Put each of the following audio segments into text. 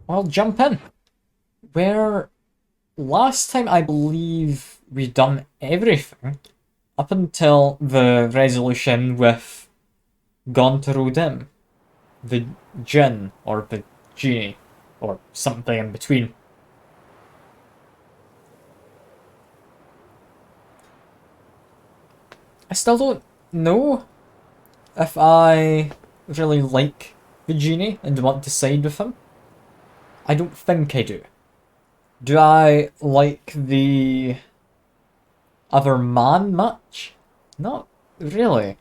Well, jump in. Where last time I believe we'd done everything up until the resolution with Gontarodim, the djinn, or the genie, or something in between. I still don't know if I really like the genie and want to side with him. I don't think I do. Do I like the other man much? Not really.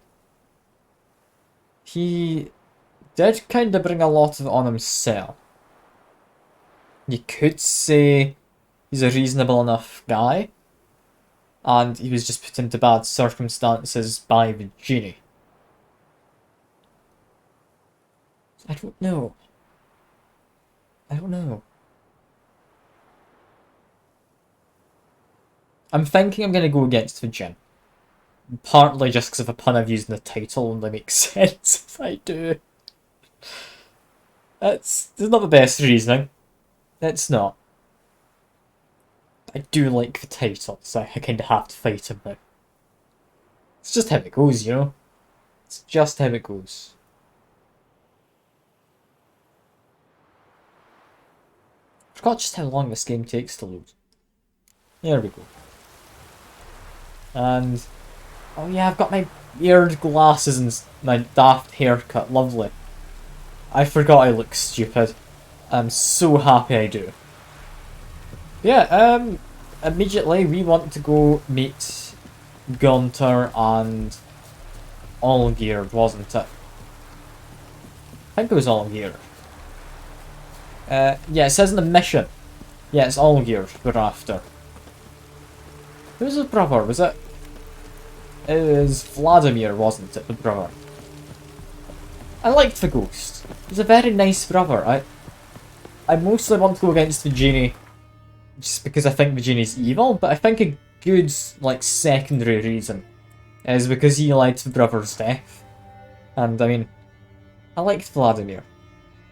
He did kind of bring a lot of it on himself. You could say he's a reasonable enough guy, and he was just put into bad circumstances by the genie. I don't know. I don't know. I'm thinking I'm going to go against the djinn. Partly just because of a pun I've used in the title, and that makes sense if I do. It's not the best reasoning. It's not. I do like the title, so I kind of have to fight him now. It's just how it goes, you know? It's just how it goes. I forgot just how long this game takes to load. There we go. And... oh yeah, I've got my weird glasses and my daft haircut. Lovely. I forgot I look stupid. I'm so happy I do. Yeah, immediately we want to go meet Gunter and Allgear, wasn't it? I think it was Allgear. Yeah, it says in the mission. Yeah, it's Allgear we're after. Who's his brother? Was it? It was Vladimir, wasn't it? The brother. I liked the ghost. He's a very nice brother. I mostly want to go against the genie just because I think the genie's evil, but I think a good, like, secondary reason is because he led to the brother's death. And, I mean, I liked Vladimir.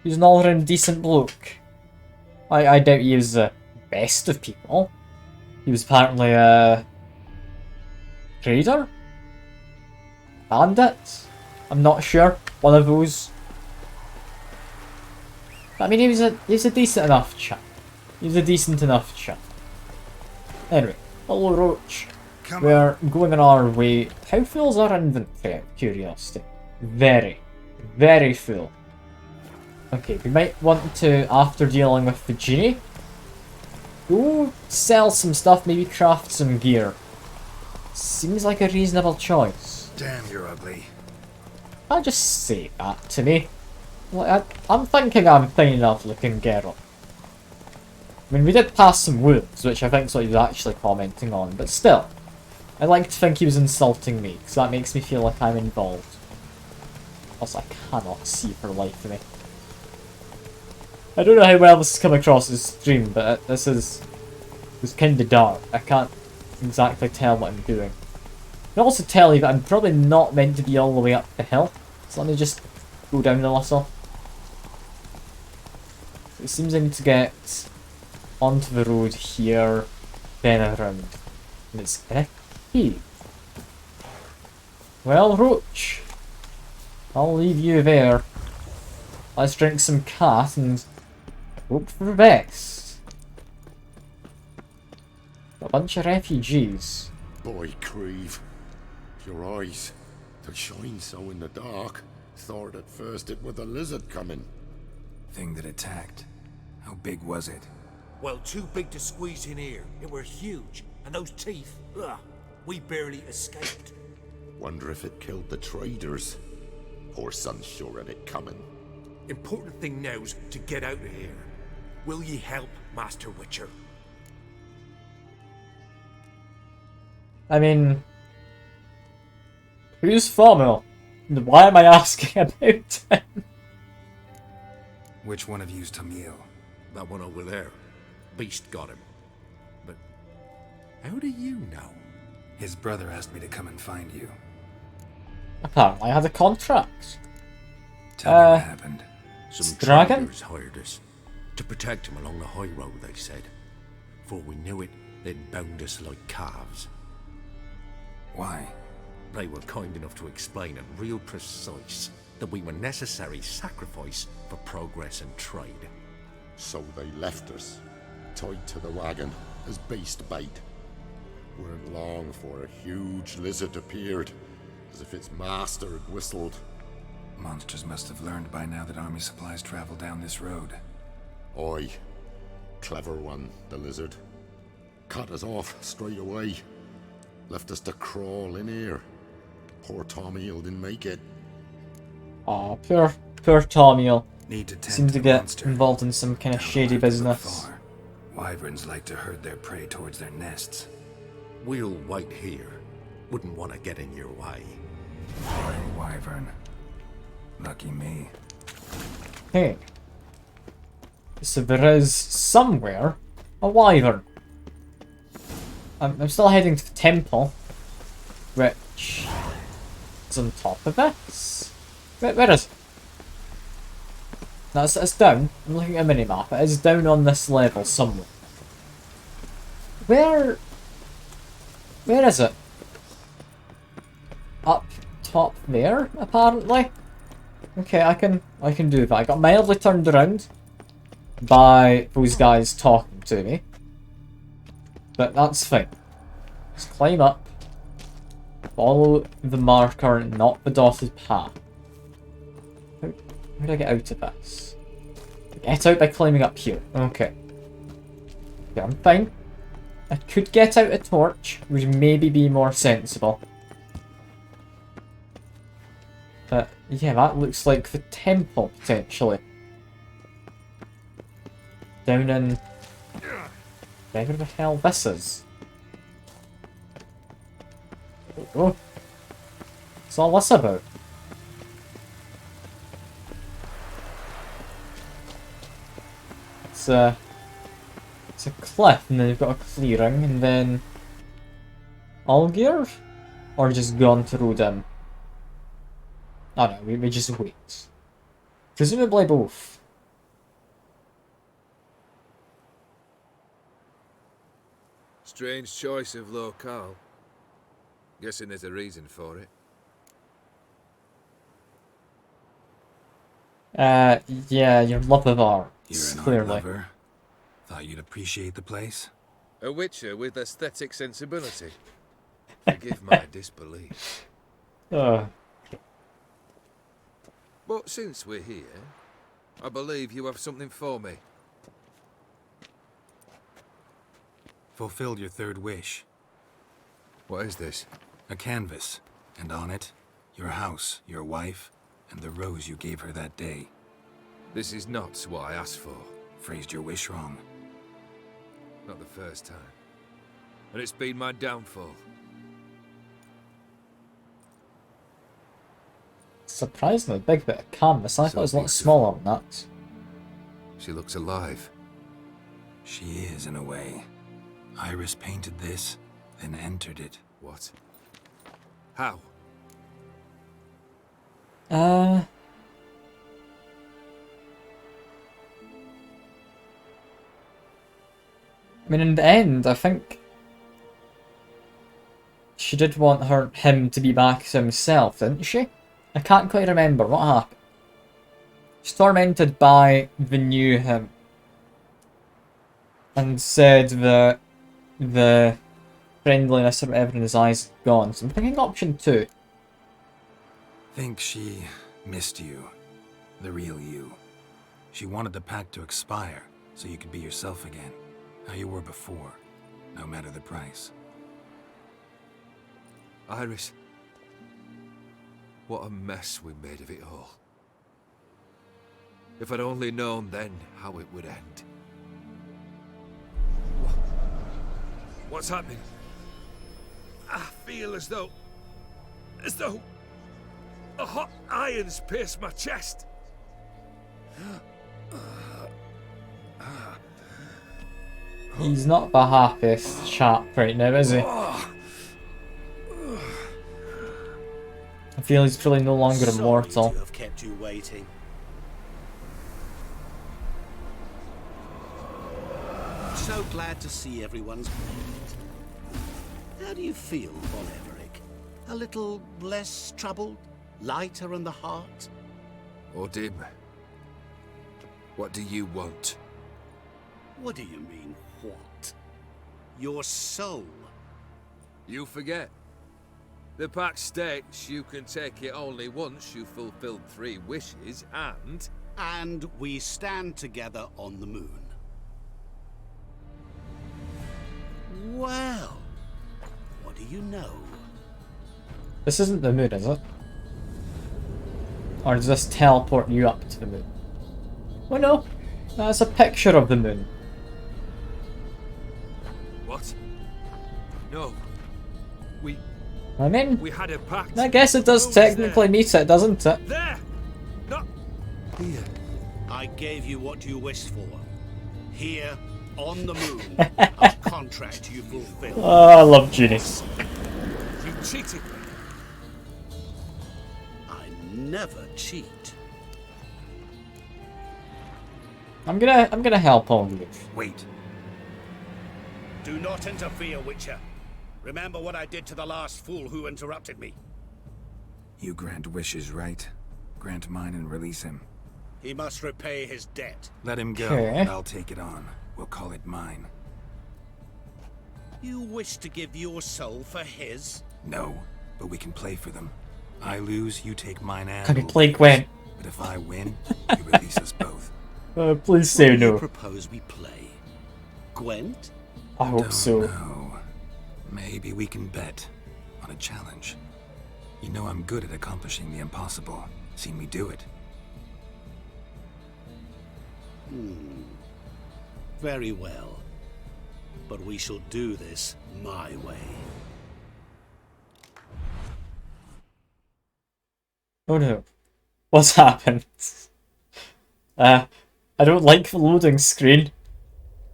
He was an all-round decent bloke. I doubt he was the best of people. He was apparently a trader? Bandit? I'm not sure. One of those. But, I mean, he was a decent enough chap. He was a decent enough chap. Anyway, hello Roach. We're going on our way. How full is our inventory, out of curiosity? Very, very full. Okay, we might want to, after dealing with the genie, go sell some stuff, maybe craft some gear. Seems like a reasonable choice. Damn, you're ugly. I'll just say that to me. Like, I'm thinking I'm fine enough looking girl. I mean, we did pass some wolves, which I think is what he was actually commenting on, but still. I like to think he was insulting me, because that makes me feel like I'm involved. Also, I cannot see for life of me. I don't know how well this has come across as stream, but it's kind of dark. I can't exactly tell what I'm doing. I can also tell you that I'm probably not meant to be all the way up the hill, so let me just go down a little. It seems I need to get onto the road here, then around. And it's in a cave. Well, Roach, I'll leave you there. Let's drink some cat and hope for the best. A bunch of refugees. Boy, Creve. Your eyes, they shine so in the dark. Thought at first it was a lizard coming. Thing that attacked. How big was it? Well, too big to squeeze in here. It were huge. And those teeth, ugh, we barely escaped. Wonder if it killed the traders. Poor son's sure had it coming. Important thing now's to get out of here. Will ye help, Master Witcher? I mean, who's Formel? Why am I asking about him? Which one of you's Tamil? That one over there. Beast got him. But how do you know? His brother asked me to come and find you. Apparently I had a contract. Tell me what happened. Some Dragon? traders hired us. To protect him along the high road, they said. Before we knew it, they'd bound us like calves. Why? They were kind enough to explain it real precise, that we were necessary sacrifice for progress and trade. So they left us, tied to the wagon, as beast bait. Weren't long for a huge lizard appeared, as if its master had whistled. Monsters must have learned by now that army supplies travel down this road. Oi. Clever one, the lizard. Cut us off straight away. Left us to crawl in here. Poor Tommy'll didn't make it. Aw, poor Tommy'll. Need to tend Seemed to the get monster. involved in some kind of Down shady where to look business. far. Wyverns like to herd their prey towards their nests. We'll wait here. Wouldn't want to get in your way. Poor wyvern. Lucky me. Hey. So there is somewhere a wyvern. I'm still heading to the temple, which is on top of this. Where is it? No, it's down. I'm looking at a minimap. It is down on this level somewhere. Where is it? Up top there, apparently. Okay, I can do that. I got mildly turned around by those guys talking to me. But that's fine. Just climb up. Follow the marker, not the dotted path. How do I get out of this? Get out by climbing up here. Okay. Yeah, I'm fine. I could get out a torch, which maybe be more sensible. But yeah, that looks like the temple, potentially. Down in... wherever the hell this is. Oh. What's all this about? It's a cliff, and then you've got a clearing, and then... Algier? Or just gone through them? Oh no, we just wait. Presumably both. Strange choice of locale. Guessing there's a reason for it. Yeah, your love of art. You're an art Clearly. lover. Thought you'd appreciate the place. A witcher with aesthetic sensibility. Forgive my disbelief. Uh, But since we're here, I believe you have something for me. Fulfilled your third wish. What is this? A canvas. And on it, your house, your wife, and the rose you gave her that day. This is not what I asked for. Phrased your wish wrong. Not the first time. And it's been my downfall. surprisingly big bit of canvas. I thought it was a lot beautiful. smaller than that. She looks alive. She is, in a way. Iris painted this, then entered it. What? How? I mean, in the end, I think she did want him to be back to himself, didn't she? I can't quite remember what happened. She's tormented by the new him, and said that the friendliness or whatever in his eyes is gone. So I'm thinking option 2. Think she missed you. The real you. She wanted the pact to expire, so you could be yourself again. How you were before, no matter the price. Iris. What a mess we made of it all. If I'd only known then how it would end. What's happening? I feel as though a hot iron's pierced my chest. He's not the happiest chap right now, is he? I feel he's probably no longer immortal. To have kept you waiting. So glad to see everyone's pleased. How do you feel, Von Everett? A little less troubled? Lighter in the heart? Odim, what do you want? What do you mean, what? Your soul. You forget. The pact states you can take it only once you've fulfilled 3 wishes, and... And we stand together on the moon. Well, what do you know? This isn't the moon, is it? Or does this teleport you up to the moon? Oh no, that's a picture of the moon. What? No. We I mean, had a pact. I guess it does technically meet it, doesn't it? There! Not here. I gave you what you wished for. Here, on the moon, a contract you fulfilled. Oh, I love genies. You cheated me. I never cheat. I'm gonna help all you. Wait. Do not interfere, Witcher. Remember what I did to the last fool who interrupted me. You grant wishes, right? Grant mine and release him. He must repay his debt. Let him go, Okay. and I'll take it on. We'll call it mine. You wish to give your soul for his? No, but we can play for them. I lose, you take mine and... Can we we'll play lose. Gwen? But if I win, you release us both. Please say What do you no. propose we play? Gwent? I hope Don't so. know. Maybe we can bet on a challenge. You know I'm good at accomplishing the impossible. Seen me do it. Very well. But we shall do this my way. Oh no. What's happened? I don't like the loading screen.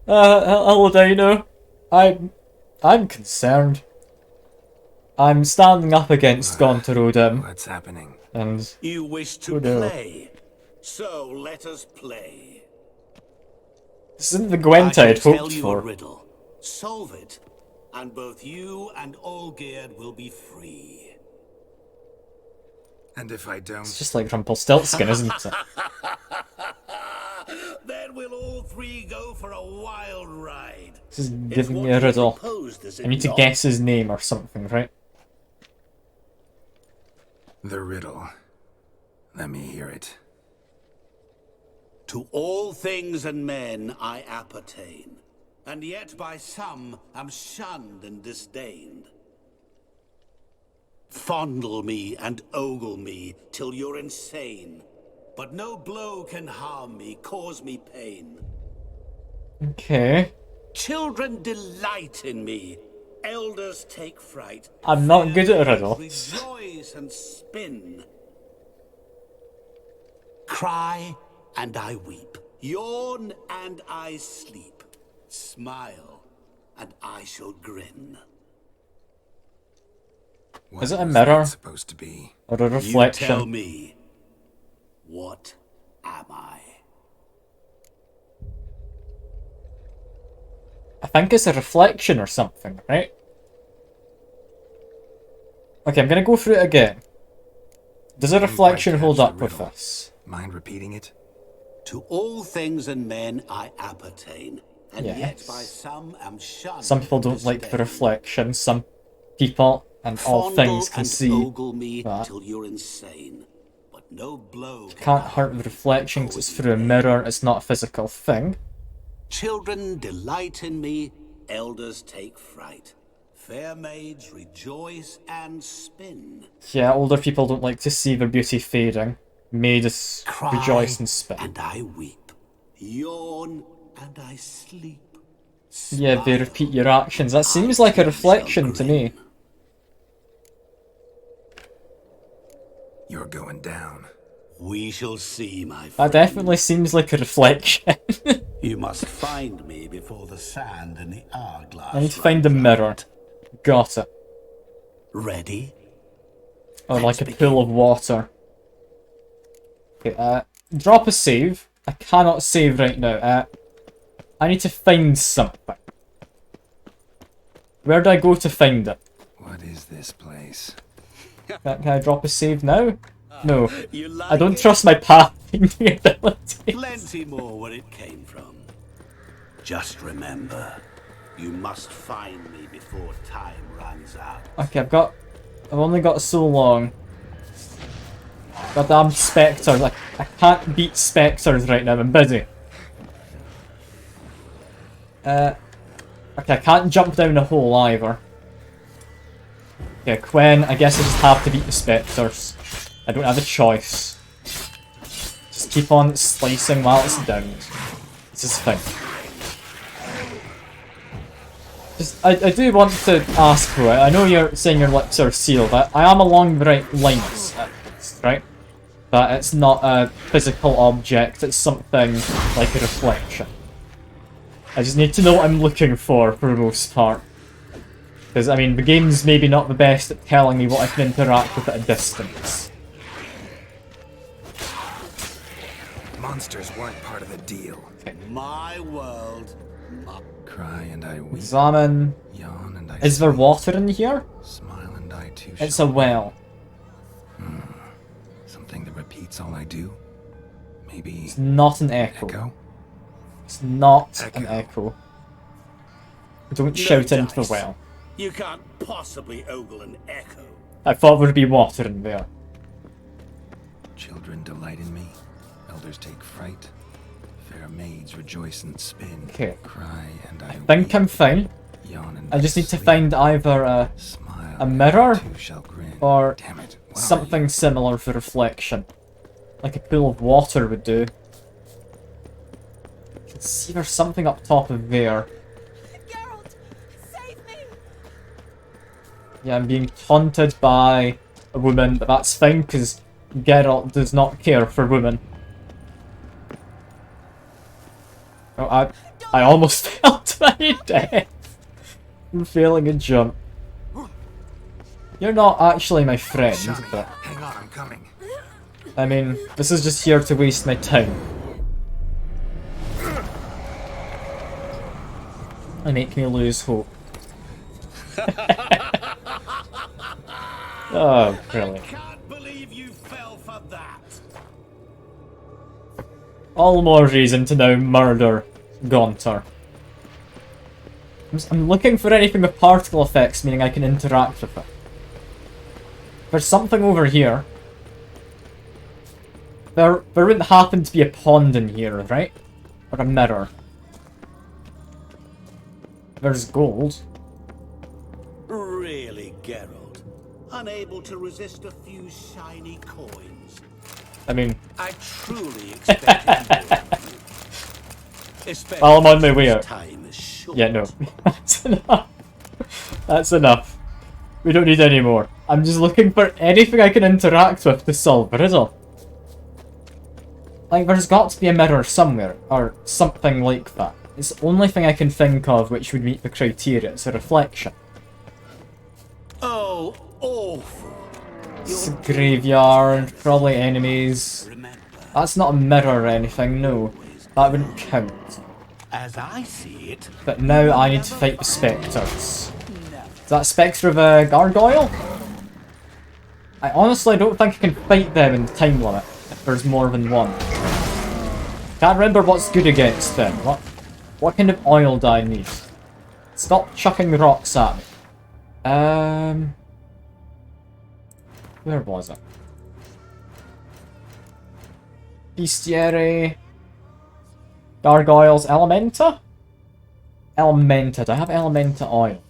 Hello Dino. I'm concerned. I'm standing up against Gontarodin, What's happening? and You wish to Oh, no. play. So let us play. this isn't the Gwent I I'd can tell hoped you for. a riddle. Solve it, and both you and Olgierd will be free. And if I don't... It's just like Rumpelstiltskin, isn't it? Then we'll all 3 go for a wild ride. This is It's giving what me a you riddle. proposed, is it I need to not? guess his name or something, right? The riddle. Let me hear it. To all things and men I appertain, and yet by some am shunned and disdained. Fondle me and ogle me till you're insane, but no blow can harm me, cause me pain. Okay. Children delight in me, elders take fright. I'm not good at Fair riddles. maids rejoice and spin. Cry and I weep, yawn and I sleep, smile and I shall grin. What Is it a was mirror? that supposed to be? Or a You tell reflection? me, what am I? I think it's a reflection or something, right? Okay, I'm gonna go through it again. Does a Didn't reflection quite hold catch the up with riddle. this? Mind repeating it? To all things and men I appertain, and yet Yes. by some am shunned. Some people and don't like the disdained. reflection, some people and all Fondle things can and see ogle me that. till you're insane, but no blow Can't harm hurt me, the reflection because cause it's me through a pain. mirror, it's not a physical thing. Children delight in me, elders take fright. Fair maids rejoice and spin. Yeah, older people don't like to see their beauty fading. Maids Cry rejoice and spin. and I weep. Yawn and I sleep. Yeah, they Smile, repeat your actions. That I seems like a shall reflection to me. grin. You're going down. We shall see, my That friend. definitely seems like a reflection. You must find me before the sand and the hourglass. I need to find the runs mirror. out. Got it. Ready? Or Let's like a begin. pool of water. Okay, drop a save. I cannot save right now. I need to find something. Where do I go to find it? What is this place? Can I drop a save now? No. You like I don't it? trust my pathfinding ability. Plenty more where it came from. Just remember, you must find me before time runs out. Okay, I've only got so long. Goddamn spectres. I can't beat spectres right now, I'm busy. Okay, I can't jump down the hole either. Okay, Quen, I guess I just have to beat the spectres. I don't have a choice. Just keep on slicing while it's down. This is fine. I do want to ask though, I know you're saying your lips are sealed, but I am along the right lines, right? But it's not a physical object, it's something like a reflection. I just need to know what I'm looking for the most part. Because, I mean, the game's maybe not the best at telling me what I can interact with at a distance. Monsters weren't part of the deal. My world. Cry and I weep. Examine. Yawn and I Is there sleep. water in here? Smile and I too It's shall a well. Something that repeats all I do? Maybe It's not an echo. echo? It's not Echo. an echo. Don't shout into the dice. well. You can't possibly ogle an echo. I thought there'd be water in there. Children delight in me. Elders take fright. Fair maids rejoice and spin. Okay. Cry and I Think weep. I'm fine. Yawn and I just need to sleep. find either Smile a and mirror I too shall grin. or Damn it. What are something you? similar for reflection. Like a pool of water would do. I can see there's something up top of there. Geralt, save me! Yeah, I'm being taunted by a woman, but that's fine because Geralt does not care for women. Oh, I almost fell to my death. I'm failing a jump. You're not actually my friend, Shani, but hang on, I'm coming. I mean, this is just here to waste my time. And make me lose hope. Oh, brilliant. Can't believe you fell for that. All the more reason to now murder Gaunter. I'm looking for anything with particle effects, meaning I can interact with it. There's something over here. There wouldn't happen to be a pond in here, right? Or a mirror. There's gold. Really, Geralt? Unable to resist a few shiny coins? I mean, I truly expected more of you. Especially well, I'm on my way since out. Time is short. Yeah, no. That's enough. That's enough. We don't need any more. I'm just looking for anything I can interact with to solve the riddle. Like, there's got to be a mirror somewhere, or something like that. It's the only thing I can think of which would meet the criteria. It's a reflection. Oh, awful. It's a graveyard, probably enemies. Remember, That's not a mirror or anything, no. That wouldn't count. as I see it, But now I need to fight the spectres. Is that spectre of a gargoyle? I honestly don't think I can fight them in the time limit, if there's more than one. Can't remember what's good against them. What kind of oil do I need? Stop chucking rocks at me. Where was it? Bestiary. Gargoyles. Elementa? Elementa. Do I have Elementa oil?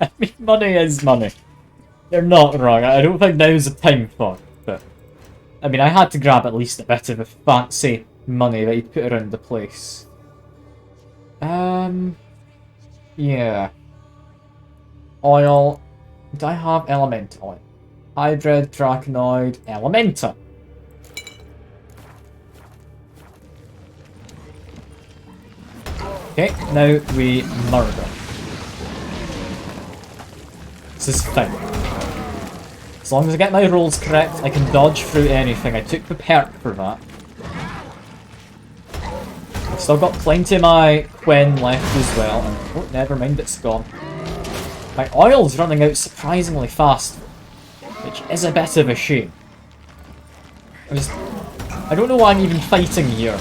I mean, money is money. You're not wrong. I don't think now's the time for it, but... I mean, I had to grab at least a bit of the fancy money that you put around the place. Yeah. Oil. Do I have Elementa oil? Hybrid, Draconoid, Elementa. Okay, now we murder. This is fine. As long as I get my rolls correct, I can dodge through anything. I took the perk for that. This Still got plenty of my Quen left as well, and oh, never mind, it's gone. My oil's running out surprisingly fast, which is a bit of a shame. I don't know why I'm even fighting here.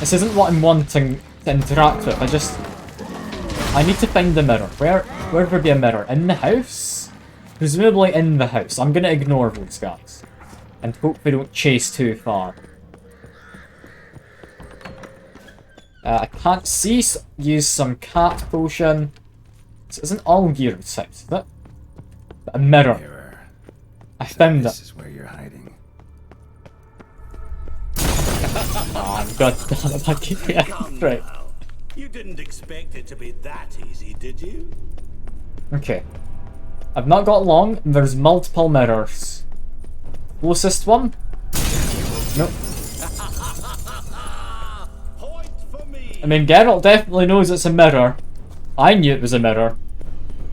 This isn't what I'm wanting to interact with. I need to find the mirror. Where would be a mirror? In the house? Presumably in the house. I'm gonna ignore those guys. And hope they don't chase too far. I can't see, so use some cat potion. This isn't all Gear's house, is it? But a mirror. I found it. This is where you're hiding. Oh, god damn it, I keep right. You didn't expect it to be that easy, did you? Okay. I've not got long, and there's multiple mirrors. Closest one? Nope. I mean, Geralt definitely knows it's a mirror. I knew it was a mirror.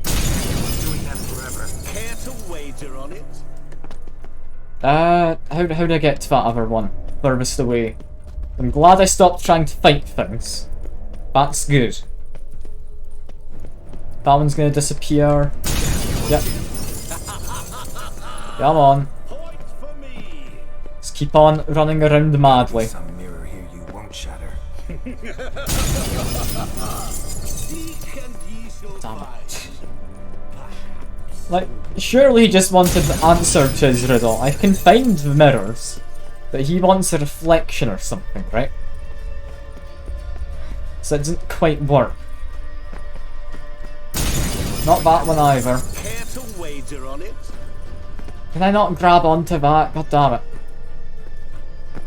Doing that forever. Care to wager on it? How do I get to that other one? Furthest away. I'm glad I stopped trying to fight things. That's good. That one's gonna disappear. Yep. Come on. Just keep on running around madly. Some mirror here you won't shatter. Damn it. Like, surely he just wanted the answer to his riddle. I can find the mirrors, but he wants a reflection or something, right? So it doesn't quite work. Not that one either. Care to wager on it? Can I not grab onto that? God damn it.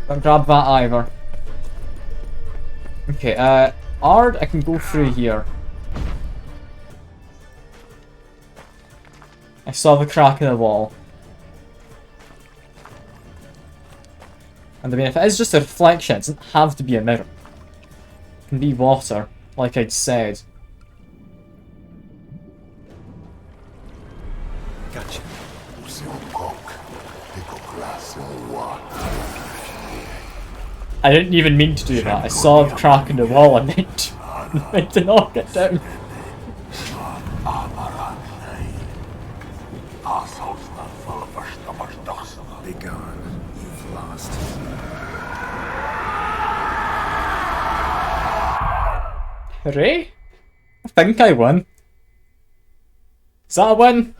Don't grab that either. Okay, Ard, I can go through here. I saw the crack in the wall. And I mean, if it is just a reflection, it doesn't have to be a mirror. It can be water, like I'd said. Gotcha. I didn't even mean to do that. I saw the crack in the wall and meant to knock it down. Be gone. You've lost. Hooray! I think I won. Is that a win?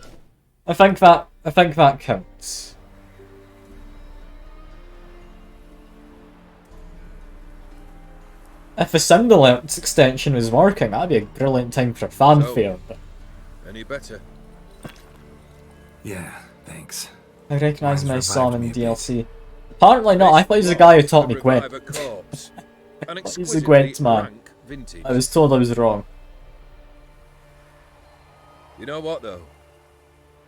I think that counts. If the sound alerts extension was working, that'd be a brilliant time for a fanfare. But Any better? Yeah, thanks. I recognise Mine's my son revived in me a bit. DLC. Apparently not. I thought he was the guy who taught me Gwent. Revive a corpse. An He's a exquisitely Gwent man. rank vintage. I was told I was wrong. You know what though?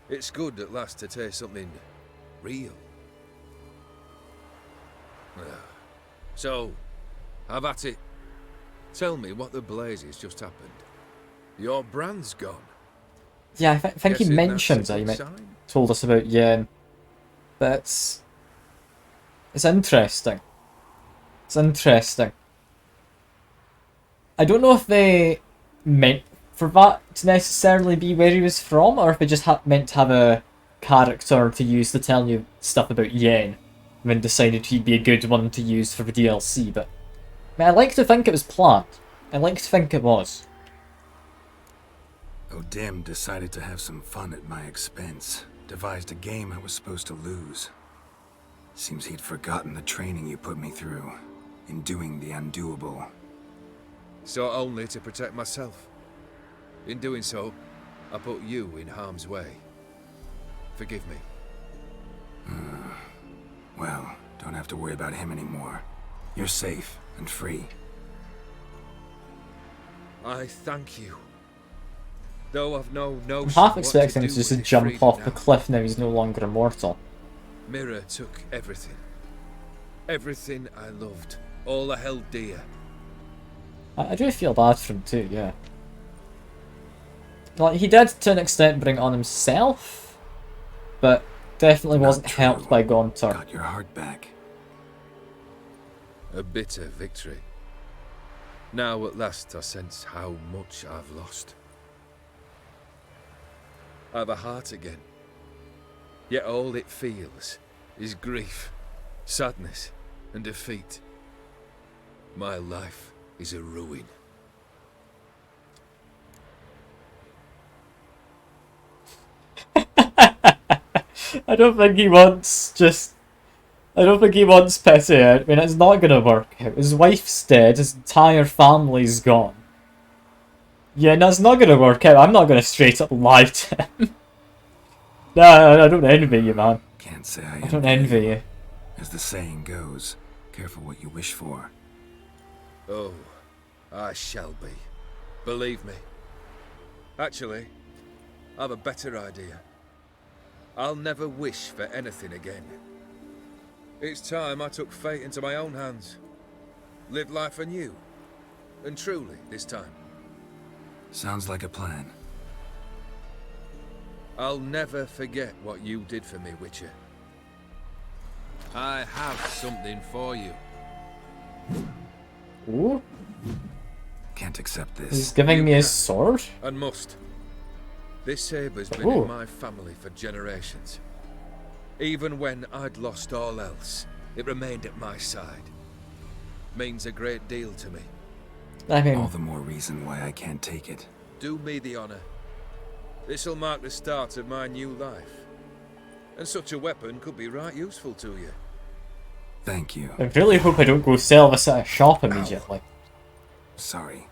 It's good at last to taste something real. So, have at it. Tell me what the blazes just happened. Your brand's gone. Yeah, I think he Guessing that's mentioned a that. He good sign? told us about Yen. But it's interesting. It's interesting. I don't know if they meant for that to necessarily be where he was from, or if they just meant to have a character to use to tell you stuff about Yen, and then decided he'd be a good one to use for the DLC. But I mean, I like to think it was planned. I like to think it was. O'Dim decided to have some fun at my expense. Devised a game I was supposed to lose. Seems he'd forgotten the training you put me through in doing the undoable. So only to protect myself. In doing so, I put you in harm's way. Forgive me. Well, don't have to worry about him anymore. You're safe and free. I thank you. Though I've no I'm notion half what expecting to him do to just with jump freedom off now. the cliff now he's no longer immortal. Mira took everything. Everything I loved. All I held dear. I do feel bad for him too, yeah. Like, he did to an extent bring it on himself, but definitely Not wasn't true. helped by Gaunter. Got your heart back. A bitter victory. Now at last I sense how much I've lost. I've a heart again, yet all it feels is grief, sadness, and defeat. My life is a ruin. I don't think he wants pity. I mean, it's not gonna work out. His wife's dead, his entire family's gone. Yeah, no, it's not gonna work out. I'm not gonna straight up lie to him. No, I don't envy you, man. Can't say I don't envy you. As the saying goes, careful what you wish for. Oh, I shall be. Believe me. Actually, I've a better idea. I'll never wish for anything again. It's time I took fate into my own hands. Lived life anew. And truly, this time. Sounds like a plan. I'll never forget what you did for me, Witcher. I have something for you. Ooh, Can't accept he's this. giving You me his can. sword? And must. This sabre's been Ooh. in my family for generations. Even when I'd lost all else, it remained at my side. Means a great deal to me. I mean, All the more reason why I can't take it. Do me the honor. This'll mark the start of my new life. And such a weapon could be right useful to you. Thank you. I really hope I don't go sell this at a shop immediately. Sorry.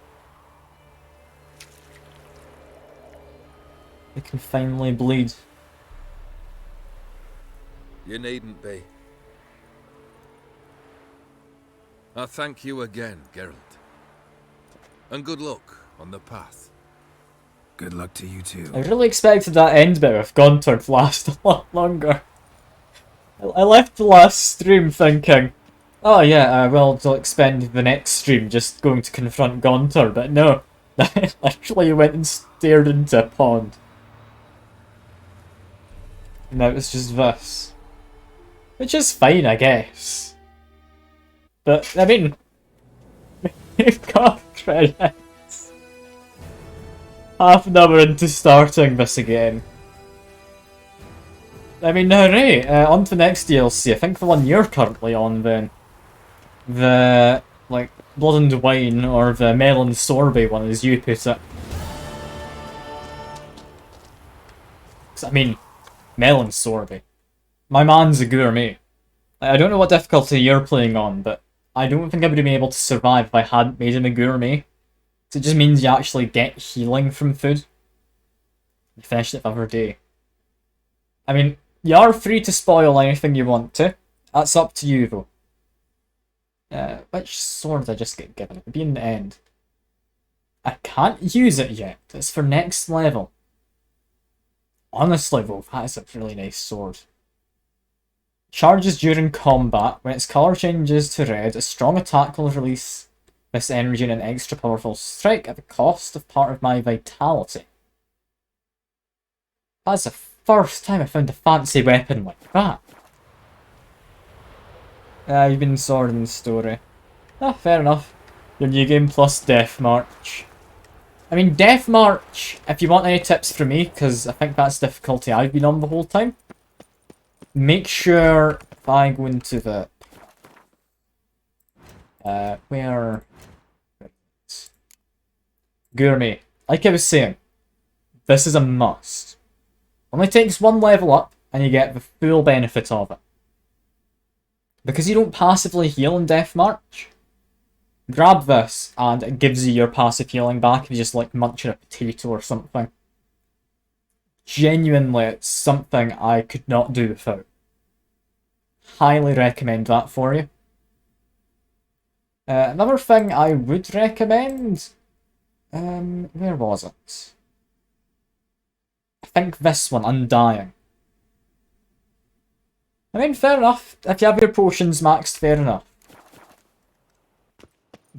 I can finally bleed. You needn't be. I thank you again, Geralt. And good luck on the path. Good luck to you too. I really expected that end bit with Gunter to last a lot longer. I left the last stream thinking, oh yeah, well, I'll spend the next stream just going to confront Gunter, but no. I literally went and stared into a pond. Now it's just this. Which is fine, I guess. But, I mean, we've got credits. Half an hour into starting this again. I mean, hooray! On to the next DLC. I think the one you're currently on, then. The, like, Blood and Wine, or the Melon Sorbet one, as you put it. 'Cause, I mean, Melon Sorbet. My man's a gourmet. I don't know what difficulty you're playing on, but I don't think I would have been able to survive if I hadn't made him a gourmet. So it just means you actually get healing from food. You finish it every day. I mean, you are free to spoil anything you want to. That's up to you, though. Which sword did I just get given? It'll be in the end. I can't use it yet. It's for next level. Honestly, though, that is a really nice sword. Charges during combat. When its colour changes to red, a strong attack will release this energy in an extra powerful strike at the cost of part of my vitality. That's the first time I found a fancy weapon like that. You've been sword in the story. Ah, fair enough. Your new game plus Death March. I mean, Death March, if you want any tips from me, because I think that's the difficulty I've been on the whole time, make sure if I go into the... where... Gourmet. Like I was saying, this is a must. Only takes one level up, and you get the full benefit of it. Because you don't passively heal in Death March, grab this, and it gives you your passive healing back if you just like munching a potato or something. Genuinely, it's something I could not do without. Highly recommend that for you. Another thing I would recommend... where was it? I think this one, Undying. I mean, fair enough. If you have your potions maxed, fair enough.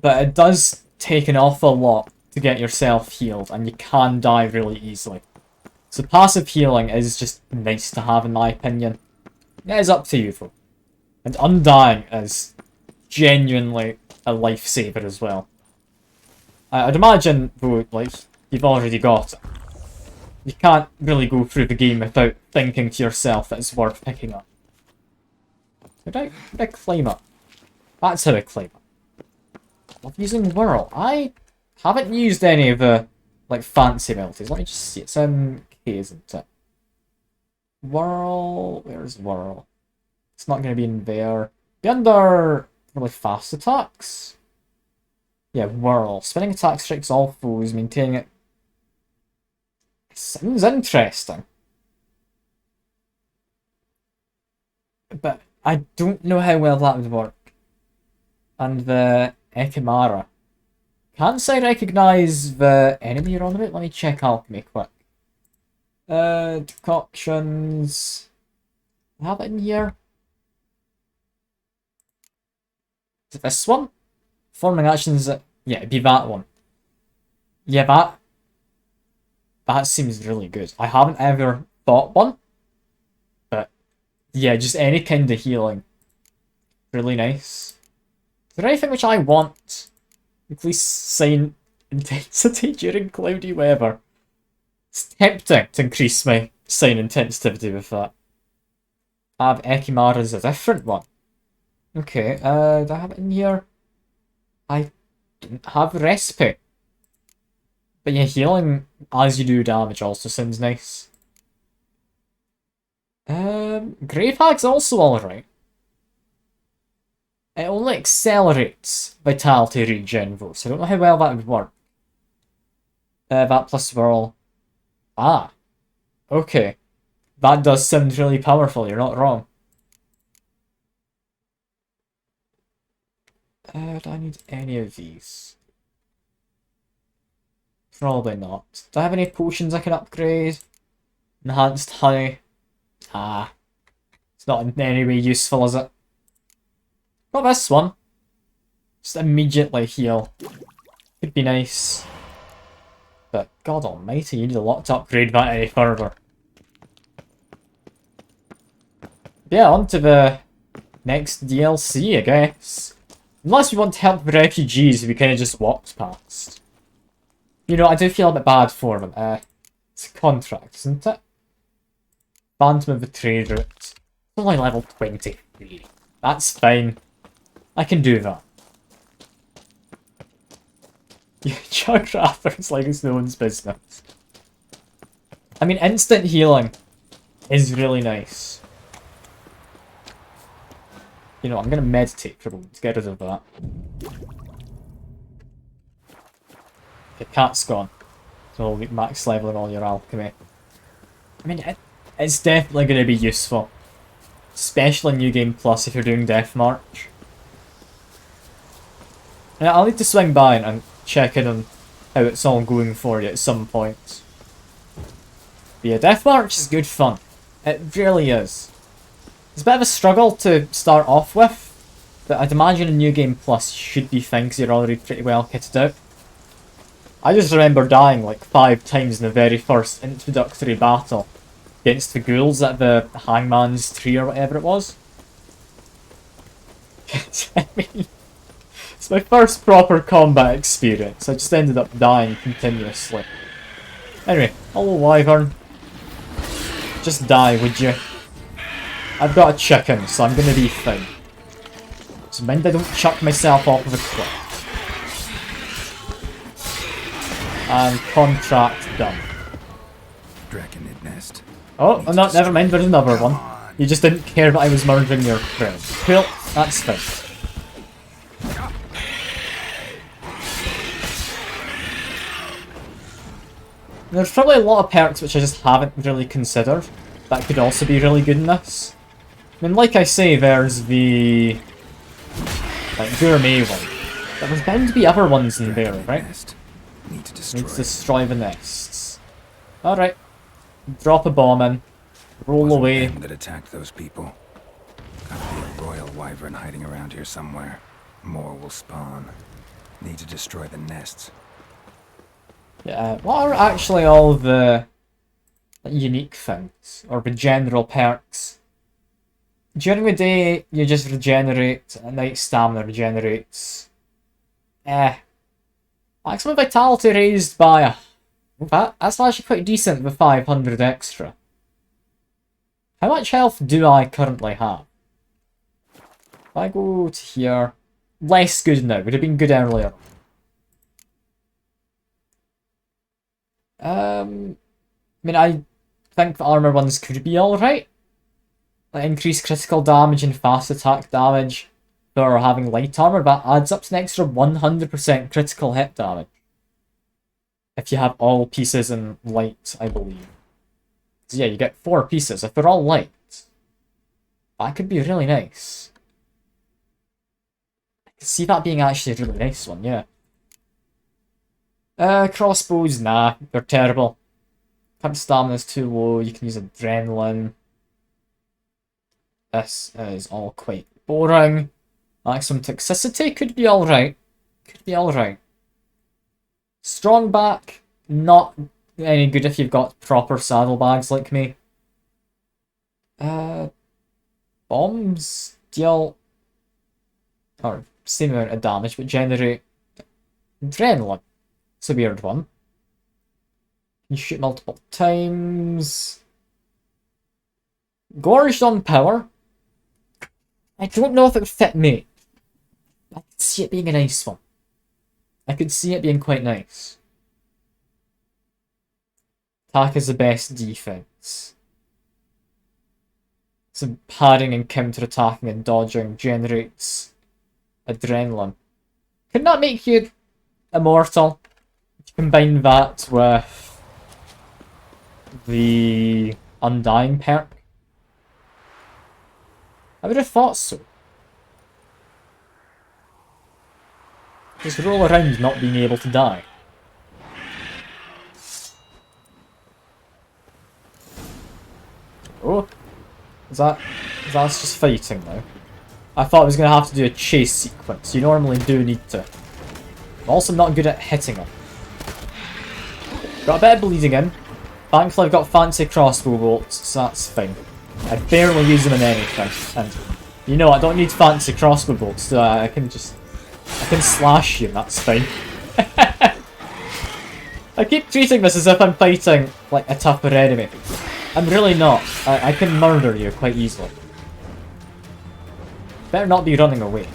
But it does take an awful lot to get yourself healed, and you can die really easily. So passive healing is just nice to have, in my opinion. It is up to you, though. And Undying is genuinely a lifesaver as well. I'd imagine, though, like, you've already got it. You can't really go through the game without thinking to yourself that it's worth picking up. Did I climb up? That's how I climb up. Love using Whirl. I haven't used any of the, like, fancy abilities. Let me just see. It's in K, isn't it? Whirl... Where's Whirl? It's not going to be in there. Be under really fast attacks. Yeah, Whirl. Spinning attack strikes all foes, maintaining it. Sounds interesting. But I don't know how well that would work. And the Ekimara. Can't I recognise the enemy you're on about? Let me check alchemy quick. Decoctions. I have it in here. Is it this one? Forming actions. Yeah, it'd be that one. Yeah, that seems really good. I haven't ever thought one. But yeah, just any kind of healing. Really nice. Is there anything which I want? Increase sign intensity during cloudy weather. It's tempting to increase my sign intensity with that. I have Ekimara as a different one. Okay, do I have it in here? I don't have recipe. But yeah, healing as you do damage also sounds nice. Grave Hag's also alright. It only accelerates vitality regen though, so I don't know how well that would work. That plus Whirl. Ah. Okay. That does sound really powerful, you're not wrong. Do I need any of these? Probably not. Do I have any potions I can upgrade? Enhanced honey. Ah. It's not in any way useful, is it? Not this one. Just immediately heal. Could be nice. But God almighty, you need a lot to upgrade that any further. Yeah, on to the next DLC, I guess. Unless we want to help the refugees we kind of just walked past. You know, I do feel a bit bad for them. It's a contract, isn't it? Phantom of the Trade Route. It's only level 23. That's fine. I can do that. Chug Rathers like it's no one's business. I mean, instant healing is really nice. You know, I'm gonna meditate for a moment to get rid of that. The cat's gone. So we'll be max leveling all your alchemy. I mean, it's definitely gonna be useful. Especially in New Game Plus if you're doing Death March. Yeah, I'll need to swing by and check in on how it's all going for you at some point. But yeah, Death March is good fun. It really is. It's a bit of a struggle to start off with, but I'd imagine in New Game Plus you should be fine because you're already pretty well kitted out. I just remember dying like 5 times in the very first introductory battle against the ghouls at the Hangman's Tree or whatever it was. I mean, it's my first proper combat experience. I just ended up dying continuously. Anyway, hello Wyvern. Just die, would you? I've got a chicken, so I'm gonna be fine. So mind I don't chuck myself off of a cliff. And contract done. Draconid nest. Oh, no, never mind, there's another one. You just didn't care that I was murdering your friend. Cool, that's fine. There's probably a lot of perks which I just haven't really considered that could also be really good in this. I mean, like I say, there's the like gourmet one, but there's bound to be other ones in there, right? Need to destroy the nests. Alright. Drop a bomb in. Roll away. That attacked those people. Gotta be a royal wyvern hiding around here somewhere. More will spawn. Need to destroy the nests. Yeah, what are actually all the unique things, or the general perks? During the day, you just regenerate, at night stamina regenerates. Maximum vitality raised by... That's actually quite decent with 500 extra. How much health do I currently have? If I go to here... Less good now. Would have been good earlier. I mean, I think the armor ones could be alright. Like, increased critical damage and fast attack damage for having light armor, but adds up to an extra 100% critical hit damage. If you have all pieces in light, I believe. So yeah, you get 4 pieces. If they're all light, that could be really nice. I can see that being actually a really nice one, yeah. Crossbows, nah, they're terrible. Current stamina's too low, you can use adrenaline. This is all quite boring. Maximum toxicity could be alright. Could be alright. Strong back, not any good if you've got proper saddlebags like me. Bombs deal... or same amount of damage, but generate adrenaline. It's a weird one. You shoot multiple times. Gorged on power. I don't know if it would fit me. I could see it being a nice one. I could see it being quite nice. Attack is the best defense. So padding and counter-attacking and dodging generates adrenaline. Couldn't that make you immortal? Combine that with the Undying perk. I would have thought so. Just roll around not being able to die. Oh, that's just fighting now. I thought I was going to have to do a chase sequence. You normally do need to. I'm also not good at hitting them. Got a bit of bleeding in. Thankfully I've got fancy crossbow bolts, so that's fine. I barely use them in anything. And you know I don't need fancy crossbow bolts, so I can slash you and that's fine. I keep treating this as if I'm fighting like a tougher enemy. I'm really not. I can murder you quite easily. Better not be running away.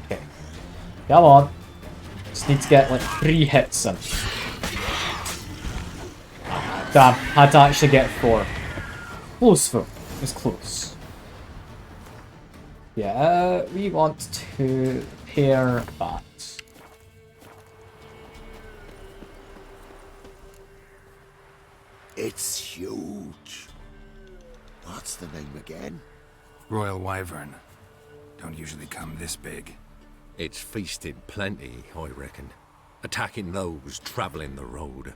Okay. Come on. Just need to get like 3 hits in. Damn, had to actually get 4. Close though. It was close. Yeah, we want to pair that. It's huge. What's the name again? Royal Wyvern. Don't usually come this big. It's feasted plenty, I reckon. Attacking those travelling the road.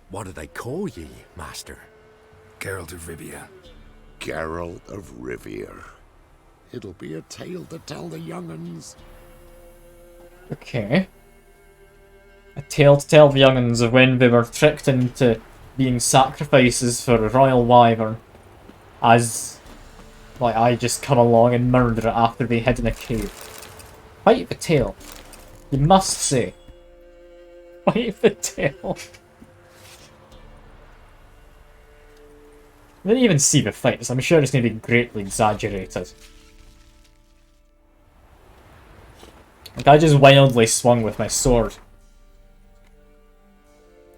What do they call ye, Master? Geralt of Rivia. Geralt of Rivia. It'll be a tale to tell the young'uns. Okay. A tale to tell the young'uns of when they were tricked into being sacrifices for a royal wyvern. As, like, I just come along and murder it after they hid in a cave. Quite the tale. You must say. Quite the tale. I didn't even see the fights. I'm sure it's going to be greatly exaggerated. Like, I just wildly swung with my sword.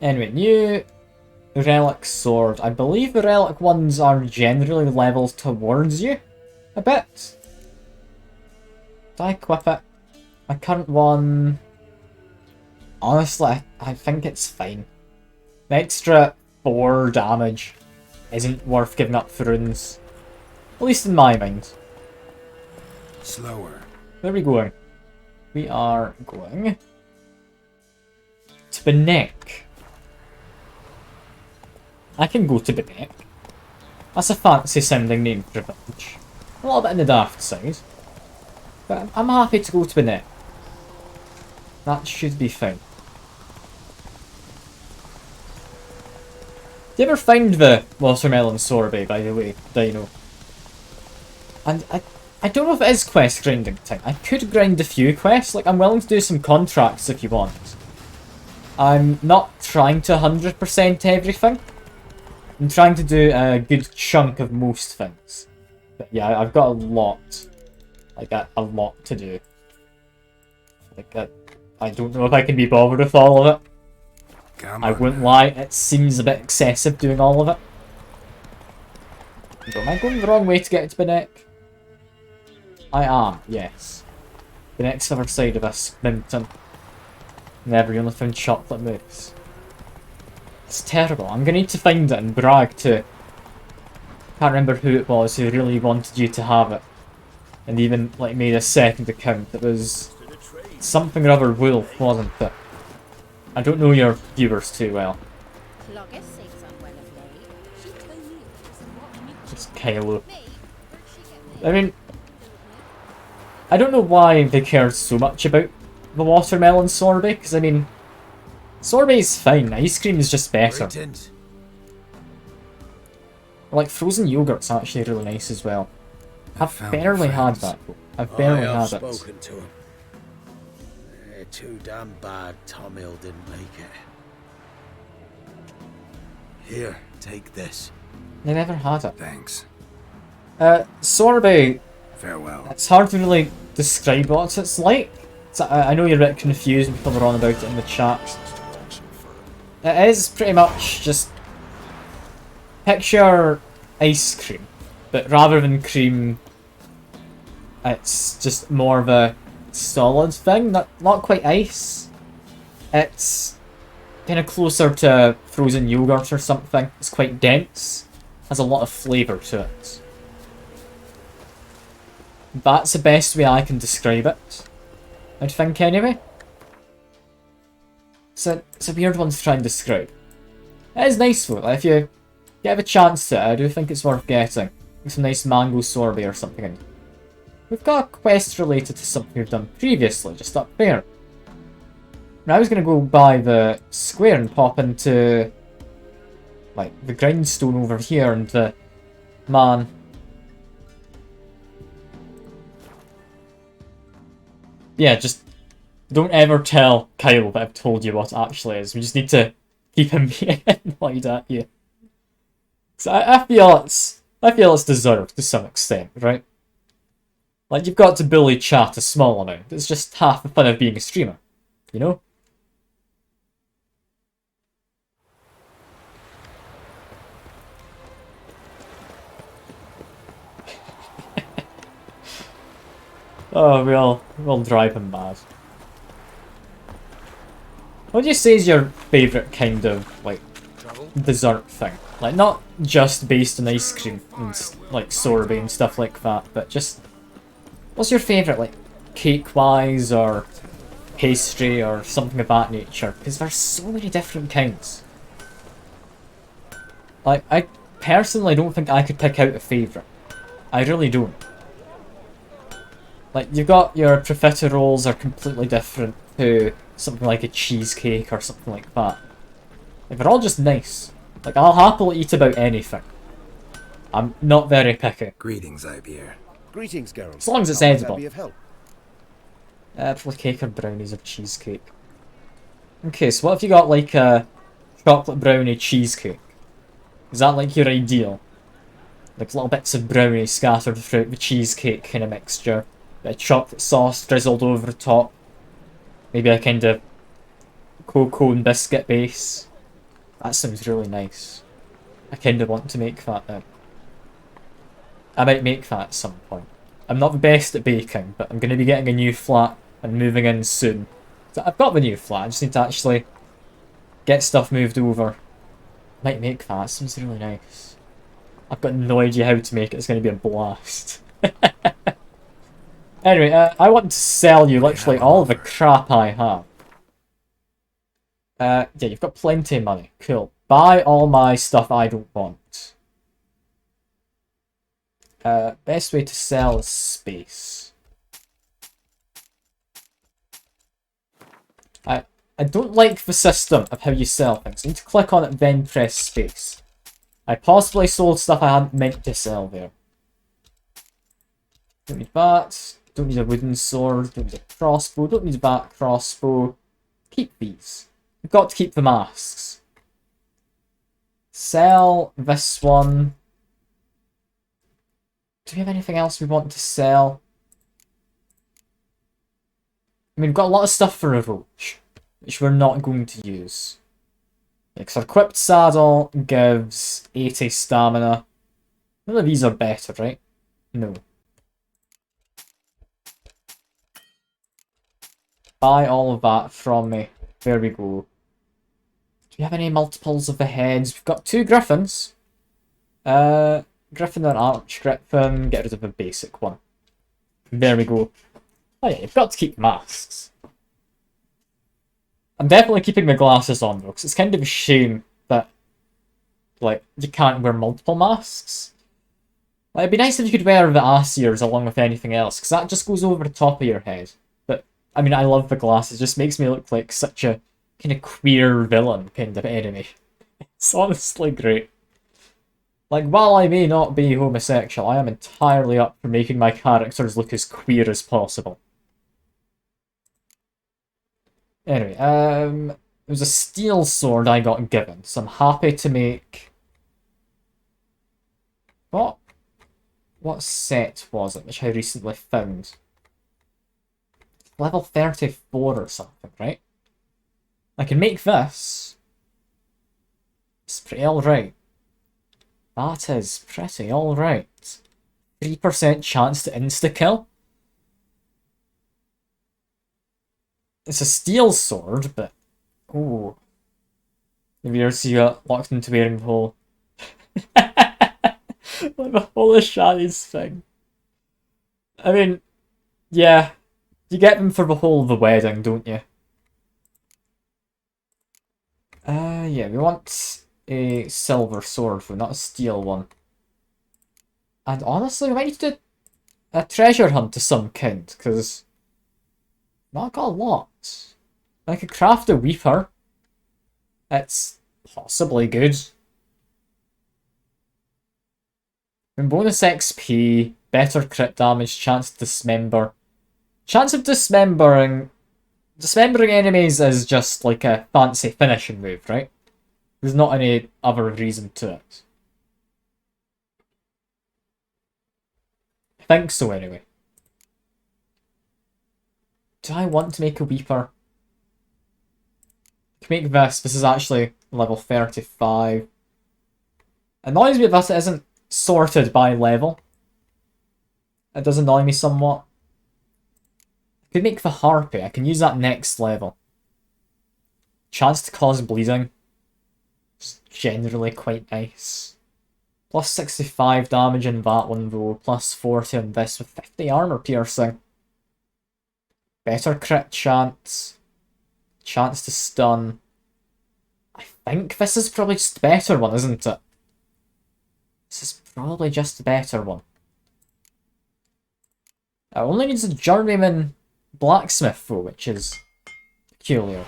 Anyway, new relic sword. I believe the relic ones are generally leveled towards you a bit. Did I equip it? My current one... Honestly, I think it's fine. The extra 4 damage isn't worth giving up for runes. At least in my mind. Slower. Where are we going? We are going to the neck. I can go to the neck. That's a fancy sounding name for a village. A little bit on the daft side. But I'm happy to go to the neck. That should be fine. Do you ever find the watermelon sorbet, by the way, Dino? And I I don't know if it is quest grinding time. I could grind a few quests. Like, I'm willing to do some contracts if you want. I'm not trying to 100% everything. I'm trying to do a good chunk of most things. But yeah, I've got a lot. Like, a lot to do. Like, I don't know if I can be bothered with all of it. Come I on wouldn't now. lie, it seems a bit excessive doing all of it. Am I going the wrong way to get to Benek? I am, yes. Benek's the other side of this mountain. Never only found chocolate mousse. It's terrible. I'm gonna need to find it and brag to... Can't remember who it was who really wanted you to have it. And even, like, made a second account. It was... something or other wolf, wasn't it? I don't know your viewers too well. Just Kylo. I mean... I don't know why they cared so much about the watermelon sorbet, because I mean... Sorbet's fine, ice cream is just better. Like, frozen yogurt's actually really nice as well. I've barely had that though. I've barely had it. Spoken to him. They're too damn bad Tom Hill didn't make it. Here, take this. I never had it. Thanks. Sorbet, Farewell. it's hard to really describe what it's like. I know you're a bit confused when people are on about it in the chat. It is pretty much just... Picture ice cream, but rather than cream, it's just more of a solid thing, not quite ice. It's kind of closer to frozen yogurt or something. It's quite dense, has a lot of flavour to it. That's the best way I can describe it, I think anyway. It's a weird one to try and describe. It is nice though, like if you get a chance to it, I do think it's worth getting. Some nice mango sorbet or something in. We've got a quest related to something we've done previously, just up there. Now I was going to go by the square and pop into, like, the grindstone over here and the man. Yeah, just don't ever tell Kyle that I've told you what it actually is. We just need to keep him being annoyed at you. So I feel it's deserved to some extent, right? Like, you've got to bully chat a small amount. It's just half the fun of being a streamer, you know? Oh, we'll drive him mad. What would you say is your favourite kind of, like, dessert thing? Like, not just based on ice cream and, like, sorbet and stuff like that, but just... What's your favourite, like, cake-wise or pastry or something of that nature? Because there's so many different kinds. Like, I personally don't think I could pick out a favourite. I really don't. Like, you've got your profiteroles are completely different to something like a cheesecake or something like that. Like, they're all just nice. Like, I'll happily eat about anything. I'm not very picky. Greetings, Ibier. Greetings, Geralt. As long as it's How might I edible. be of help? Probably cake or brownies or cheesecake. Okay, so what if you got like a chocolate brownie cheesecake? Is that like your ideal? Like little bits of brownie scattered throughout the cheesecake kind of mixture. Bit of chocolate sauce drizzled over the top. Maybe a kind of cocoa and biscuit base. That sounds really nice. I kind of want to make that now. I might make that at some point. I'm not the best at baking, but I'm going to be getting a new flat and moving in soon. So I've got the new flat, I just need to actually get stuff moved over. Might make that, it sounds really nice. I've got no idea how to make it, it's going to be a blast. Anyway, I want to sell you literally all the crap I have. Yeah, you've got plenty of money. Cool. Buy all my stuff I don't want. Best way to sell is space. I don't like the system of how you sell things. You need to click on it, then press space. I possibly sold stuff I hadn't meant to sell there. Don't need that. Don't need a wooden sword. Don't need a crossbow. Don't need a back crossbow. Keep these. We've got to keep the masks. Sell this one. Do we have anything else we want to sell? I mean, we've got a lot of stuff for a roach, which we're not going to use. Because our equipped saddle gives 80 stamina. None of these are better, right? No. Buy all of that from me. There we go. Do we have any multiples of the heads? We've got 2 griffins. Griffin and Arch Griffin. Get rid of the basic one. There we go. Oh yeah, you've got to keep masks. I'm definitely keeping the glasses on though, because it's kind of a shame that, like, you can't wear multiple masks. Like, it'd be nice if you could wear the ass ears along with anything else, because that just goes over the top of your head. But, I mean, I love the glasses. It just makes me look like such a kind of queer villain kind of enemy. It's honestly great. Like, while I may not be homosexual, I am entirely up for making my characters look as queer as possible. Anyway, it was a steel sword I got given, so I'm happy to make... What set was it, which I recently found? Level 34 or something, right? I can make this. It's pretty alright. That is pretty alright. 3% chance to insta-kill. It's a steel sword, but... Ooh. Maybe you're see you locked into wearing the whole... like the whole of Shani's thing. I mean, yeah. You get them for the whole of the wedding, don't you? Yeah, we want a silver sword though, not a steel one. And honestly, we might need to do a treasure hunt of some kind, because... Not got a lot. I could craft a weeper. It's possibly good. And bonus XP, better crit damage, chance to dismember. Chance of dismembering enemies is just like a fancy finishing move, right? There's not any other reason to it. I think so anyway. Do I want to make a weeper? I can make this. This is actually level 35. Annoys me that it isn't sorted by level. It does annoy me somewhat. I could make the harpy. I can use that next level. Chance to cause bleeding. It's generally quite nice. Plus 65 damage in that one though. Plus 40 on this with 50 armor piercing. Better crit chance. Chance to stun. I think this is probably just the better one, isn't it? This is probably just the better one. It only needs a journeyman blacksmith though, which is peculiar.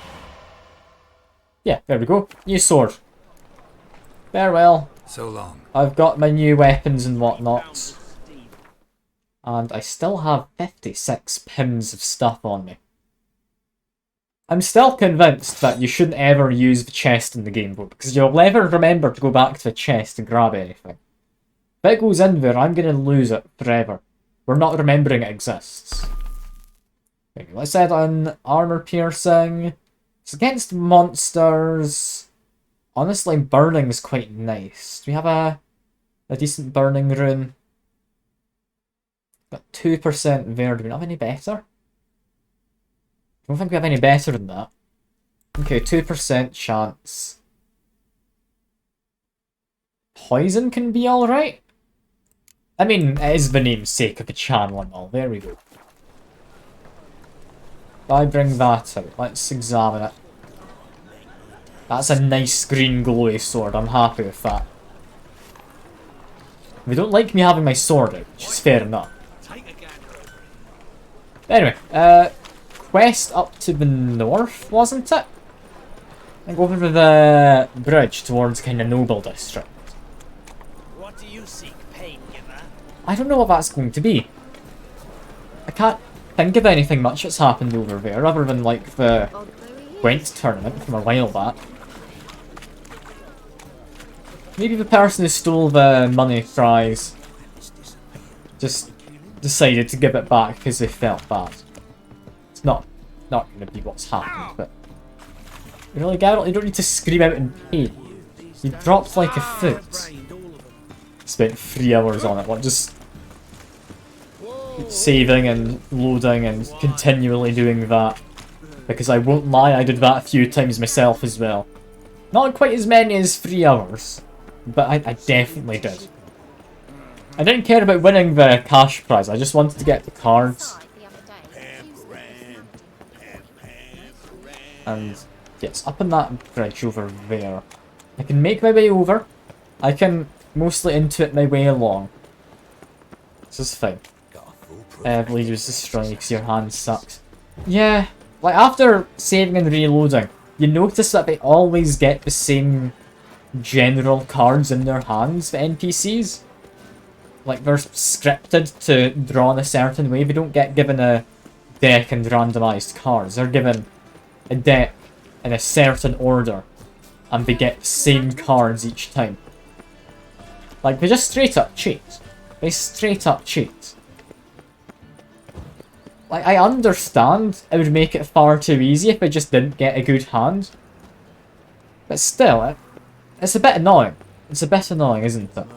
Yeah, there we go. New sword. Farewell. So long. I've got my new weapons and whatnot. And I still have 56 pims of stuff on me. I'm still convinced that you shouldn't ever use the chest in the game though, because you'll never remember to go back to the chest and grab anything. If it goes in there, I'm going to lose it forever. We're not remembering it exists. Okay, let's head on armor piercing. It's against monsters. Honestly, burning is quite nice. Do we have a decent burning rune? Got 2% there. Do we not have any better? I don't think we have any better than that. Okay, 2% chance. Poison can be alright. I mean, it is the namesake of the channel and all. There we go. I bring that out. Let's examine it. That's a nice green glowy sword. I'm happy with that. They don't like me having my sword out, which is fair enough. Anyway, quest up to the north, wasn't it? And go over the bridge towards kind of Noble District. What do you seek, pain giver? I don't know what that's going to be. I can't think of anything much that's happened over there, other than like the Gwent tournament from a while back. Maybe the person who stole the money prize just decided to give it back because they felt bad. It's not going to be what's happened, but... Really, Geralt? You don't need to scream out in pain. You dropped like a foot. Spent 3 hours on it, like just... saving and loading and continually doing that. Because I won't lie, I did that a few times myself as well. Not quite as many as 3 hours, but I definitely did. I didn't care about winning the cash prize, I just wanted to get the cards. And yes, up on that bridge over there. I can make my way over. I can mostly intuit my way along. This is fine. Bleed was destroying because your hand sucks. Yeah, like after saving and reloading, you notice that they always get the same general cards in their hands, the NPCs. Like they're scripted to draw in a certain way. They don't get given a deck and randomized cards. They're given a deck in a certain order, and they get the same cards each time. Like they just straight up cheat. They straight up cheat. Like, I understand it would make it far too easy if I just didn't get a good hand. But still, it's a bit annoying. It's a bit annoying, isn't it?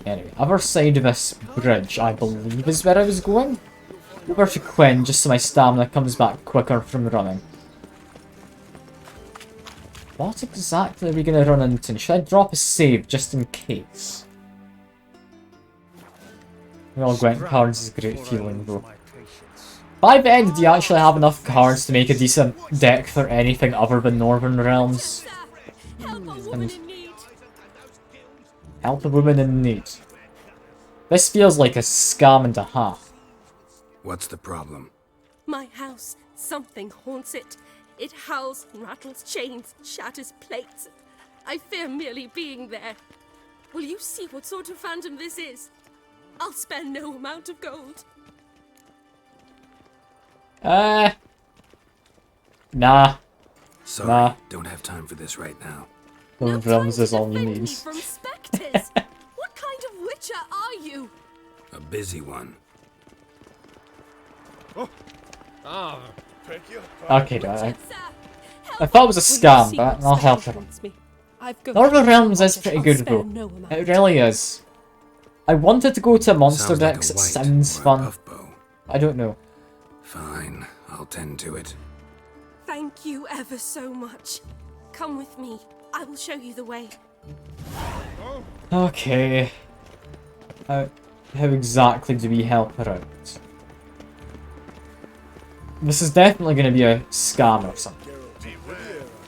Anyway, other side of this bridge, I believe, is where I was going. Over to Quinn, just so my stamina comes back quicker from running. What exactly are we going to run into? Should I drop a save just in case? Well, Gwent cards is a great feeling though. By the end, do you actually have enough cards to make a decent deck for anything other than Northern Realms? And help a woman in need. This feels like a scam and a half. What's the problem? My house. Something haunts it. It howls, rattles chains, shatters plates. I fear merely being there. Will you see what sort of phantom this is? I'll spare no amount of gold. Nah. Sorry, Nah. don't have time for this right now. Northern Realms is all you defend need. me from spectres. What kind of witcher are you? A busy one. Okay, I thought it was a scam, but I'll help him. Northern Realms is pretty good though. It really is. I wanted to go to Monster Sounds like Decks, a it white sounds or a fun. buff bow. I don't know. Fine, I'll tend to it. Thank you ever so much. Come with me. I will show you the way. Okay. How exactly do we help her out? This is definitely going to be a scam or something.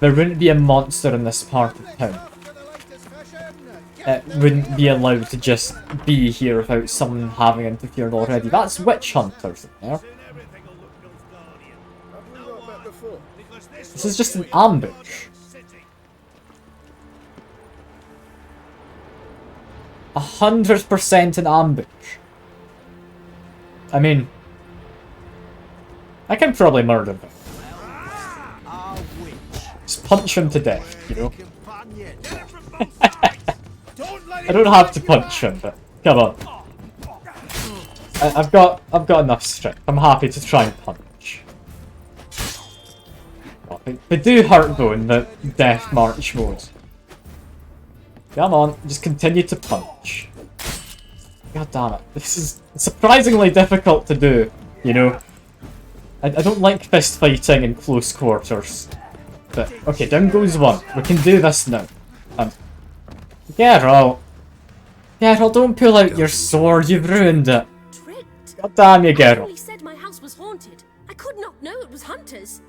There wouldn't be a monster in this part of town. It wouldn't be allowed to just be here without someone having interfered already. That's witch hunters in there. This is just an ambush. 100% an ambush. I mean, I can probably murder them. Just punch him to death, you know? I don't have to punch him, but come on. I've got enough strength. I'm happy to try and punch. Oh, they do hurt though in the death march mode. Come on, just continue to punch. God damn it. This is surprisingly difficult to do, you know? I don't like fist fighting in close quarters. But, okay, down goes one. We can do this now. Geralt. Geralt, don't pull out your sword, you've ruined it. Tricked. God damn you, I Geralt. only said my house was haunted. I could not know it was hunters.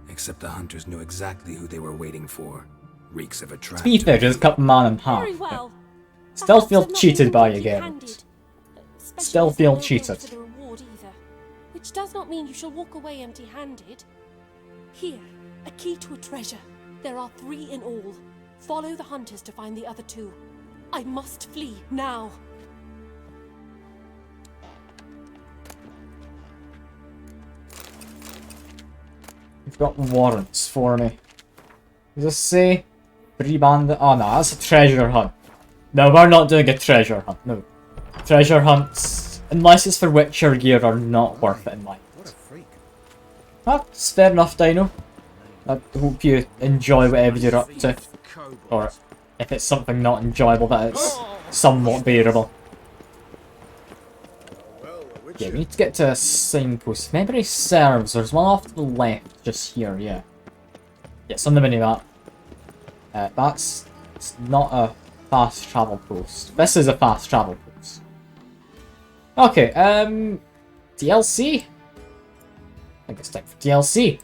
Except the hunters knew exactly who they were waiting for. Reeks of a trap. To be fair, just cut the man in half. Very well. Still Perhaps feel I'm not cheated by you, empty-handed. Geralt. Especially Still as I feel won't go cheated. for the reward either. Which does not mean you shall walk away empty-handed. Here, a key to a treasure. There are 3 in all. Follow the hunters to find the other two. I must flee now. You've got warrants for me. Does this say free bandit? Oh no, that's a treasure hunt. No, we're not doing a treasure hunt. No. Treasure hunts, unless it's for Witcher gear, are not worth it in my What a freak. That's fair enough, Dino. I hope you enjoy whatever you're up to. Or if it's something not enjoyable, that it's somewhat bearable. Yeah, we need to get to a signpost. Memory serves, there's one off to the left, just here, yeah. Yeah, it's on the mini-map. It's not a fast travel post. This is a fast travel post. Okay, DLC? I think it's time for DLC.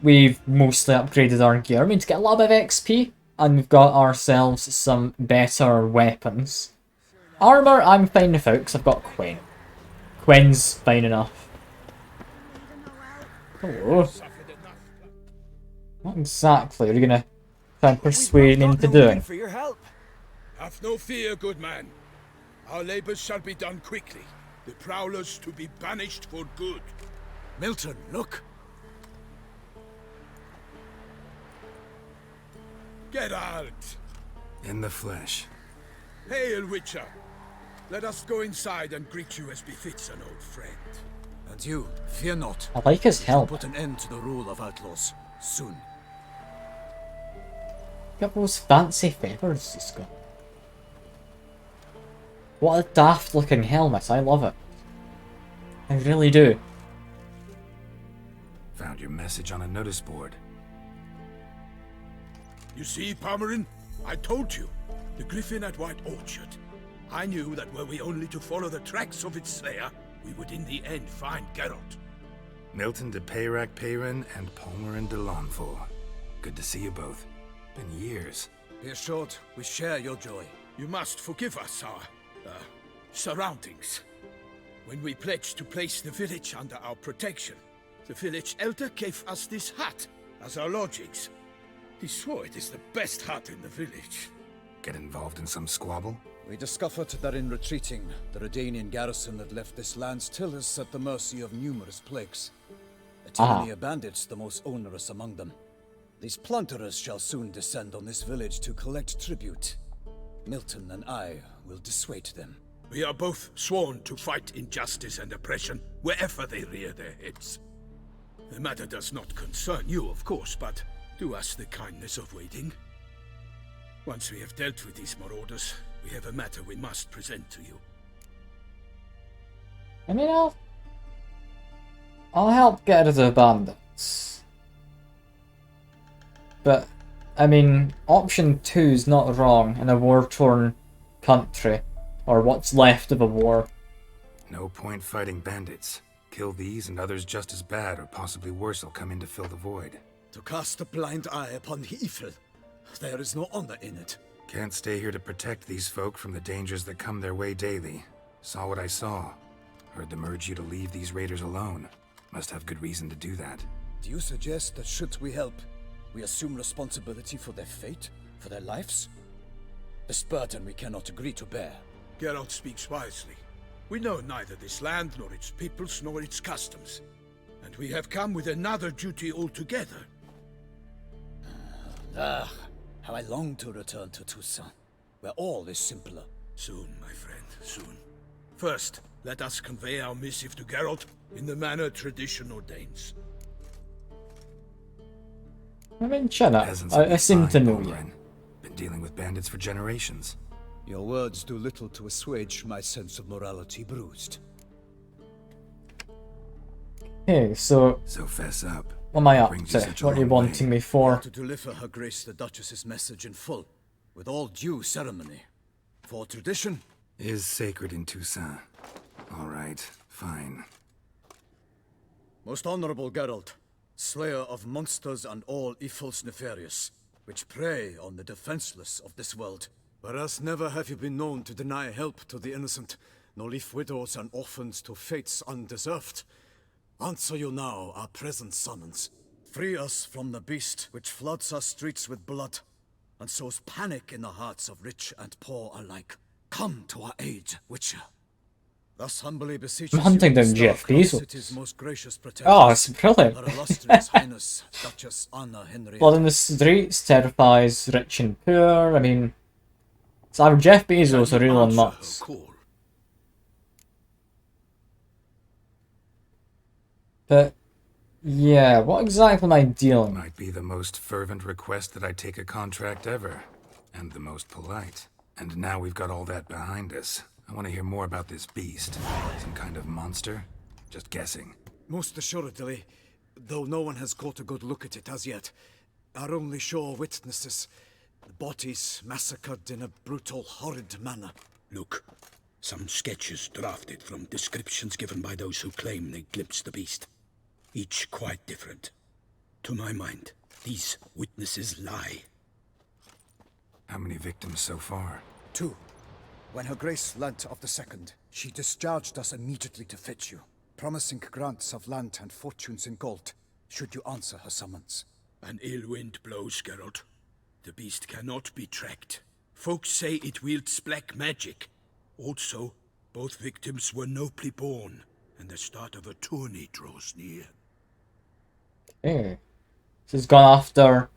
We've mostly upgraded our gear. We need to get a lot of XP, and we've got ourselves some better weapons. Armour, I'm fine without, because I've got Quen. Quen's fine enough. Hello. What exactly are you gonna try and persuade me into doing? For your help. Have no fear, good man. Our labors shall be done quickly. The prowlers to be banished for good. Milton, look. Geralt! In the flesh. Hail, Witcher! Let us go inside and greet you as befits an old friend. And you, fear not. I like his helmet. Put an end to the rule of outlaws, soon. Look at those fancy feathers he's got. What a daft looking helmet, I love it. I really do. Found your message on a notice board. You see, Palmerin? I told you. The griffin at White Orchard. I knew that were we only to follow the tracks of its slayer, we would in the end find Geralt. Milton de Peyrac Peyrin and Palmerin de Lawnful. Good to see you both. Been years. Be assured, we share your joy. You must forgive us our, surroundings. When we pledged to place the village under our protection, the village elder gave us this hut as our lodgings. He swore it is the best hut in the village. Get involved in some squabble? We discovered that in retreating, the Redanian garrison that left this land still is at the mercy of numerous plagues. A tyranny of bandits, the most onerous among them. These plunderers shall soon descend on this village to collect tribute. Milton and I will dissuade them. We are both sworn to fight injustice and oppression wherever they rear their heads. The matter does not concern you, of course, but do us the kindness of waiting. Once we have dealt with these marauders, we have a matter we must present to you. I mean, I'll help get rid of the bandits. But, I mean, option 2 is not wrong in a war-torn country, or what's left of a war. No point fighting bandits. Kill these and others just as bad, or possibly worse, will come in to fill the void. To cast a blind eye upon the evil, there is no honor in it. Can't stay here to protect these folk from the dangers that come their way daily. Saw what I saw. Heard them urge you to leave these raiders alone. Must have good reason to do that. Do you suggest that should we help, we assume responsibility for their fate, for their lives? This burden we cannot agree to bear. Geralt speaks wisely. We know neither this land, nor its peoples, nor its customs. And we have come with another duty altogether. How I long to return to Toussaint, where all is simpler. Soon, my friend, soon. First, let us convey our missive to Geralt in the manner tradition ordains. I mean, shut up. Peasants I seem to fine, know you. Palmerin. Been dealing with bandits for generations. Your words do little to assuage my sense of morality bruised. Okay, so So fess up. what am I up Brings you to? such a What are you long way. wanting me for? To deliver Her Grace the Duchess's message in full, with all due ceremony. For tradition, Is sacred in Toussaint. All right, fine. most honorable Geralt, slayer of monsters and all evils nefarious, which prey on the defenseless of this world. Whereas never have you been known to deny help to the innocent, nor leave widows and orphans to fates undeserved. Answer you now our present summons. Free us from the beast which floods our streets with blood and sows panic in the hearts of rich and poor alike. Come to our aid, Witcher. Thus humbly beseeches I'm hunting you, down Jeff Starcroft Bezos. City's most gracious protectress, Oh, it's brilliant. Her illustrious Highness, Duchess Anna Henrietta. Blood in the streets terrifies rich and poor. I mean, it's either Jeff Bezos or Elon Answer her Musk. call. But, yeah, what exactly am I dealing with? Might be the most fervent request that I take a contract ever, and the most polite. And now we've got all that behind us. I want to hear more about this beast. Some kind of monster? Just guessing. Most assuredly, though no one has caught a good look at it as yet. Our only sure witnesses. Bodies massacred in a brutal, horrid manner. Look, some sketches drafted from descriptions given by those who claim they glimpsed the beast. Each quite different. To my mind, these witnesses lie. How many victims so far? 2. When her grace learnt of the second, she discharged us immediately to fetch you, promising grants of land and fortunes in gold, should you answer her summons. An ill wind blows, Geralt. The beast cannot be tracked. Folks say it wields black magic. Also, both victims were nobly born, and the start of a tourney draws near. Okay. So it's gone after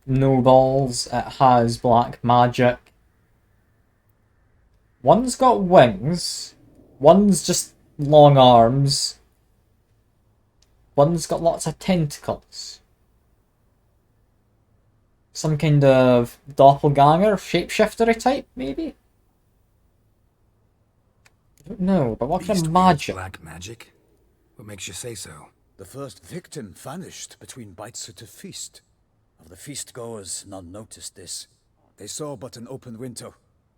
nobles. It has black magic. One's got wings. One's just long arms. One's got lots of tentacles. Some kind of doppelganger, shapeshiftery type, maybe? I don't know, but what kind of magic? Black magic? What makes you say so? The first victim vanished between bites at a feast. Of the feast-goers, none noticed this. They saw but an open window,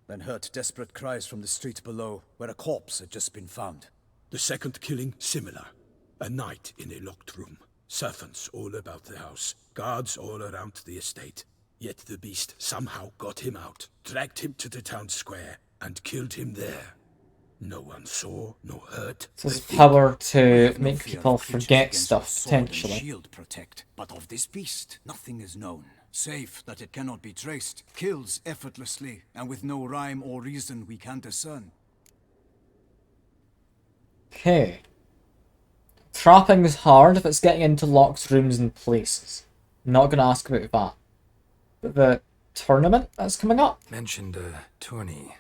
then heard desperate cries from the street below, where a corpse had just been found. The second killing, similar. A night in a locked room. Servants all about the house. Guards all around the estate. Yet the beast somehow got him out, dragged him to the town square, and killed him there. No one saw, nor heard. It has power to make people forget stuff, potentially. Shield protect, but of this beast, nothing is known. Save that it cannot be traced, kills effortlessly, and with no rhyme or reason we can discern. Okay. Trapping is hard if it's getting into locked rooms and places. I'm not going to ask about that. But the tournament that's coming up? Mentioned a tourney.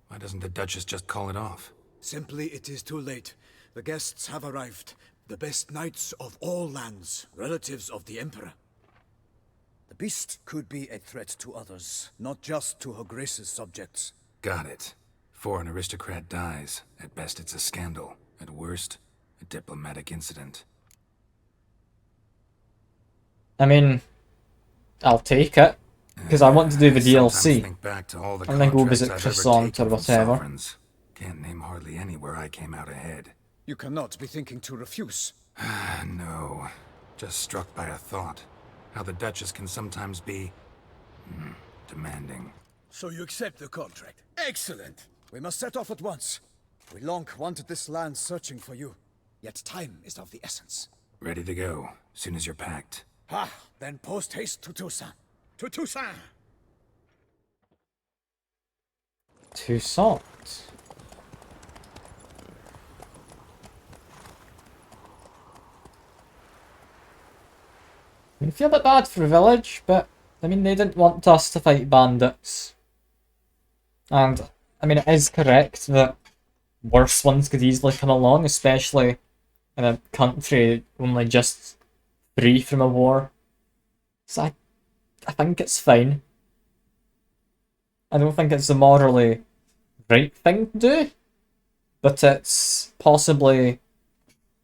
Why doesn't the Duchess just call it off? Simply it is too late. The guests have arrived. The best knights of all lands, relatives of the Emperor. The beast could be a threat to others, not just to her grace's subjects. Got it. Before an aristocrat dies, at best it's a scandal. At worst, a diplomatic incident. I mean, I'll take it. Because I want to do the DLC. Think back to all the and then go contracts visit I've Chris ever or taken from whatever. sovereigns. Can't name hardly any where I came out ahead. You cannot be thinking to refuse. No. Just struck by a thought. How the Duchess can sometimes be... demanding. So you accept the contract. Excellent! We must set off at once. We long wanted this land searching for you. Yet time is of the essence. Ready to go, soon as you're packed. Ah, then post haste to Toussaint. To Toussaint! Toussaint. I feel a bit bad for the village, but I mean they didn't want us to fight bandits. And I mean it is correct that worse ones could easily come along, especially in a country only just free from a war. So I think it's fine. I don't think it's the morally right thing to do, but it's possibly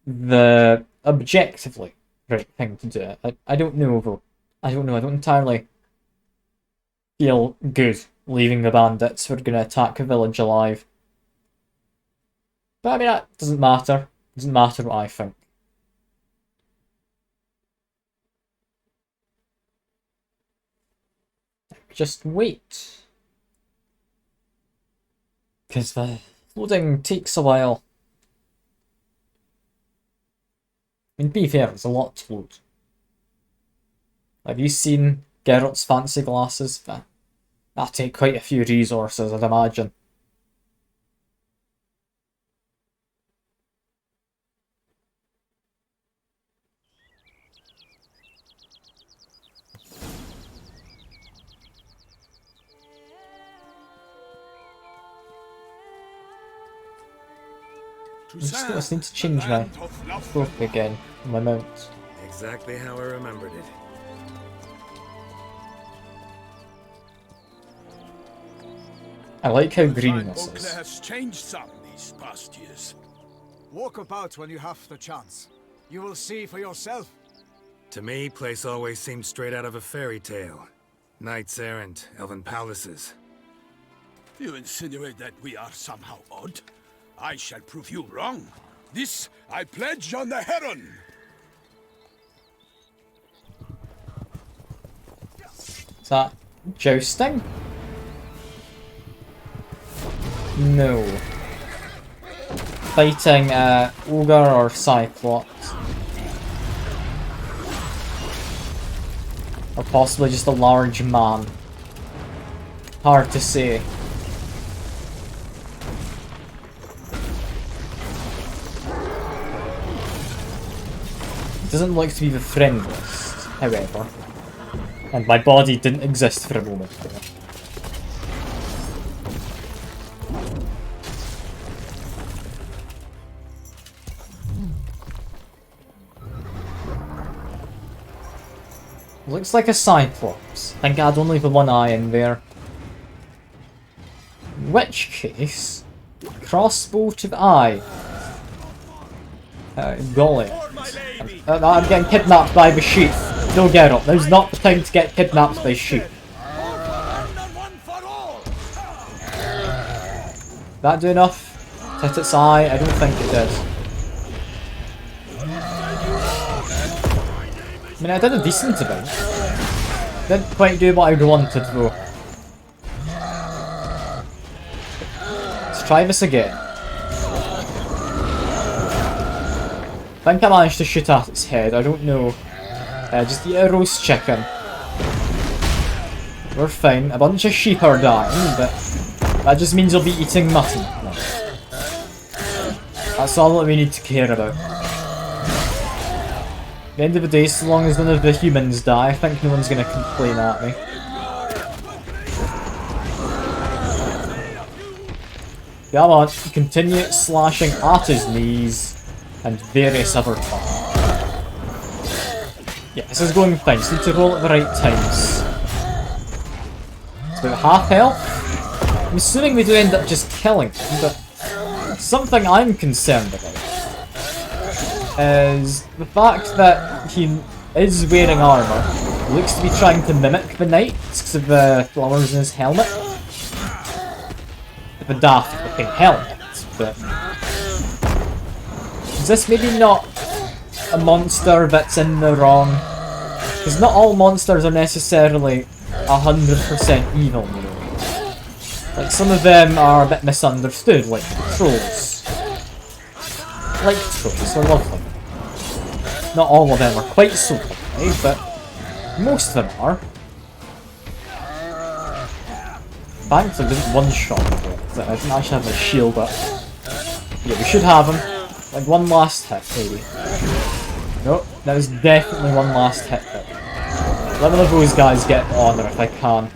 the objectively right thing to do. I don't know. I don't entirely feel good leaving the bandits who are going to attack a village alive. But I mean, that doesn't matter. It doesn't matter what I think. Just wait. Because the loading takes a while. I mean, to be fair, it's a lot to load. Have you seen Geralt's fancy glasses? That'll take quite a few resources, I'd imagine. I just need to change my cloak again, my mount. Exactly how I remembered it. I like how green this Oakland is. has changed some these past years. Walk about when you have the chance. You will see for yourself. To me, place always seemed straight out of a fairy tale. Knights errant, elven palaces. You insinuate that we are somehow odd? I shall prove you wrong. This I pledge on the Heron. Is that jousting? No. Fighting ogre or cyclops. Or possibly just a large man. Hard to say. Doesn't look to be the friendliest, however. And my body didn't exist for a moment there. Looks like a cyclops. I think I'd only the one eye in there. In which case, crossbow to the eye. Golly. I'm getting kidnapped by the sheep. No, Geralt, now's not the time to get kidnapped by sheep. That do enough? Hit its eye? I don't think it did. I mean, I did a decent amount. Didn't quite do what I wanted though. Let's try this again. I think I managed to shoot at its head, I don't know. Just eat a roast chicken. We're fine. A bunch of sheep are dying, but that just means you'll be eating mutton. No. That's all that we need to care about. At the end of the day, so long as none of the humans die, I think no one's gonna complain at me. Come on, continue slashing at his knees and various other parts. Yeah, this is going fine, just need to roll at the right times. It's about half health. I'm assuming we do end up just killing him, but something I'm concerned about is the fact that he is wearing armour, looks to be trying to mimic the knights because of the flowers in his helmet. The daft looking helmet, but is this maybe not a monster that's in the wrong? Because not all monsters are necessarily 100% evil, you know. Like, some of them are a bit misunderstood, like trolls. Like trolls, they're lovely. Not all of them are quite so lovely, but most of them are. Thankfully, didn't one-shot me, I didn't actually have my shield up. Yeah, we should have him. Like one last hit, maybe. Nope, that was definitely one last hit. Let one of those guys get honour if I can.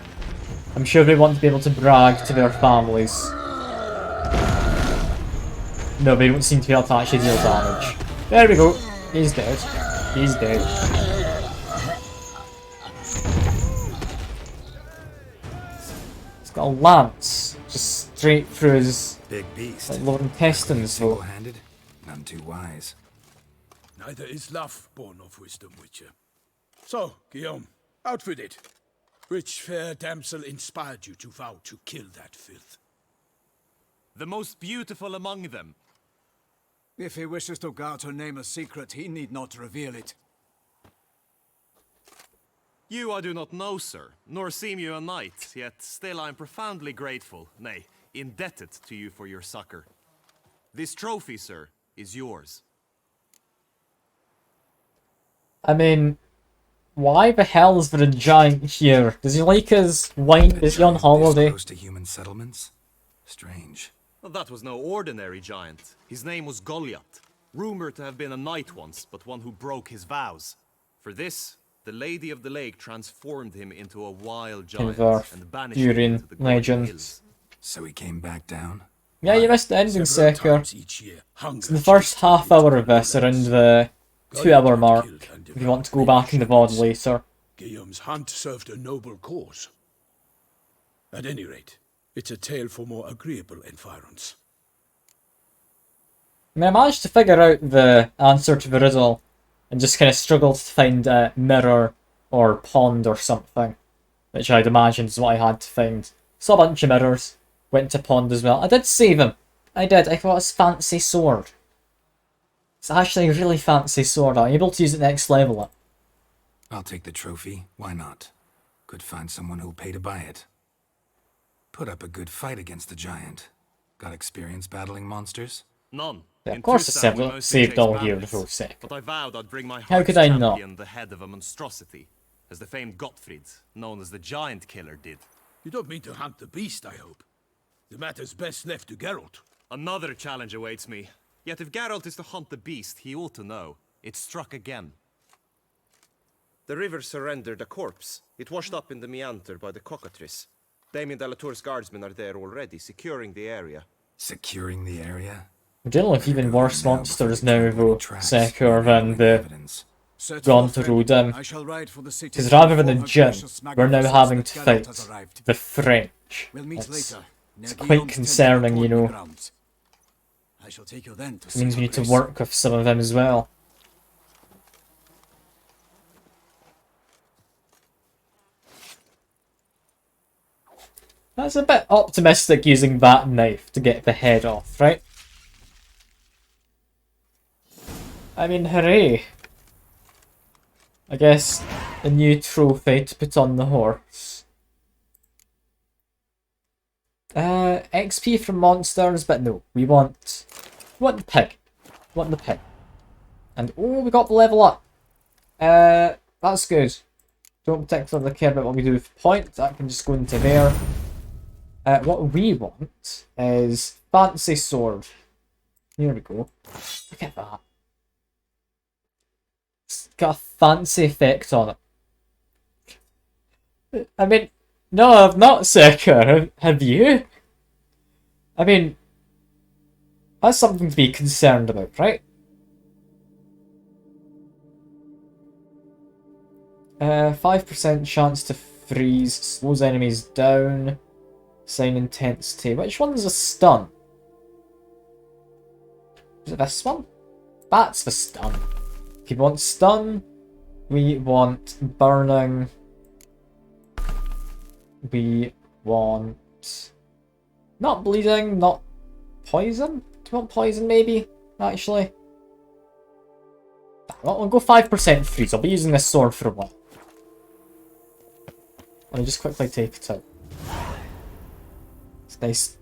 I'm sure they want to be able to brag to their families. No, they don't seem to be able to actually deal damage. There we go. He's dead. He's dead. He's got a lance. Just straight through his big beast. Like, lower intestines. Single-handed, none too wise. Neither is love born of wisdom, Witcher. So, Guillaume, out with it. Which fair damsel inspired you to vow to kill that filth? The most beautiful among them. If he wishes to guard her name a secret, he need not reveal it. You I do not know, sir, nor seem you a knight, yet still I am profoundly grateful, nay, indebted to you for your succor. This trophy, sir, is yours. I mean, Why the hell is there a giant here? Does he like his wine? Is he on holiday? Close to human settlements? Strange. Well, that was no ordinary giant. His name was Goliath, rumored to have been a knight once, but one who broke his vows. For this, the Lady of the Lake transformed him into a wild giant and banished him During to the Golden legends. Hills. So he came back down? Yeah, you missed the ending, Several Seeker. times each year, hunger It's the first chased half people hour to of this, the around lands. the 2 hour mark, Killed and if you want to go devoured back in the many VOD later. Guillaume's hunt served a noble cause. At any rate, it's a tale for more agreeable environs. I mean, I managed to figure out the answer to the riddle and just kind of struggled to find a mirror or pond or something, which I'd imagine is what I had to find. Saw a bunch of mirrors, went to pond as well. I did save him. I did. I thought it's fancy sword. It's actually a really fancy sword. I'm able to use it next level up. I'll take the trophy. Why not? Could find someone who'll pay to buy it. Put up a good fight against the giant. Got experience battling monsters? None. Yeah, In of course I Tristan, we mostly saved chased all here bandits, before sec. but I vowed I'd bring my How heart's could I not? champion the head of a monstrosity, as the famed Gottfried, known as the Giant Killer, did. You don't mean to hunt the beast, I hope. The matter's best left to Geralt. Another challenge awaits me. Yet if Geralt is to hunt the beast, he ought to know. It struck again. The river surrendered a corpse. It washed up in the meander by the cockatrice. Damien Delatour's guardsmen are there already, securing the area. Securing the area? We're dealing with even worse monsters now, though, Seeker, than the gone to Rodin. Because rather than the djinn, we're now having to fight the French. It's quite concerning, you know. It means we need to work with some of them as well. That's a bit optimistic using that knife to get the head off, right? I mean, hooray. I guess a new trophy to put on the horse. XP from monsters, but no, we want the pig. We want the pig. And oh, we got the level up. That's good. Don't particularly care about what we do with points. That can just go into there. What we want is fancy sword. Here we go. Look at that. It's got a fancy effect on it. I mean, no, I've not, Seeker. Have you? I mean, that's something to be concerned about, right? 5% chance to freeze, slows enemies down, sign intensity. Which one's a stun? Is it this one? That's the stun. If you want stun, we want burning. We want not bleeding, not poison. Do you want poison maybe? Actually. Well, we'll go 5% freeze. I'll be using this sword for a while. Let me just quickly take it out. It's nice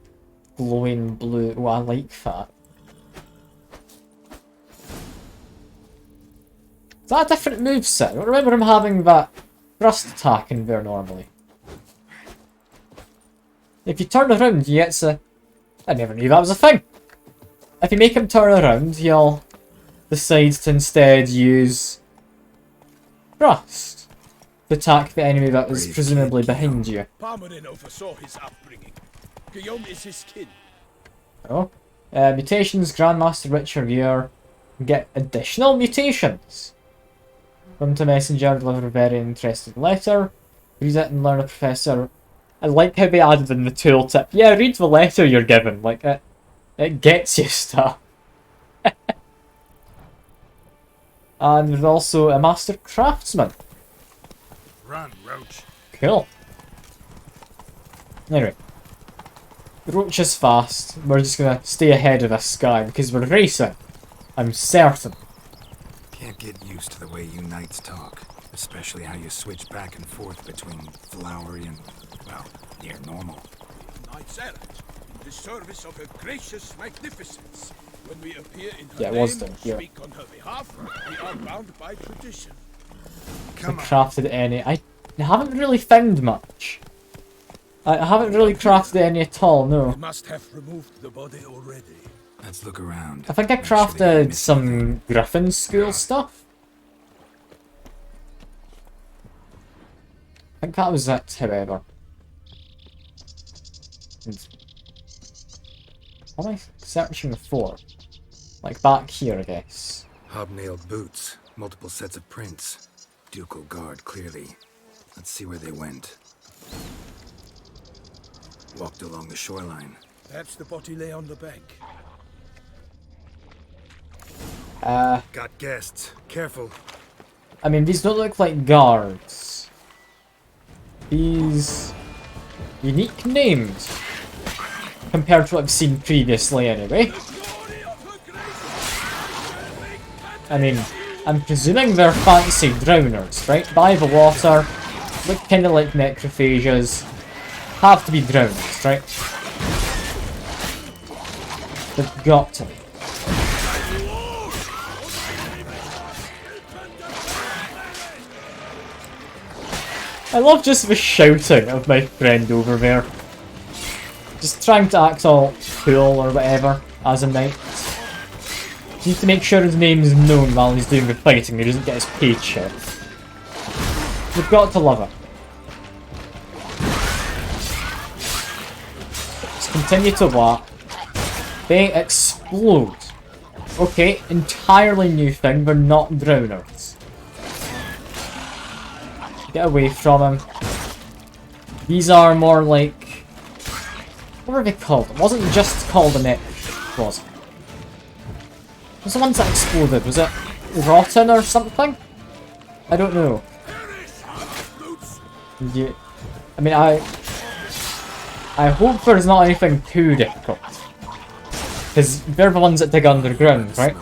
glowing blue. Oh, I like that. Is that a different moveset? I don't remember him having that thrust attack in there normally. If you turn around, he gets a... I never knew that was a thing. If you make him turn around, he'll decide to instead use thrust to attack the enemy that is presumably behind you. Parmarin oversaw his upbringing. Guillaume is his kin. Oh. Mutations, Grandmaster Richard Gear. Get additional mutations. Come to Messenger, deliver a very interesting letter. Read it and learn a professor. I like how they added in the tooltip. Yeah, read the letter you're given. Like, it gets you stuff. And there's also a Master Craftsman. Run, Roach. Cool. Anyway. Roach is fast. We're just gonna stay ahead of this guy because we're racing. I'm certain. Can't get used to the way you knights talk. Especially how you switch back and forth between flowery and, well, near normal. Knights errant, in the service of her gracious magnificence. When we appear in her Yeah, it was name, done, yeah. speak on her behalf, we are bound by tradition. actually crafted any. I haven't really found much. I haven't really crafted any at all, no. They must have removed the body already. Let's look around. I think I crafted some Griffin School stuff. I think that was it, however. What am I searching for? Like back here, I guess. Hobnailed boots, multiple sets of prints. Ducal guard, clearly. Let's see where they went. Walked along the shoreline. Perhaps the body lay on the bank. Got guests. Careful. I mean, these don't look like guards. These... unique names. Compared to what I've seen previously, anyway. I mean, I'm presuming they're fancy drowners, right? By the water, look kinda like necrophages. Have to be drowners, right? They've got to be. I love just the shouting of my friend over there. Just trying to act all cool or whatever, as a knight. Need to make sure his name's known while he's doing the fighting, he doesn't get his paycheck. You've got to love it. Just continue to what? They explode. Okay, entirely new thing, they're not drowners. Get away from him. These are more like... what were they called? It wasn't just called a neck, was it? What was the ones that exploded? Was it rotten or something? I don't know. Yeah. I mean, I hope there's not anything too difficult. Because they're the ones that dig underground, right?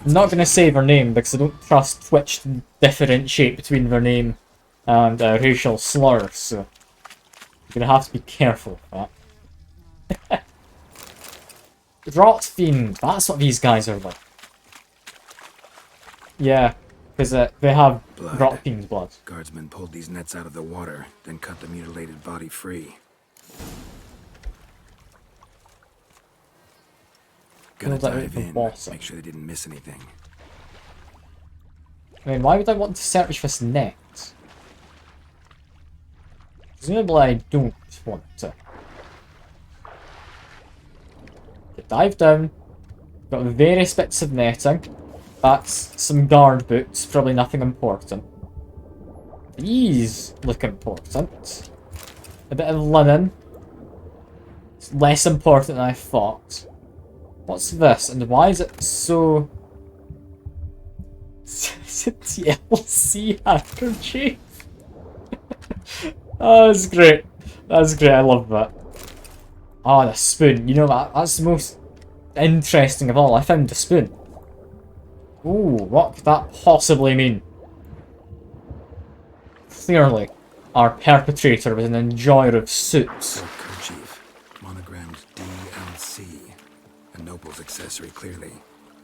I'm not going to say their name because I don't trust Twitch to differentiate between their name and racial slurs, so you're going to have to be careful with that. Rot Fiend, that's what these guys are like. Yeah, because they have Rot Fiend's blood. Guardsmen pulled these nets out of the water, then cut the mutilated body free. Gonna dive in, make sure they didn't miss anything. I mean, why would I want to search this net? Presumably I don't want to. Okay, dive down. Got various bits of netting. That's some guard boots, probably nothing important. These look important. A bit of linen. It's less important than I thought. What's this, and why is it so... Is it TLC handkerchief? Oh, that's great. That's great, I love that. Oh, the spoon. You know, that's the most interesting of all. I found the spoon. Ooh, what could that possibly mean? Clearly, our perpetrator was an enjoyer of suits. Kerchief, monogrammed DLC. A noble's accessory, clearly.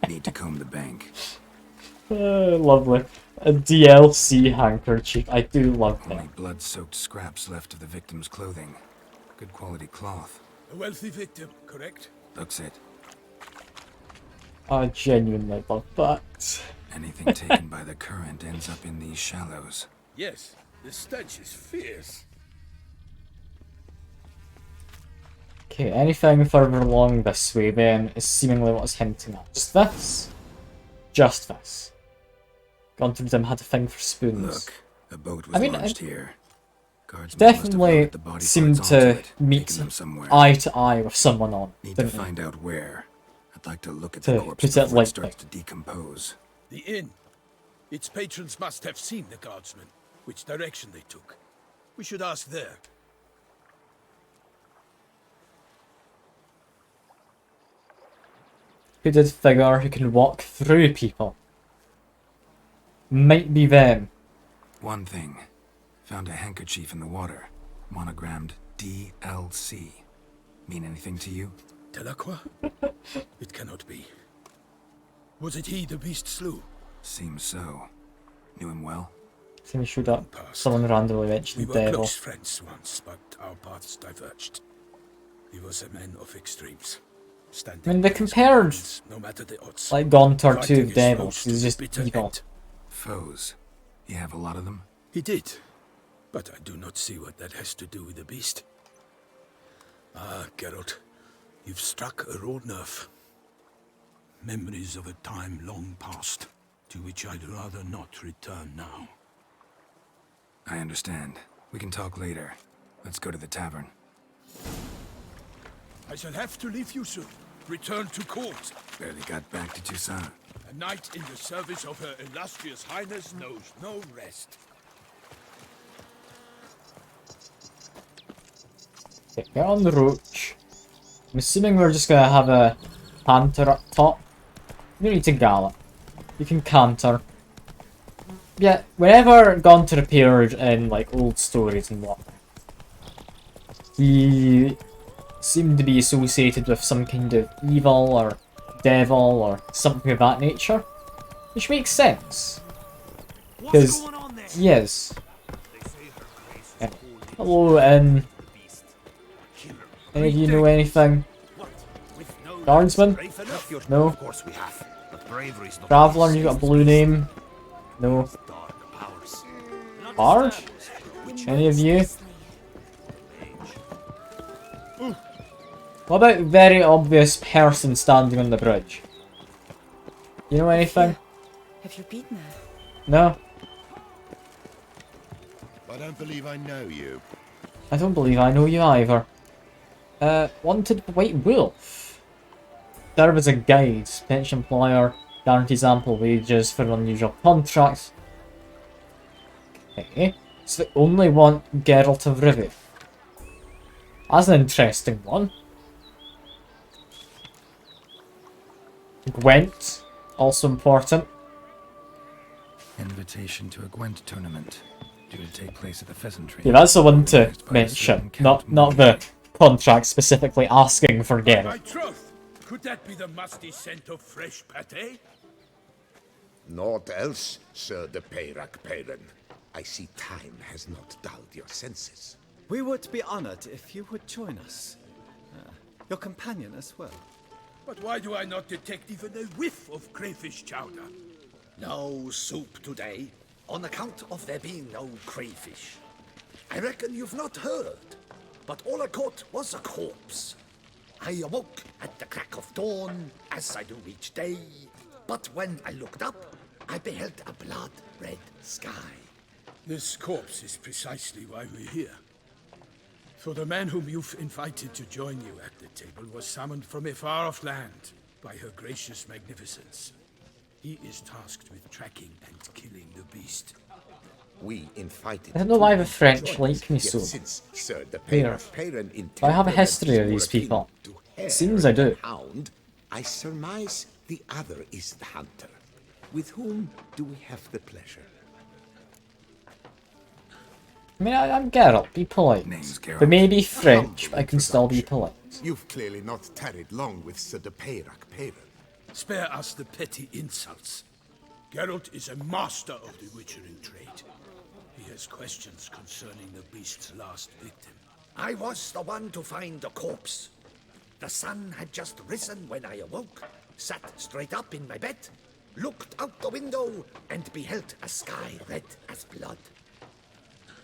Need to comb the bank. Lovely. A DLC handkerchief. I do love that. Only blood-soaked scraps left of the victim's clothing. Good quality cloth. A wealthy victim, correct? Looks it. I genuinely love that. Anything taken by the current ends up in these shallows. Yes, the stench is fierce. Okay, anything further along this way then is seemingly what it's hinting at. Just this? Just this. Gone through them, had a thing for spoons. Look, a boat was launched here. Definitely seemed to meet eye to eye with someone on. Need to find out where. I'd like to look at to the corpse put it before it lightly. starts to decompose. The inn. Its patrons must have seen the guardsmen, which direction they took. We should ask there. Hooded figure who can walk through people. Might be them. One thing. Found a handkerchief in the water. Monogrammed DLC. Mean anything to you? Delacroix? It cannot be. Was it he the beast slew? Seems so. Knew him well? So we should up. Someone randomly mentioned We the were devil. close friends once, but our paths diverged. He was a man of extremes. I mean, they compared No matter the odds. like Gaunter to Fighting the his devil. foes to He's the just bitter evil. end. Foes? You have a lot of them? He did, but I do not see what that has to do with the beast. Ah, Geralt, you've struck a raw nerve. Memories of a time long past, to which I'd rather not return now. I understand. We can talk later. Let's go to the tavern. I shall have to leave you soon. Return to court. Barely got back to Toussaint. A knight in the service of Her Illustrious Highness knows no rest. Okay, get on the roach. I'm assuming we're just gonna have a canter up top. You don't need to gallop. You can canter. Yeah, whenever Gaunter appeared in like old stories and whatnot, he seemed to be associated with some kind of evil or devil or something of that nature. Which makes sense. Because he is. Yeah. Hello, any of you know anything? Guardsman? No. Of course we have. But bravery's not Traveller, you got a blue name? No. Bard? Any of you? What about very obvious person standing on the bridge? You know anything? Have you beaten her? No? I don't believe I know you. I don't believe I know you either. Wanted White Wolf. Serve as a guide. Pension employer. Guarantees ample wages for unusual contracts. Okay. So they only want Geralt of Rivia. That's an interesting one. Gwent. Also important. Invitation to a Gwent tournament. Due to take place at the Pheasantry. Yeah, that's the one to mention. Not the contract specifically asking for Geralt. My troth! Could that be the musty scent of fresh pate? Naught else, Sir de Peyrac Peyran. I see time has not dulled your senses. We would be honored if you would join us. Your companion as well. But why do I not detect even a whiff of crayfish chowder? No soup today, on account of there being no crayfish. I reckon you've not heard, but all I caught was a corpse. I awoke at the crack of dawn, as I do each day, but when I looked up, I beheld a blood-red sky. This corpse is precisely why we're here. For the man whom you've invited to join you at the table was summoned from a far-off land by her gracious magnificence. He is tasked with tracking and killing the beast. We invited. I don't know why the French like me so. Weird. I have a history of these people. It seems I do. Hound, I surmise the other is the hunter. With whom do we have the pleasure? I mean, I'm Geralt, be polite. They may be French, but I can still be polite. You've clearly not tarried long with Sir de Peyrac Peyran. Spare us the petty insults. Geralt is a master of the witchering trade. He has questions concerning the beast's last victim. I was the one to find the corpse. The sun had just risen when I awoke, sat straight up in my bed, looked out the window, and beheld a sky red as blood.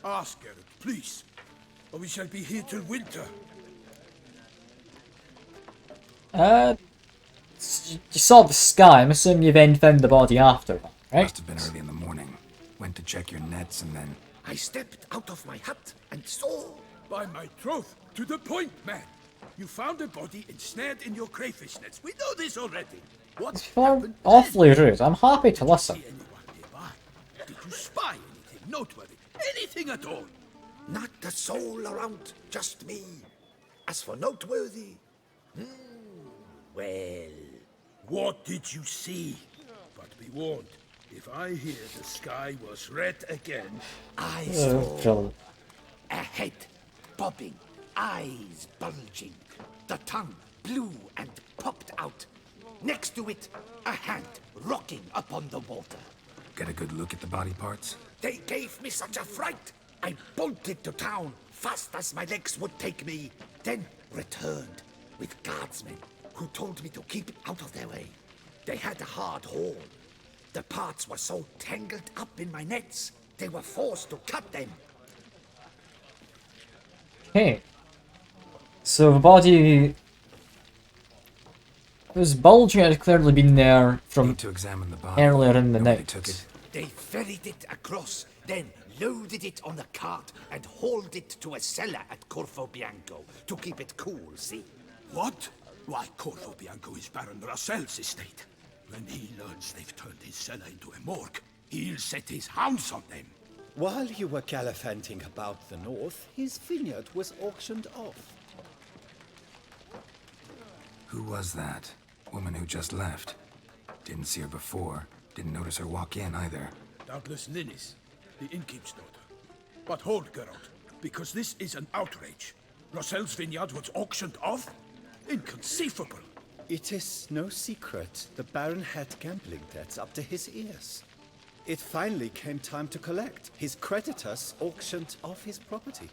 Ask Geralt, please, or we shall be here till winter. You saw the sky. I'm assuming you then found the body after that, right? Must have been early in the morning. Went to check your nets and then... I stepped out of my hut and saw... By my troth, to the point, man. You found a body ensnared in your crayfish nets. We know this already. What You're happened? awfully rude. I'm happy to listen. See anyone nearby? Did you spy anything noteworthy? Anything at all? Not a soul around, just me. As for noteworthy... well... What did you see? But be warned, if I hear the sky was red again... I Oh, saw God. a head bobbing, eyes bulging, the tongue blue and popped out. Next to it, a hand rocking upon the water. Get a good look at the body parts? They gave me such a fright. I bolted to town fast as my legs would take me, then returned with guardsmen who told me to keep out of their way. They had a hard haul. The parts were so tangled up in my nets, they were forced to cut them. Okay. So the body was bulging. It had clearly been there from to examine the body. earlier in the Nobody night. took it. They ferried it across, then loaded it on a cart and hauled it to a cellar at Corvo Bianco to keep it cool, see? What? Why, Corvo Bianco is Baron Russell's estate. When he learns they've turned his cellar into a morgue, he'll set his hounds on them. While you were gallivanting about the north, his vineyard was auctioned off. Who was that? Woman who just left. Didn't see her before. Didn't notice her walk in either. Doubtless Ninnis, the innkeep's daughter. But hold, Geralt, because this is an outrage. Russell's vineyard was auctioned off? Inconceivable. It is no secret the Baron had gambling debts up to his ears. It finally came time to collect. His creditors auctioned off his property.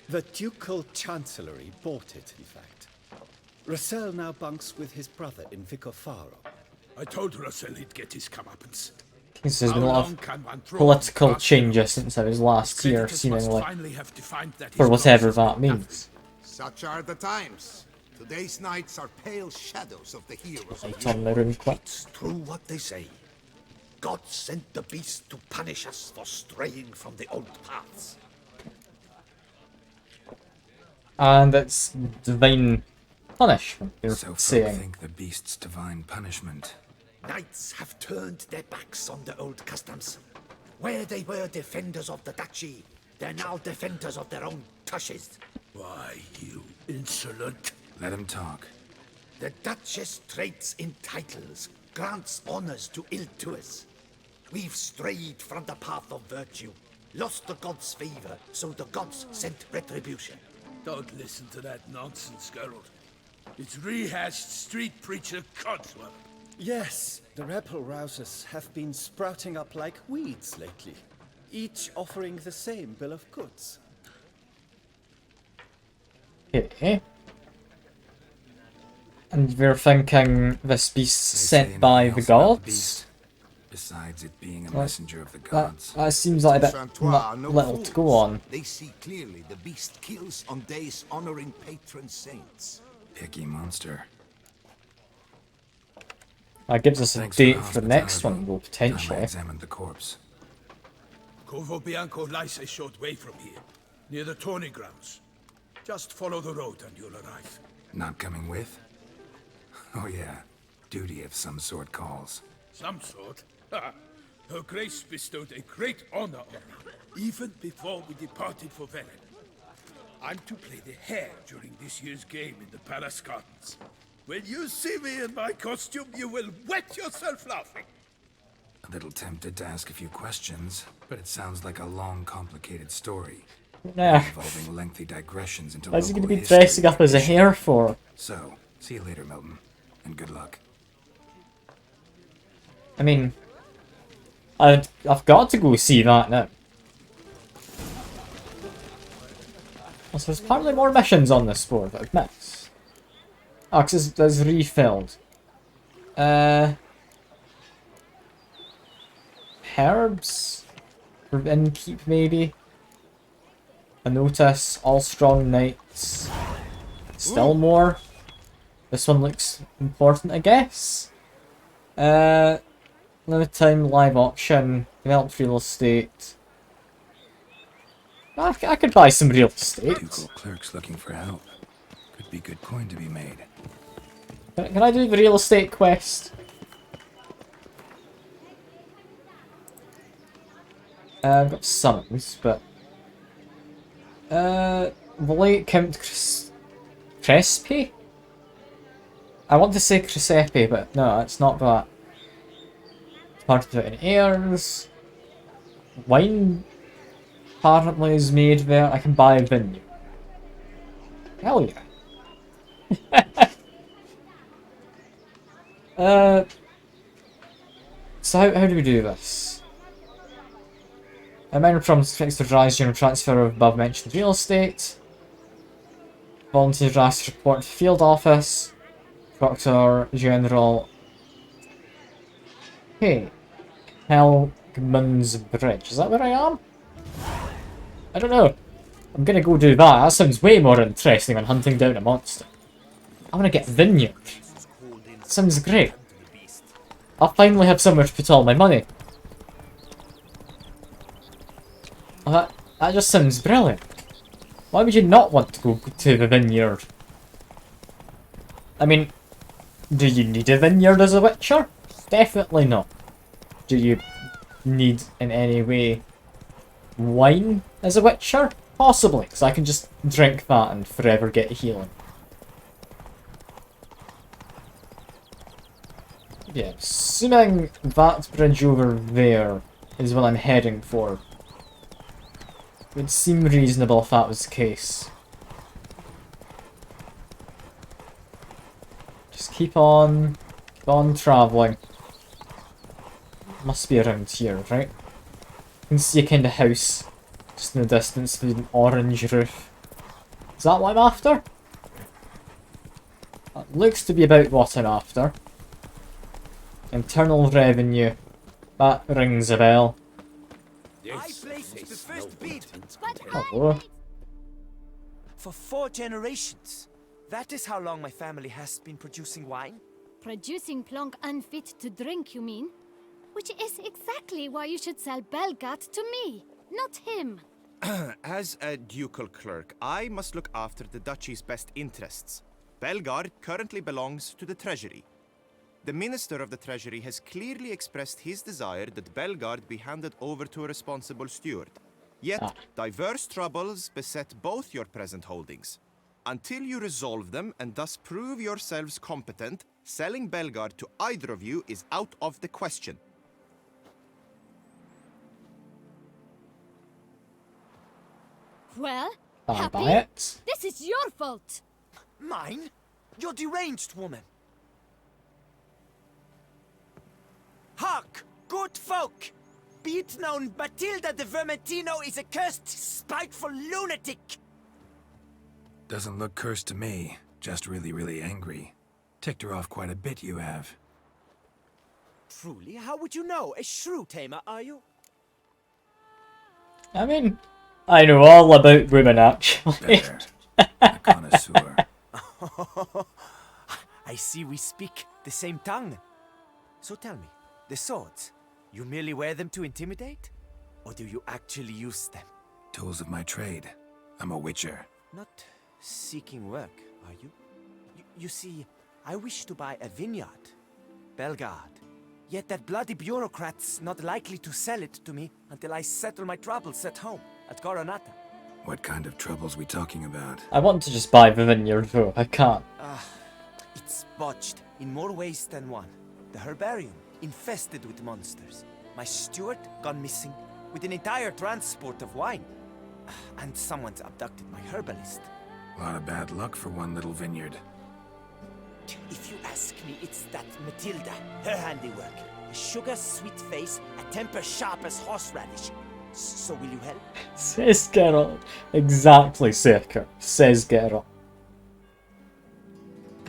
The Ducal Chancellery bought it, in fact. Russell now bunks with his brother in Vicofaro. I told Russell he'd get his comeuppance. There's been a How lot long of can one throw political past changes since I was last here, Creditors must seemingly. finally have to find that For his whatever promises that meant means. Such are the times. Today's knights are pale shadows of the heroes. Light on the room quick. It's true what they say. God sent the beast to punish us for straying from the old paths. And it's divine punishment, you're So folk saying. think the beast's divine punishment. Knights have turned their backs on the old customs. Where they were defenders of the duchy, they're now defenders of their own tushes. Why, you insolent... Let him talk. The Duchess trades in titles, grants honors to ill-doers. We've strayed from the path of virtue, lost the gods' favor, so the gods sent retribution. Don't listen to that nonsense, Geralt. It's rehashed street preacher Codswell. Yes, the rebel rousers have been sprouting up like weeds lately, each offering the same bill of goods. Okay. And we're thinking this beast They say sent by nothing the else about the gods? beast, besides it being a Well, messenger of the That, gods. that seems like a bit Santois are no little fools. to go on. They see clearly the beast kills on days honoring patron saints. Picky monster. That gives us a Thanks date the for the next hospitality. one, though, Time I potentially. examined the corpse. Corvo Bianco lies a short way from here, near the tourney grounds. Just follow the road and you'll arrive. Not coming with? Oh yeah, duty of some sort calls. Some sort? Ha! Her Grace bestowed a great honor on me, even before we departed for Velen. I'm to play the hare during this year's game in the palace gardens. When you see me in my costume, you will wet yourself laughing. A little tempted to ask a few questions, but it sounds like a long, complicated story. Nah. Involving lengthy digressions into What's he local gonna be history dressing up as a tradition. hare for? So, see you later, Milton, and good luck. I mean, I've got to go see that now. Also, there's apparently more missions on this board that I've missed. Oh, 'cause it's refilled. Herbs? For innkeep, maybe? A notice, all strong knights. Still more. This one looks important, I guess. Limited time live auction, developed real estate. I could buy some real estate. Ducal clerks looking for help. Could be good coin to be made. Can I do the real estate quest? I've got summons, but... Late Count Crespi? I want to say Cresepi, but no, it's not that. Part of it in heirs. Wine apparently is made there. I can buy a vineyard. Hell yeah. So how do we do this? A minor problem fixed to rise during transfer of above mentioned real estate. Volunteers asked to report to field office. Proctor General. Hey, Helgman's Bridge. Is that where I am? I don't know. I'm gonna go do that. That sounds way more interesting than hunting down a monster. I wanna get Vineyard. Sounds great. I'll finally have somewhere to put all my money. Oh, that just sounds brilliant. Why would you not want to go to the Vineyard? I mean, do you need a vineyard as a witcher? Definitely not. Do you need in any way wine as a witcher? Possibly, because I can just drink that and forever get healing. Yeah, assuming that bridge over there is what I'm heading for. It would seem reasonable if that was the case. Just keep on travelling. Must be around here, right? You can see a kind of house just in the distance with an orange roof. Is that what I'm after? That looks to be about what I'm after. Internal revenue. That rings a bell. Hello. For 4 generations. That is how long my family has been producing wine. Producing plonk unfit to drink, you mean? Which is exactly why you should sell Belgard to me, not him. As a ducal clerk, I must look after the duchy's best interests. Belgard currently belongs to the treasury. The minister of the treasury has clearly expressed his desire that Belgard be handed over to a responsible steward. Yet, diverse troubles beset both your present holdings. Until you resolve them and thus prove yourselves competent, selling Belgard to either of you is out of the question. Well, I'll happy? buy it. This is your fault. Mine? You're deranged, woman. Hark, good folk! Be it known, Matilda de Vermentino is a cursed, spiteful lunatic! Doesn't look cursed to me. Just really, really angry. Ticked her off quite a bit, you have. Truly? How would you know? A shrew tamer, are you? I mean, I know all about women, actually. There. A connoisseur. I see we speak the same tongue. So tell me, the swords, you merely wear them to intimidate? Or do you actually use them? Tools of my trade. I'm a witcher. Not seeking work, are you? You see, I wish to buy a vineyard. Belgard. Yet that bloody bureaucrat's not likely to sell it to me until I settle my troubles at home, at Coronata. What kind of troubles we talking about? I want to just buy the vineyard though, I can't. It's botched in more ways than one. The herbarium, infested with monsters. My steward, gone missing, with an entire transport of wine. And someone's abducted my herbalist. A lot of bad luck for one little vineyard. If you ask me, it's that Matilda, her handiwork. A sugar-sweet face, a temper sharp as horseradish. So will you help? Says Geralt. Exactly, Seeker. Says Geralt.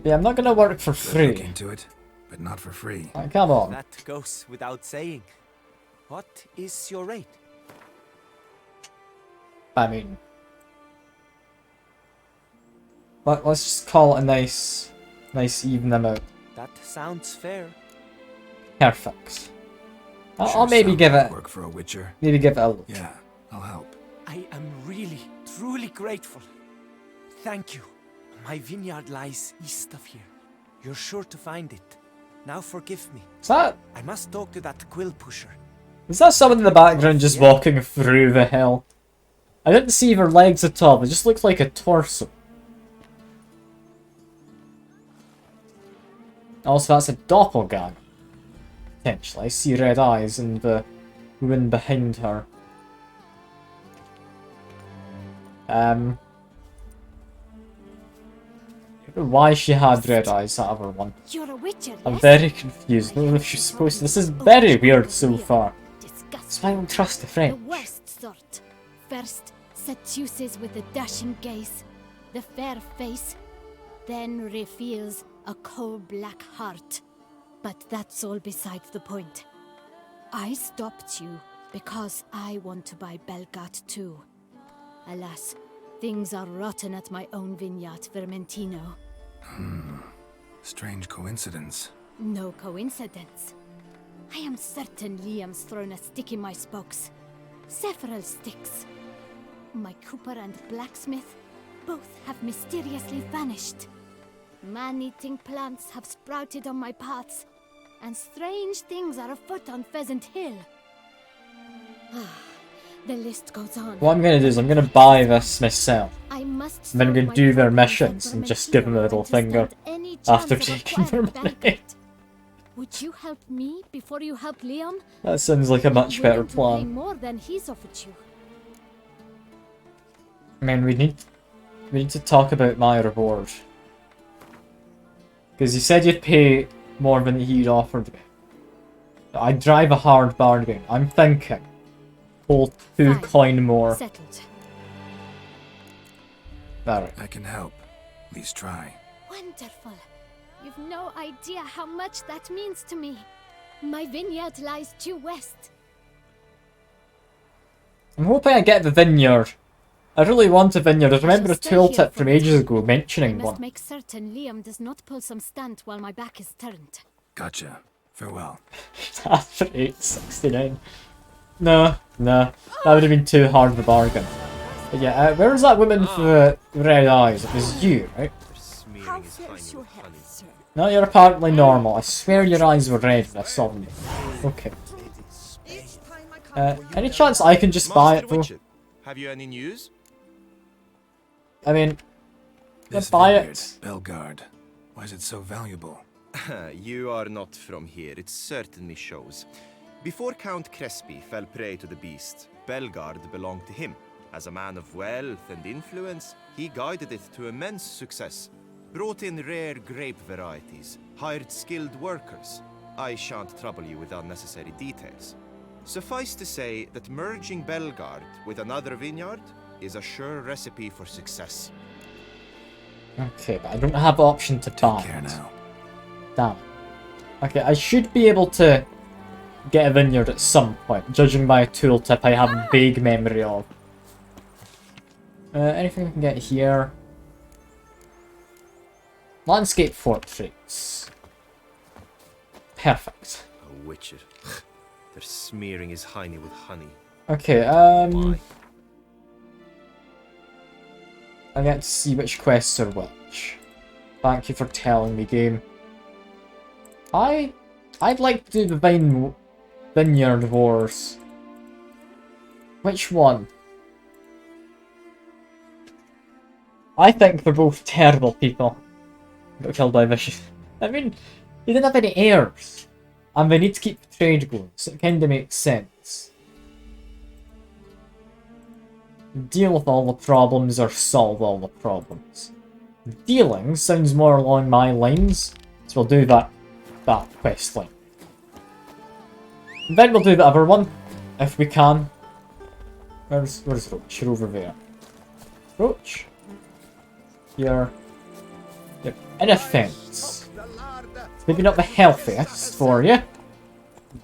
Yeah, I'm not gonna work for free. Look into it, but not for free. Come on. That goes without saying. What is your rate? I mean... Let's just call it a nice even amount. That sounds fair. Perfect. I'll maybe give it... Work for a witcher. Maybe give it a look. Yeah, I'll help. I am really, truly grateful. Thank you. My vineyard lies east of here. You're sure to find it. Now forgive me. Is that... I must talk to that quill pusher. Is that someone in the background just walking through the hill? I didn't see her legs at all. It just looked like a torso. Also, that's a doppelganger. Potentially. I see red eyes and the woman behind her. I don't know why she had red eyes, that other one. You're a witcher, I'm yes? very confused. I don't know if she's supposed to. This is very weird so far. That's why I don't trust a friend. The worst first seduces with a dashing gaze, the fair face, then reveals a coal-black heart. But that's all besides the point. I stopped you because I want to buy Belgard too. Alas, things are rotten at my own vineyard, Vermentino. Strange coincidence. No coincidence. I am certain Liam's thrown a stick in my spokes. Several sticks. My cooper and blacksmith both have mysteriously vanished. Man-eating plants have sprouted on my paths, and strange things are afoot on Pheasant Hill. The list goes on. What I'm gonna do is I'm gonna buy this myself. I must And then I'm gonna do their missions and just give them a little finger after taking their money. Would you help me before you help Liam? That sounds like a much better Willing to pay plan. more than he's offered you. Man, we need to talk about my reward. Because you said you'd pay more than he'd offered me. I drive a hard bargain. I'm thinking. Hold 2 coin more. Settled. Alright. I can help. At least try. Wonderful. You've no idea how much that means to me. My vineyard lies due west. I'm hoping I get the vineyard. I really want a vineyard. I remember a tooltip from ages ago I mentioning must one. make certain Liam does not pull some stunt while my back is turned. Gotcha. Farewell. After 869. No. That would have been too hard of a bargain. But yeah, where was that woman with the red eyes? It was you, right? How fares your health, sir? No, you're apparently normal. I swear your eyes were red when I saw them. Okay. Any chance I can just buy it though? Have you any news? I mean, This buy vineyard, it. Belgard. Why is it so valuable? You are not from here, it certainly shows. Before Count Crespi fell prey to the beast, Belgard belonged to him. As a man of wealth and influence, he guided it to immense success. Brought in rare grape varieties, hired skilled workers. I shan't trouble you with unnecessary details. Suffice to say that merging Belgard with another vineyard is a sure recipe for success. Okay, but I don't have the option to buy Care it. now. Damn. Okay, I should be able to get a vineyard at some point, judging by a tooltip I have a vague memory of. Anything we can get here? Landscape portraits. Perfect. A witcher. They're smearing his hiney with honey. Okay, Why? I get to see which quests are which. Thank you for telling me, game. I'd like to do the Vineyard Wars. Which one? I think they're both terrible people. Got killed by vicious. I mean, they didn't have any heirs. And they need to keep the trade going, so it kinda makes sense. Deal with all the problems or solve all the problems. Dealing sounds more along my lines, so we'll do that quest line. And then we'll do the other one, if we can. Where's Roach? You're over there. Roach? You're in a fence. Maybe not the healthiest for you,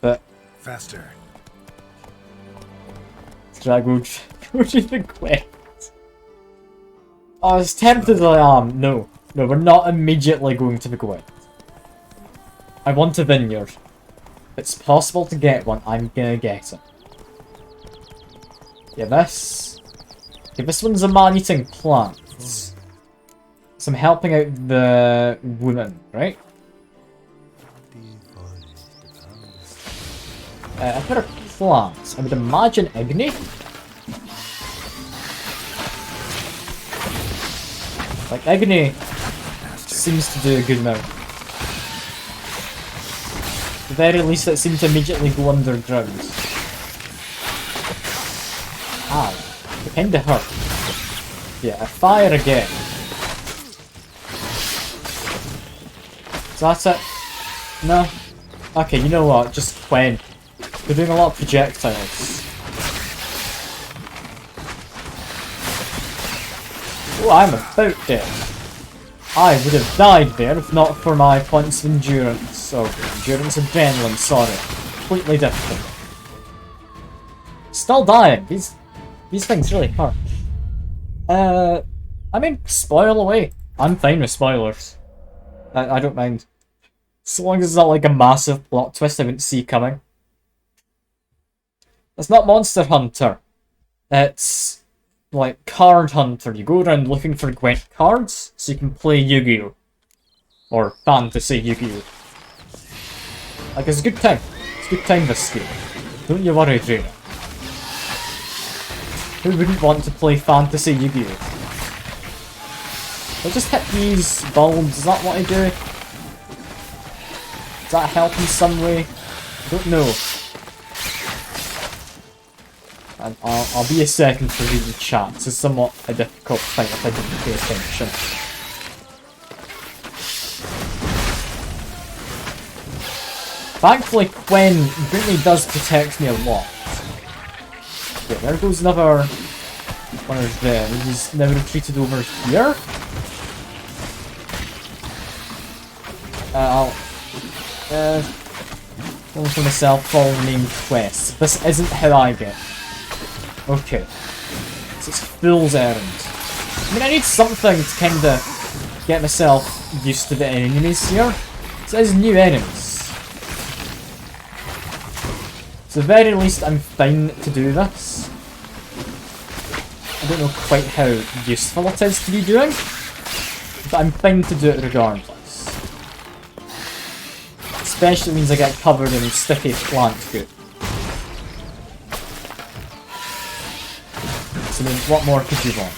but faster. Go to the quest. I was tempted as I am. No, we're not immediately going to the quest. I want a vineyard. If it's possible to get one, I'm gonna get it. Yeah, this one's a man-eating plants. So I'm helping out the woman, right? If there are plants, I would imagine Igni. Like, Igni seems to do a good amount. At the very least, it seems to immediately go underground. Ow. It kinda hurt. Yeah, fire again. So that's it? No? Okay, you know what? Just Quen. We're doing a lot of projectiles. Oh, I'm about dead. I would have died there if not for my points of endurance. Or endurance adrenaline, sorry. Completely different. Still dying. These things really hurt. I mean, spoil away. I'm fine with spoilers. I don't mind. So long as it's not like a massive plot twist I wouldn't see coming. It's not Monster Hunter. It's like Card Hunter. You go around looking for Gwent cards so you can play Yu-Gi-Oh! Or Fantasy Yu-Gi-Oh! Like, it's a good time. It's a good time, this game. Don't you worry, Drainer. Who wouldn't want to play Fantasy Yu-Gi-Oh? I just hit these bulbs, is that what I do? Does that help in some way? I don't know. And I'll be a second for reading chat. It's somewhat a difficult thing if I didn't pay attention. Thankfully, Gwen really does protect me a lot. Okay, there goes another one of them. He's now retreated over here. One for myself, full name quest. This isn't how I get. Okay. So it's fool's errand. I mean, I need something to kinda get myself used to the enemies here. So there's new enemies. So at the very least, I'm fine to do this. I don't know quite how useful it is to be doing, but I'm fine to do it regardless. Especially means I get covered in sticky plant goo. So I mean, what more could you want?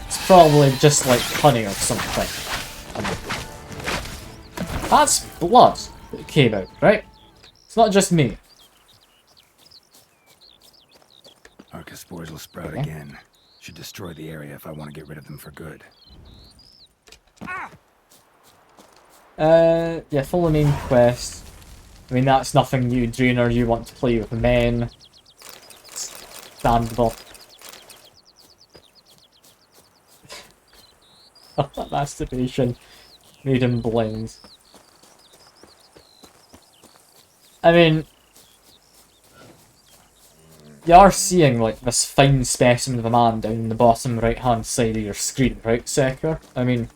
It's probably just like honey or something. That's blood that came out, right? It's not just me. Arca spores will sprout again. Should destroy the area if I want to get rid of them for good. Yeah, follow main quest. I mean, that's nothing new, Drainer. You want to play with men. Understandable. Masturbation made him blind. I mean, you are seeing like this fine specimen of a man down the bottom right hand side of your screen, right, Secker? I mean,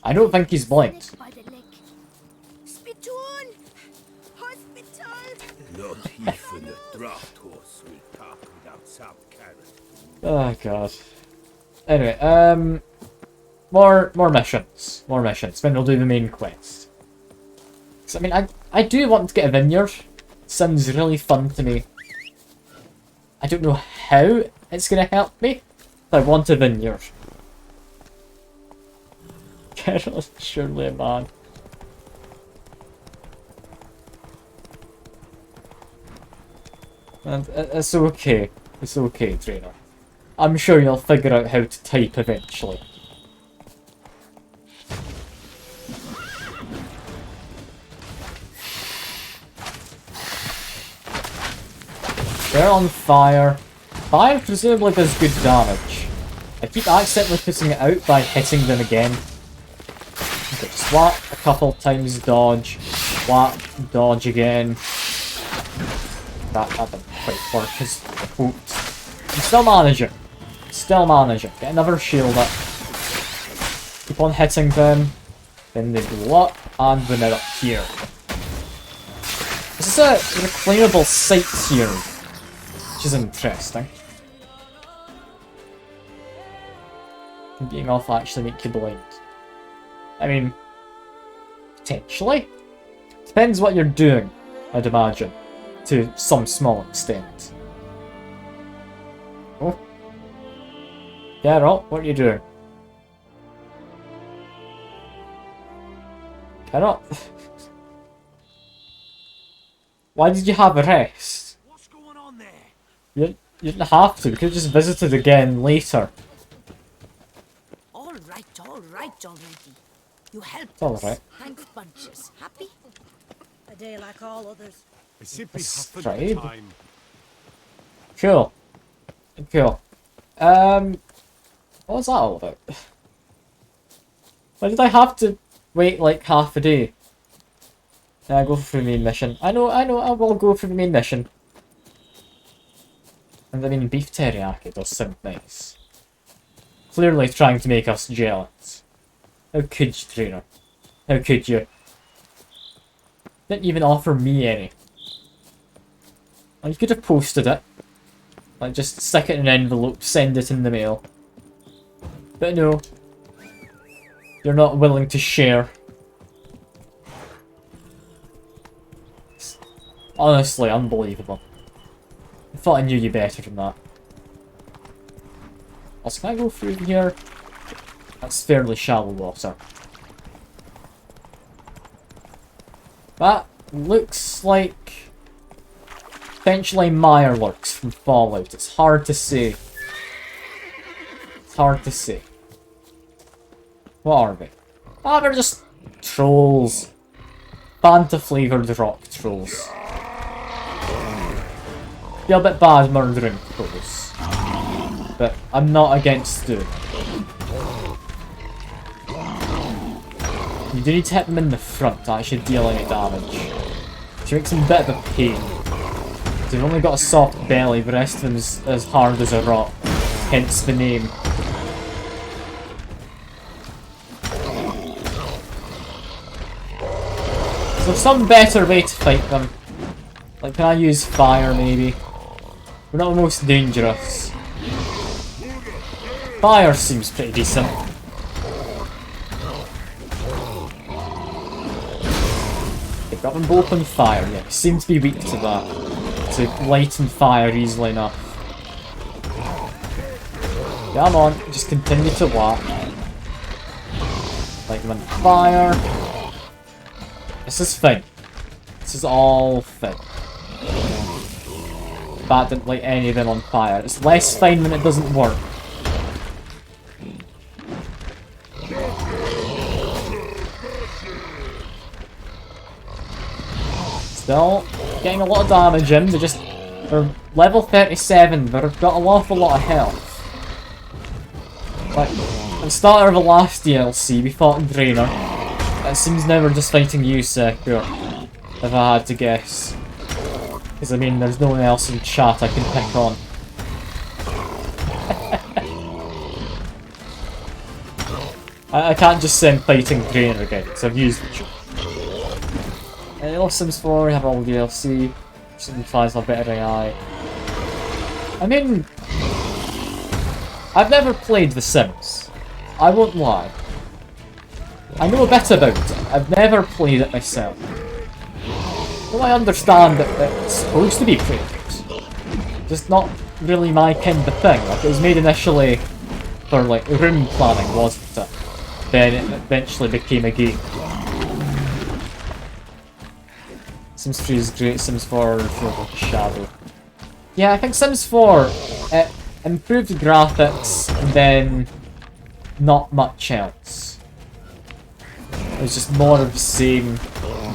I don't think he's blind. Not even a draft horse will talk without some carrot. Oh god. Anyway, more missions. More missions. Then we'll do the main quest. So, I mean, I do want to get a vineyard. Sounds really fun to me. I don't know how it's gonna help me, but I want a vineyard. Carol's surely a man. And it's okay. It's okay, Trainer. I'm sure you'll figure out how to type eventually. They're on fire. Fire presumably does good damage. I keep accidentally putting it out by hitting them again. Okay, swat a couple times, dodge, swat, dodge again. That didn't quite work as hoped. I'm still managing. Still managing. Get another shield up. Keep on hitting them. Then they blow up, and we're now up here. This is a reclaimable site here, which is interesting. And being off actually make you blind. I mean, potentially. Depends what you're doing, I'd imagine. To some small extent. Oh. Carol, what are you doing? Carol? Why did you have a rest? What's going on there? You didn't have to, you could have just visited again later. All right already. You helped It's all us. right. Thanks bunches. Happy? A day like all others. I simply haven't Tried. time. Cool. Cool. What was that all about? Why did I have to wait like half a day? Yeah, go for the main mission. I know, I will go for the main mission. And I mean, beef teriyaki does sound nice. Clearly trying to make us jealous. How could you, trainer? How could you? Didn't even offer me any. Well, you could have posted it. Like, just stick it in an envelope, send it in the mail. But no. You're not willing to share. It's honestly unbelievable. I thought I knew you better than that. Also, can I go through here? That's fairly shallow water. That looks like potentially Mirelurks from Fallout. It's hard to say. It's hard to say. What are they? Ah, they're just trolls. Fanta flavoured rock trolls. Feel a bit bad murdering trolls. But I'm not against doing it. You do need to hit them in the front to actually deal any damage. Which makes them a bit of a pain. They've only got a soft belly, the rest of them is as hard as a rock. Hence the name. Is there some better way to fight them? Like, can I use fire maybe? We're not the most dangerous. Fire seems pretty decent. They've got them both on fire, yeah. They seem to be weak to that. To light and fire easily enough. Come on, just continue to whack. Light them on fire. This is fine. This is all fine. That didn't light any of them on fire. It's less fine when it doesn't work. Still getting a lot of damage in. They're level 37, but they've got an awful lot of health. Like, at the start of the last DLC, we fought Draenor. It seems now we're just fighting you, Sekiro, if I had to guess. Because, I mean, there's no one else in chat I can pick on. I can't just say I'm fighting Draenor again, because I've used the Sims 4, we have all the DLC, which implies a better AI. I mean, I've never played The Sims. I won't lie. I know a bit about it. I've never played it myself. Well, I understand that it's supposed to be pretty good. Just not really my kind of thing. Like, it was made initially for, like, room planning, wasn't it? Then it eventually became a game. Sims 3 is great, Sims 4 feels like a shadow. Yeah, I think Sims 4, it improved graphics, and then not much else. It was just more of the same,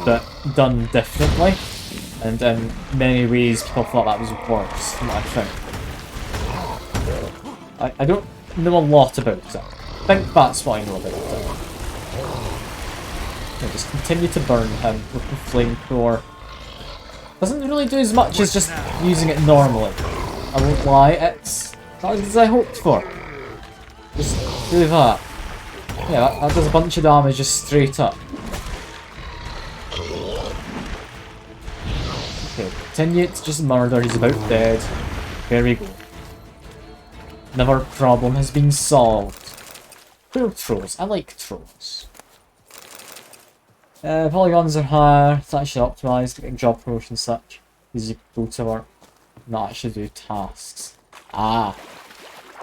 but done differently. And in many ways, people thought that was worse, from what I think. I don't know a lot about it. I think that's what I know about it. Yeah, just continue to burn him with the flamethrower. Doesn't really do as much as just using it normally. I won't lie, it's not as I hoped for. Just do that. Yeah, that does a bunch of damage just straight up. Okay, continue to just murder, he's about dead. There we go. Another problem has been solved. Cool trolls, I like trolls. Polygons are higher, it's actually optimised, getting job promotion and such. Easy to go to work, not actually do tasks. Ah,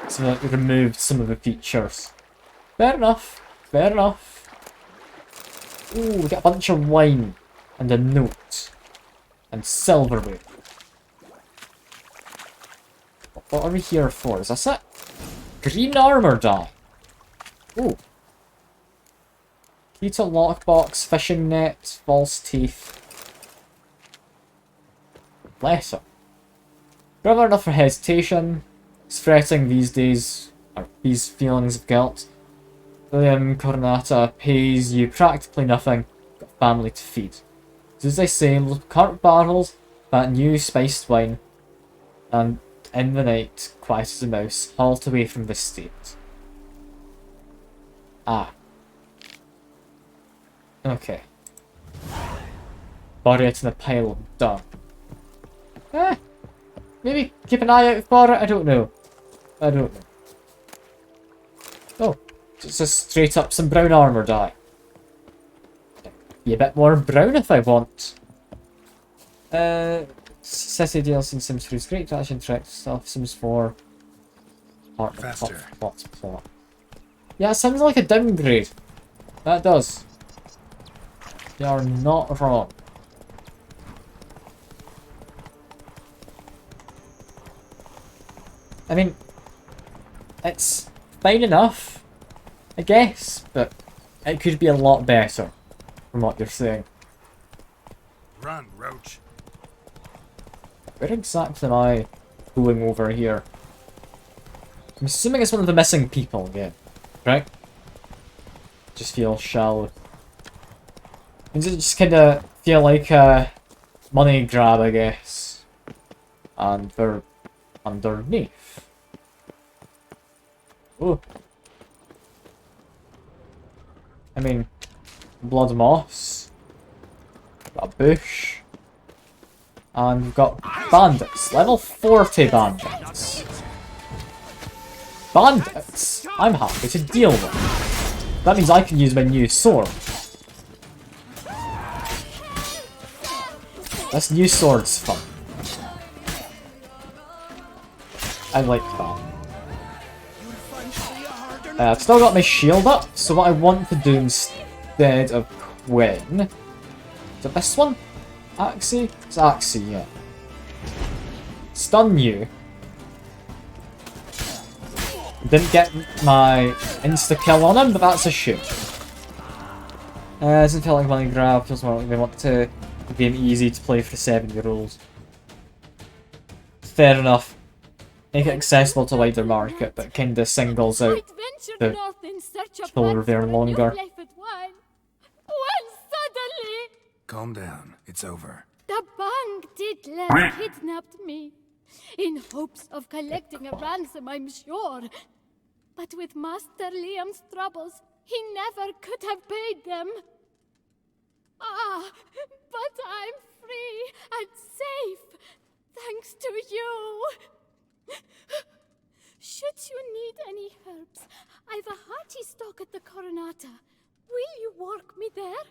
so that removed some of the features. Fair enough, fair enough. Ooh, we got a bunch of wine, and a note, and silverware. What are we here for? Is this it? Green armor dye. Ooh. Key to lockbox, fishing net, false teeth. Letter. Rather enough for hesitation. It's fretting these days. or these feelings of guilt. William Coronata pays you practically nothing, got a family to feed. So as I say, look cart barrels, that new spiced wine, and in the night, quiet as a mouse, halt away from this state. Ah. Okay. Bury it in a pile of dung. Maybe keep an eye out for it, I don't know. Oh, just straight up some brown armor dye. Be a bit more brown if I want. City DLC in Sims 3 is great to actually interact with stuff. Sims 4. Faster. Plot. Yeah, it sounds like a downgrade. That does. You are not wrong. I mean, it's fine enough, I guess, but it could be a lot better from what you're saying. Run, Roach. Where exactly am I going over here? I'm assuming it's one of the missing people again, right? Just feel shallow. Does it just kind of feel like a money grab, I guess? And we're underneath. Oh. I mean, blood moss. Got a bush. And we've got bandits. Level 40 bandits. Bandits? I'm happy to deal with. That means I can use my new sword. This new sword's fun. I like that. I've still got my shield up, so what I want to do instead of Quinn... Is it this one? Axie? It's Axie, yeah. Stun you. Didn't get my insta-kill on him, but that's a shoot. Doesn't feel like money grab, feels more like they want to the game easy to play for 7-year-olds. Fair enough. Make it accessible to wider market, but kinda singles out the people who are there longer. Calm down. It's over. The bandit kidnapped me, in hopes of collecting a ransom, I'm sure. But with Master Liam's troubles, he never could have paid them. Ah, but I'm free and safe, thanks to you. Should you need any herbs, I've a hearty stock at the Coronata. Will you work me there?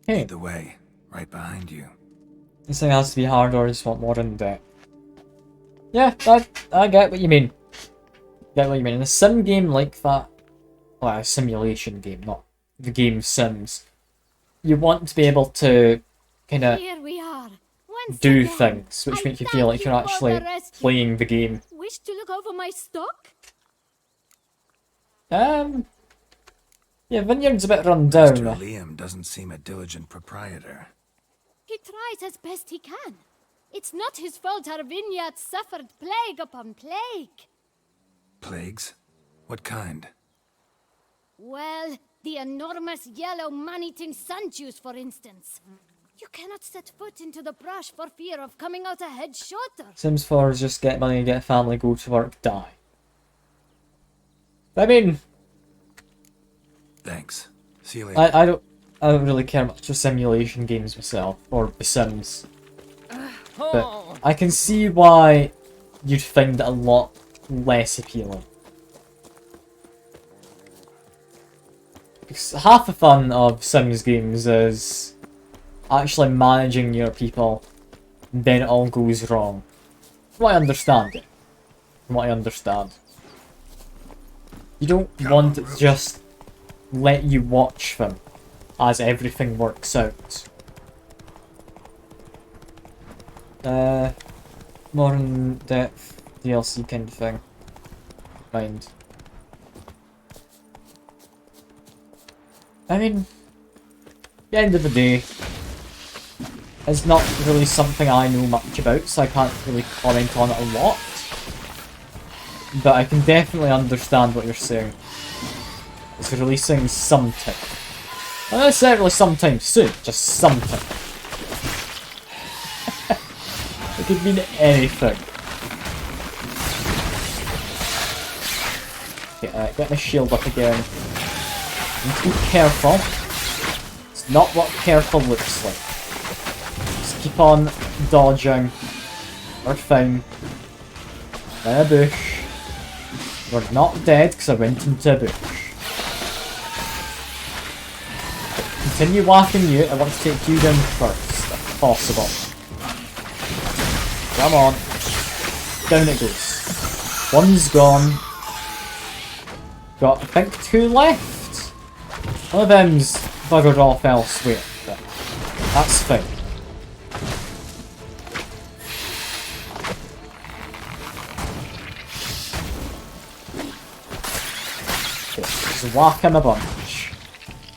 Hey. Lead the way, right behind you. This thing has to be hard or I just want more in depth. Yeah, I get what you mean. In a sim game like that, well, a simulation game, not the game Sims, you want to be able to kind of do things which make you feel like you're actually playing the game. Wish to look over my stock? Yeah, Vineyard's a bit run down. Mr. Liam doesn't seem a diligent proprietor. He tries as best he can. It's not his fault our vineyard suffered plague upon plague. Plagues? What kind? Well, the enormous yellow man-eating sun juice, for instance. You cannot set foot into the brush for fear of coming out a head shorter. Sims 4 is just get money, get family, go to work, die. I mean... Thanks. See you later. I don't really care much for simulation games myself, or The Sims. But I can see why you'd find it a lot less appealing. Because half the fun of Sims games is actually managing your people, and then it all goes wrong. From what I understand it. From what I understand. You don't want it to just let you watch them as everything works out. More in depth DLC kind of thing. Mind. I mean, at the end of the day, it's not really something I know much about, so I can't really comment on it a lot. but I can definitely understand what you're saying. It's releasing sometime. Not necessarily sometime soon, just sometime. It could mean anything. Okay, get my shield up again. Need to be careful. It's not what careful looks like. Just keep on dodging. We're fine. In a bush. We're not dead because I went into a bush. Continue whacking you. I want to take you down first, if possible. Come on. Down it goes. One's gone. Got, I think, 2 left. One of them's buggered off elsewhere, but that's fine. Okay, just whack him a bunch.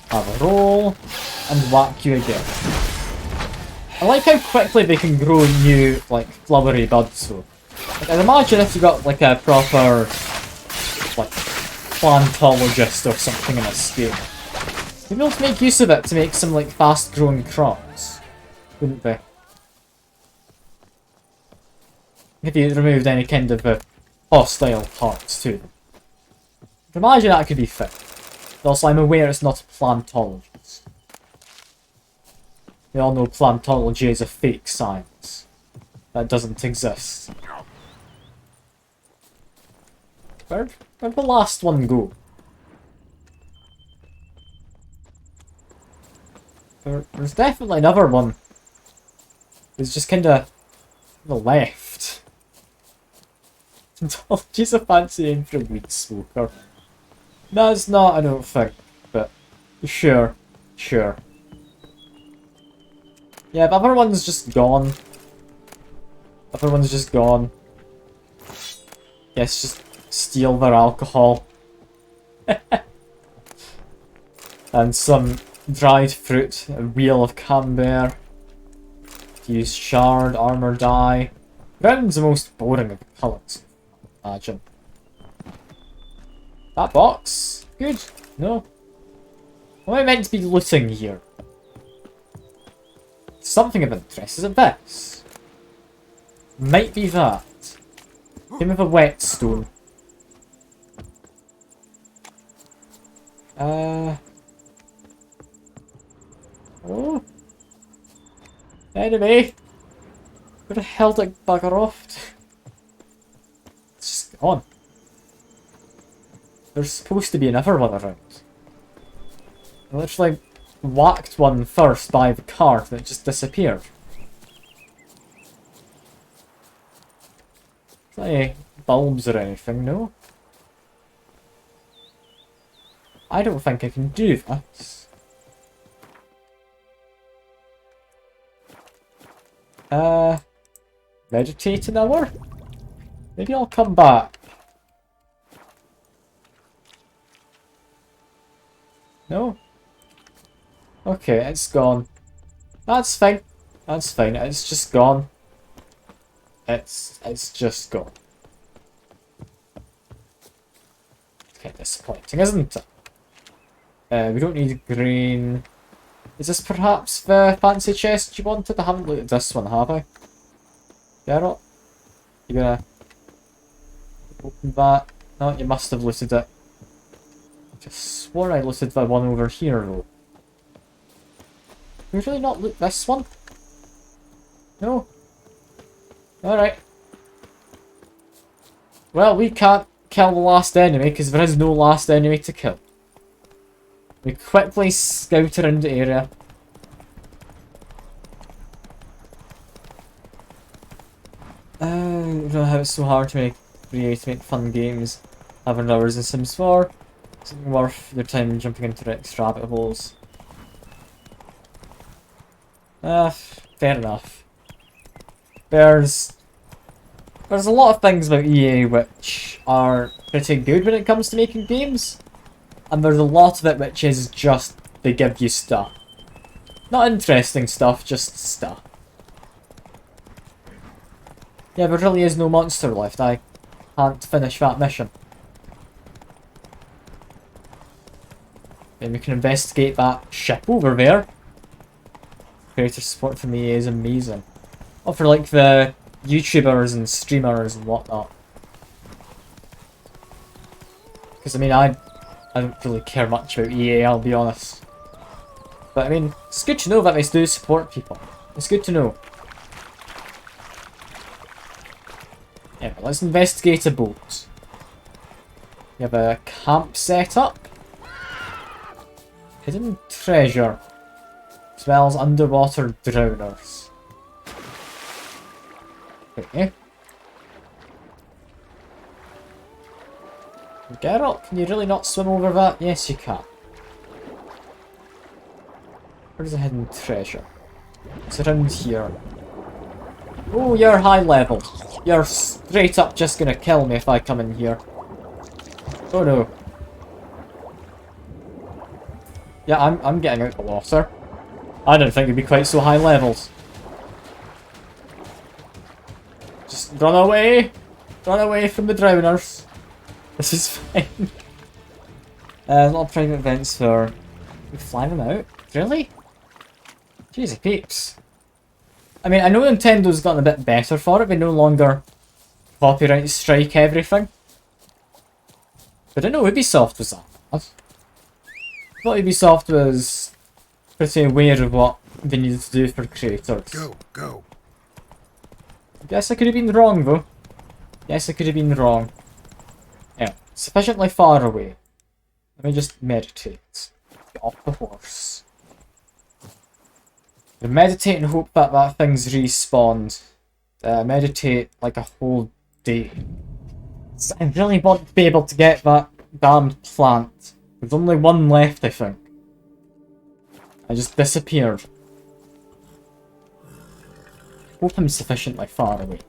Have a roll, and whack you again. I like how quickly they can grow new, like, flowery buds, though. Like, I'd imagine if you got, like, a proper, like, plantologist or something in this game, they'd be able to make use of it to make some, like, fast-growing crops. Wouldn't they? If you removed any kind of hostile parts to them. I'd imagine that could be fit. Also, I'm aware it's not a plantologist. We all know plantology is a fake science. That doesn't exist. Where'd the last one go? There's definitely another one. It's just kinda the left. Plantology's a fancy name for a weed smoker. No, it's not, I don't think, but sure, sure. Yeah, but other one's just gone. Other one's just gone. Yes, just steal their alcohol. And some dried fruit, a wheel of camembert. Use shard, armor dye. Brown's the most boring of the colours, I imagine. That box? Good. No. What am I meant to be looting here? Something of interest. Is it this? Might be that. Came with a whetstone. Oh. Enemy! Where the hell did I bugger off? It's just gone. There's supposed to be another one around. I literally whacked one first by the cart and it just disappeared. Is there any bulbs or anything? No? I don't think I can do that. Meditate an hour? Maybe I'll come back. No? Okay, it's gone. That's fine. That's fine. It's just gone. It's just gone. It's kind of disappointing, isn't it? We don't need green. Is this perhaps the fancy chest you wanted? I haven't looked at this one, have I? Geralt? You gonna open that? No, you must have looted it. I just swore I looted the one over here, though. Did we really not loot this one? No? Alright. Well, we can't kill the last enemy, because there is no last enemy to kill. We quickly scout around the area. I don't know how it's so hard to make fun games. Having hours in Sims 4. It's worth their time jumping into the extra rabbit holes. Fair enough. There's a lot of things about EA which are pretty good when it comes to making games. And there's a lot of it which is just, they give you stuff. Not interesting stuff, just stuff. Yeah, there really is no monster left, can't finish that mission. Then we can investigate that ship over there. Creator support for me is amazing. Oh, for like the YouTubers and streamers and whatnot. Because I mean, I don't really care much about EA, I'll be honest. But I mean, it's good to know that they do support people. It's good to know. Yeah, but let's investigate a boat. We have a camp set up. Hidden treasure. As well as underwater drowners. Okay. Geralt, can you really not swim over that? Yes, you can. Where's the hidden treasure? It's around here. Oh, you're high level. You're straight up just gonna kill me if I come in here. Oh no. Yeah, I'm getting out the water. I don't think it'd be quite so high levels. Just run away! Run away from the drowners. This is fine. A lot of private events for... We fly them out? Really? Jeez, peeps. I mean, I know Nintendo's gotten a bit better for it. They no longer copyright strike everything. But I know Ubisoft was that. I thought Ubisoft was pretty aware of what they needed to do for creators. Go. Guess I could have been wrong, though. Yes, I could have been wrong. Yeah, sufficiently far away. Let me just meditate. Get off the horse. Meditate and hope that that thing's respawned. Meditate like a whole day. So I really want to be able to get that damned plant. There's only one left, I think. I just disappeared. Hope I'm sufficiently far away.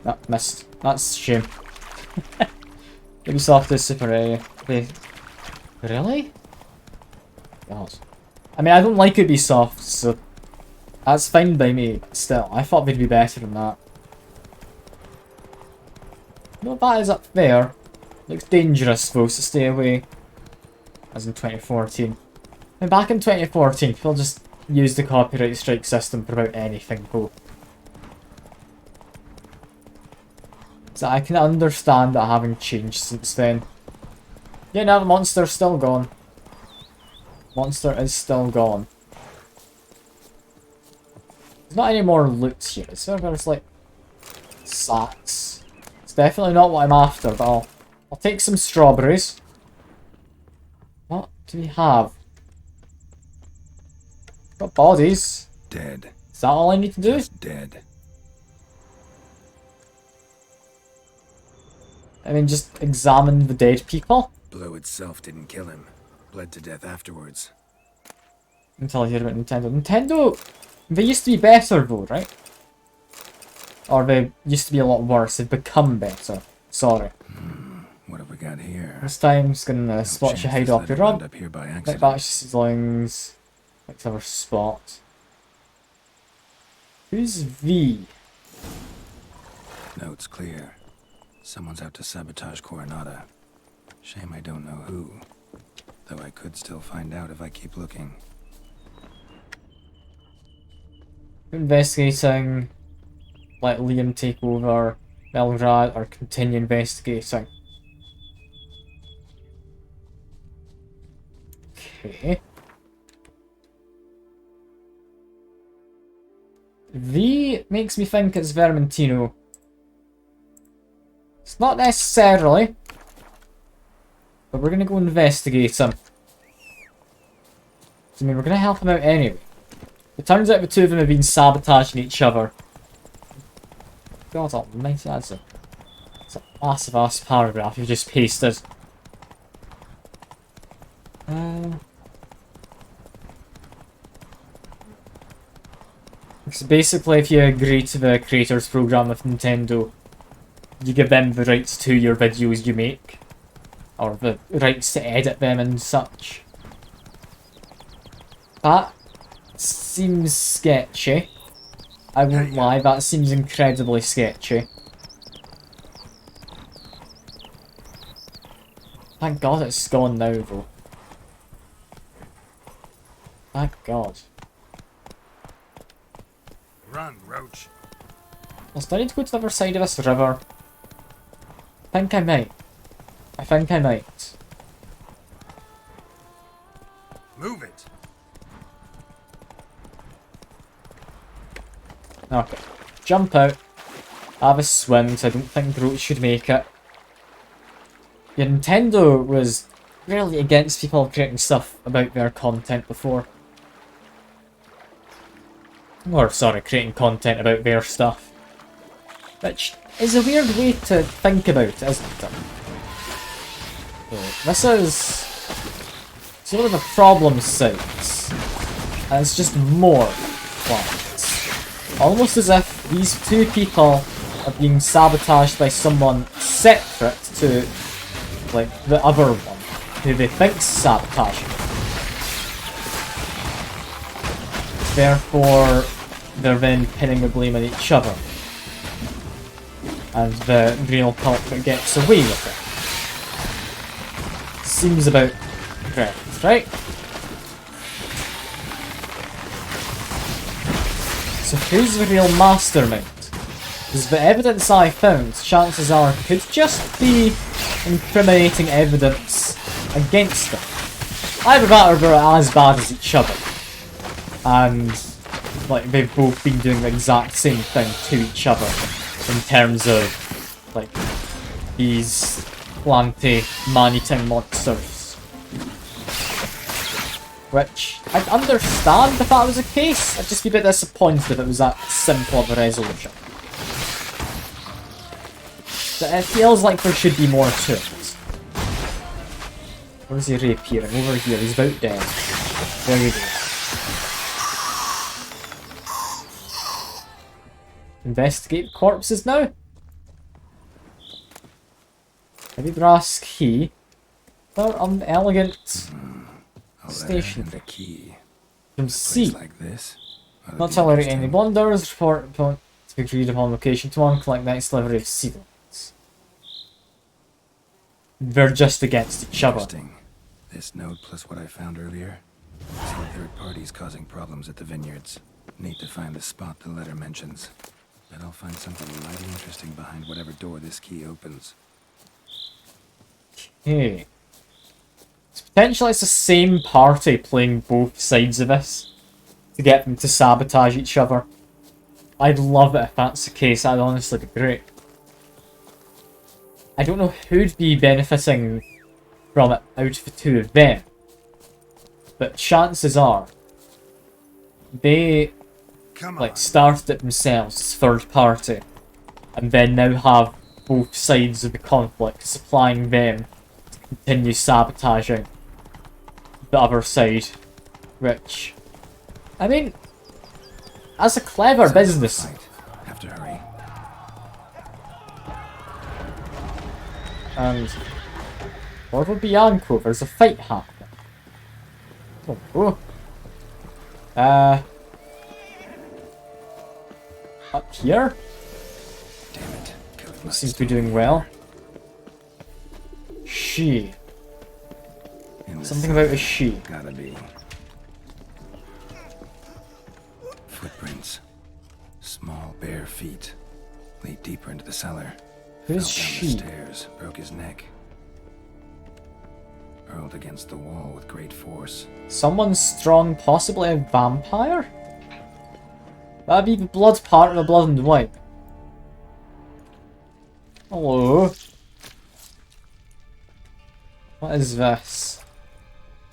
That missed. That's a shame. Ubisoft is super Really? God. I mean, I don't like Ubisoft, so that's fine by me, but still, I thought they'd be better than that. No, that is up there. Looks dangerous, though, so stay away. As in 2014. And back in 2014, people just used the copyright strike system for about anything, though. So I can understand that having changed since then. Yeah, now the monster's still gone. Monster is still gone. There's not any more loot here, is there? There's like sacks. It's definitely not what I'm after, but I'll take some strawberries. What do we have? Got bodies. Dead. Is that all I need to do? Just dead. I mean, just examine the dead people. Blow itself didn't kill him. Bled to death afterwards. Until I hear about Nintendo. Nintendo, they used to be better though, right? Or they used to be a lot worse. They've become better. Sorry. What have we got here? This time, just gonna spot you hide off your rump. Up here by Right accident. back to siblings. Let's have a spot. Who's V? Note's clear. Someone's out to sabotage Coronata. Shame I don't know who. Though I could still find out if I keep looking. Investigating. Let Liam take over Belgrade or continue investigating. Okay. V makes me think it's Vermentino. It's not necessarily. But we're gonna go investigate him. I mean, we're gonna help him out anyway. It turns out the two of them have been sabotaging each other. God almighty, that's a massive ass paragraph you just pasted. So basically, if you agree to the creators program with Nintendo, you give them the rights to your videos you make. Or the rights to edit them and such. That seems sketchy. I won't lie, that seems incredibly sketchy. Thank God it's gone now, though. Thank God. Run, Roach. Do I need to go to the other side of this river? I think I might. I think I might. Move it. Okay. Jump out. Have a swim, because I don't think Roach should make it. Yeah, Nintendo was really against people creating stuff about their content before. Or, sorry, creating content about their stuff. Which is a weird way to think about it, isn't it? So, this is sort of a problem sites. And it's just more planets. Almost as if these two people are being sabotaged by someone separate to, like, the other one, who they think's sabotaging. Therefore, they're then pinning the blame on each other. And the real culprit gets away with it. Seems about correct, right? So who's the real mastermind? Because the evidence I found, chances are, could just be incriminating evidence against them. Either that or they're as bad as each other. And, like, they've both been doing the exact same thing to each other. In terms of, like, these planty man-eating monsters. Which, I'd understand if that was the case. I'd just be a bit disappointed if it was that simple of a resolution. But it feels like there should be more to it. Where is he reappearing? Over here, he's about dead. There he goes. Investigate corpses now? Heavy brass key. Or unelegant station. The key. From C. Like this. Not tolerate any blunders. Report to be agreed upon location. To one, collect next delivery of seedlings. They're just against each other. This note plus what I found earlier. Some third parties causing problems at the vineyards. Need to find the spot the letter mentions. Bet I'll find something mighty interesting behind whatever door this key opens. Okay. So potentially it's the same party playing both sides of this to get them to sabotage each other. I'd love it if that's the case. That'd honestly be great. I don't know who'd be benefiting from it out of the two of them, but chances are they like started it themselves as third party and then now have both sides of the conflict supplying them to continue sabotaging the other side, which, I mean, as a clever business. Have to hurry. And over Bianco, there's a fight happening. Oh. Up here? Damn it. Seems to be doing well. She. Something about a she. Gotta be. Footprints. Small, bare feet. Lead deeper into the cellar. Who's Fell down she? the stairs, broke his neck. Hurled against the wall with great force. Someone strong, possibly a vampire? That'd be the blood part of the blood and white. Hello. What is this?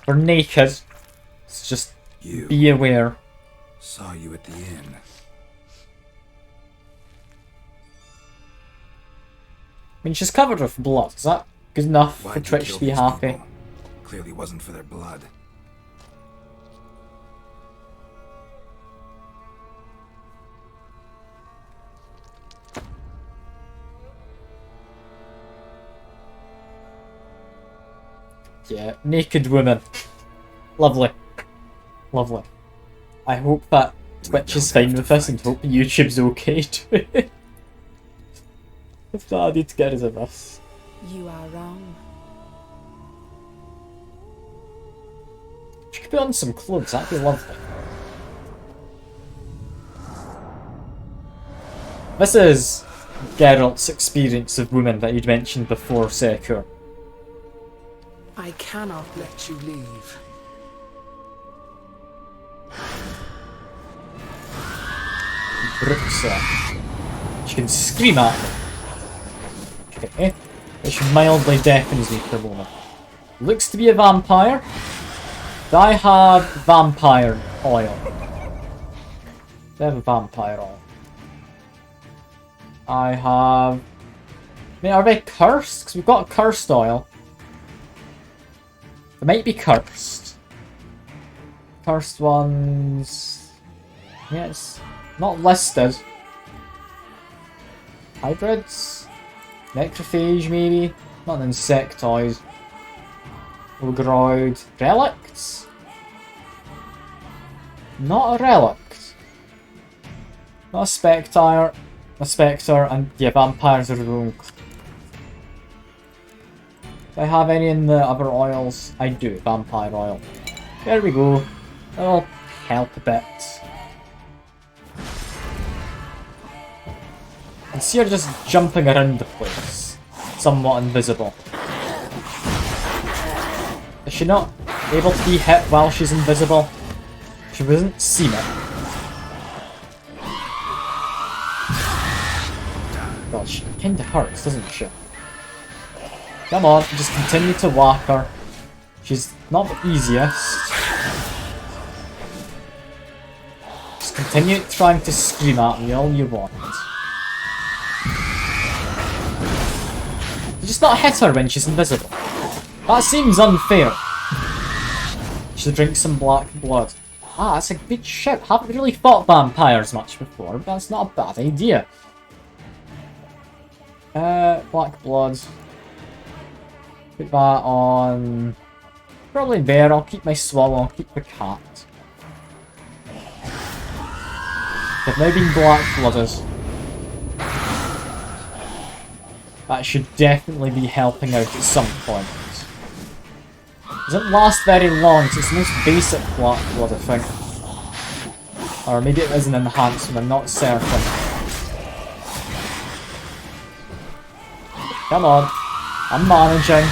We're naked. It's just be aware. Saw you at the inn. I mean, she's covered with blood. Is that good enough for Why'd you Twitch kill to be these happy? people? Clearly wasn't for their blood. Yeah, naked woman. Lovely. Lovely. I hope that Twitch is fine with this and hope YouTube's okay too. If not, I need to get rid of this. You are wrong. She could put on some clothes, that'd be lovely. This is Geralt's experience of women that you'd mentioned before, Sekur. I cannot let you leave. Bruxa. She can scream at me. Okay. Which mildly deafens me for a moment. Looks to be a vampire. Do I have vampire oil? Do I have a vampire oil? I have... I mean, are they cursed? Because we've got cursed oil. They might be cursed. Cursed ones... Yes. Not listed. Hybrids? Necrophage, maybe? Not an insectoid. Ogroid. Relicts? Not a relict. Not a spectre. A spectre, and yeah, vampires are wrong. Do I have any in the other oils? I do, vampire oil. There we go. That'll help a bit. And see her just jumping around the place. Somewhat invisible. Is she not able to be hit while she's invisible? She doesn't seem it. God, she kinda hurts, doesn't she? Come on, just continue to whack her. She's not the easiest. Just continue trying to scream at me all you want. You just not hit her when she's invisible. That seems unfair. Should drink some black blood. Ah, that's a good shout. Haven't really fought vampires much before, but that's not a bad idea. Black blood. Put that on... Probably there. I'll keep my swallow. I'll keep the cat. They've now been black blooded. That should definitely be helping out at some point. Doesn't last very long, so it's the most basic black blood, I think. Or maybe it is an enhancement, I'm not certain. Come on. I'm managing.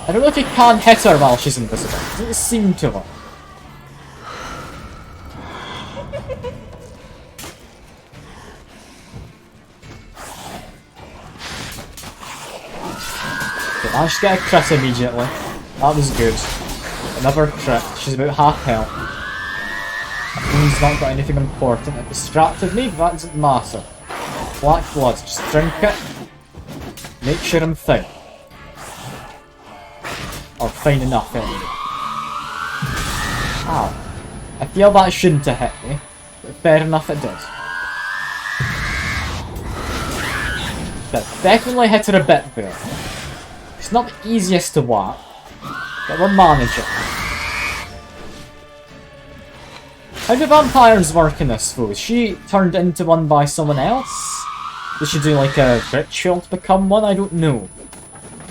I don't know if you can hit her while she's invisible. It doesn't seem to her. Okay, managed to get a crit immediately. That was good. Another crit. She's about half health. He's not got anything important. It distracted me, but that doesn't matter. Black blood. Just drink it. Make sure I'm fine. Or fine enough, anyway. Ow. I feel that shouldn't have hit me, but fair enough it did. But definitely hit her a bit there. It's not the easiest to whack, but we're managing. How do vampires work in this, though? Is she turned into one by someone else? Does she do like a ritual to become one? I don't know.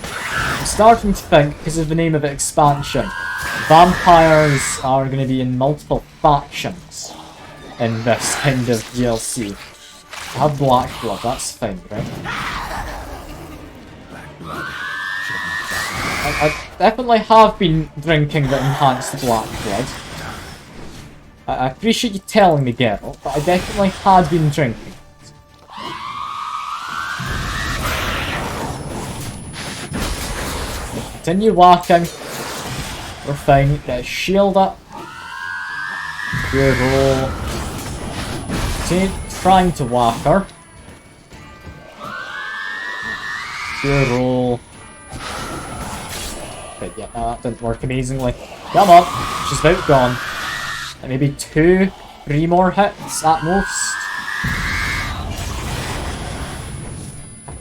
I'm starting to think, because of the name of the expansion, vampires are going to be in multiple factions in this kind of DLC. I have black blood, that's fine, right? I definitely have been drinking the enhanced black blood. I appreciate you telling me, Geralt, but I definitely had been drinking. Continue whacking. We're fine. Get a shield up. Good roll. Continue trying to whack her. Good roll. Okay, yeah, that didn't work amazingly. Come on. She's about gone. And maybe 2, 3 more hits at most.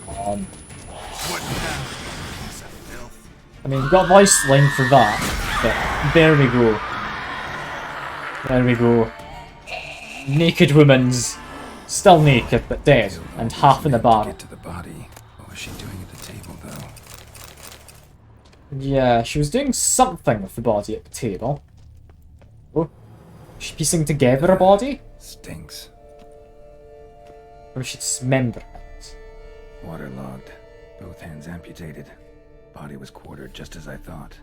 Come on. I mean, we've got voice line for that, but there we go. There we go. Naked woman's still naked but dead, and half in the body. To the body. What was she doing at the table, though? Yeah, she was doing something with the body at the table. Oh, is she piecing together a body? Stinks. Or is she dismembering it? Waterlogged. Both hands amputated. Body was quartered just as I thought.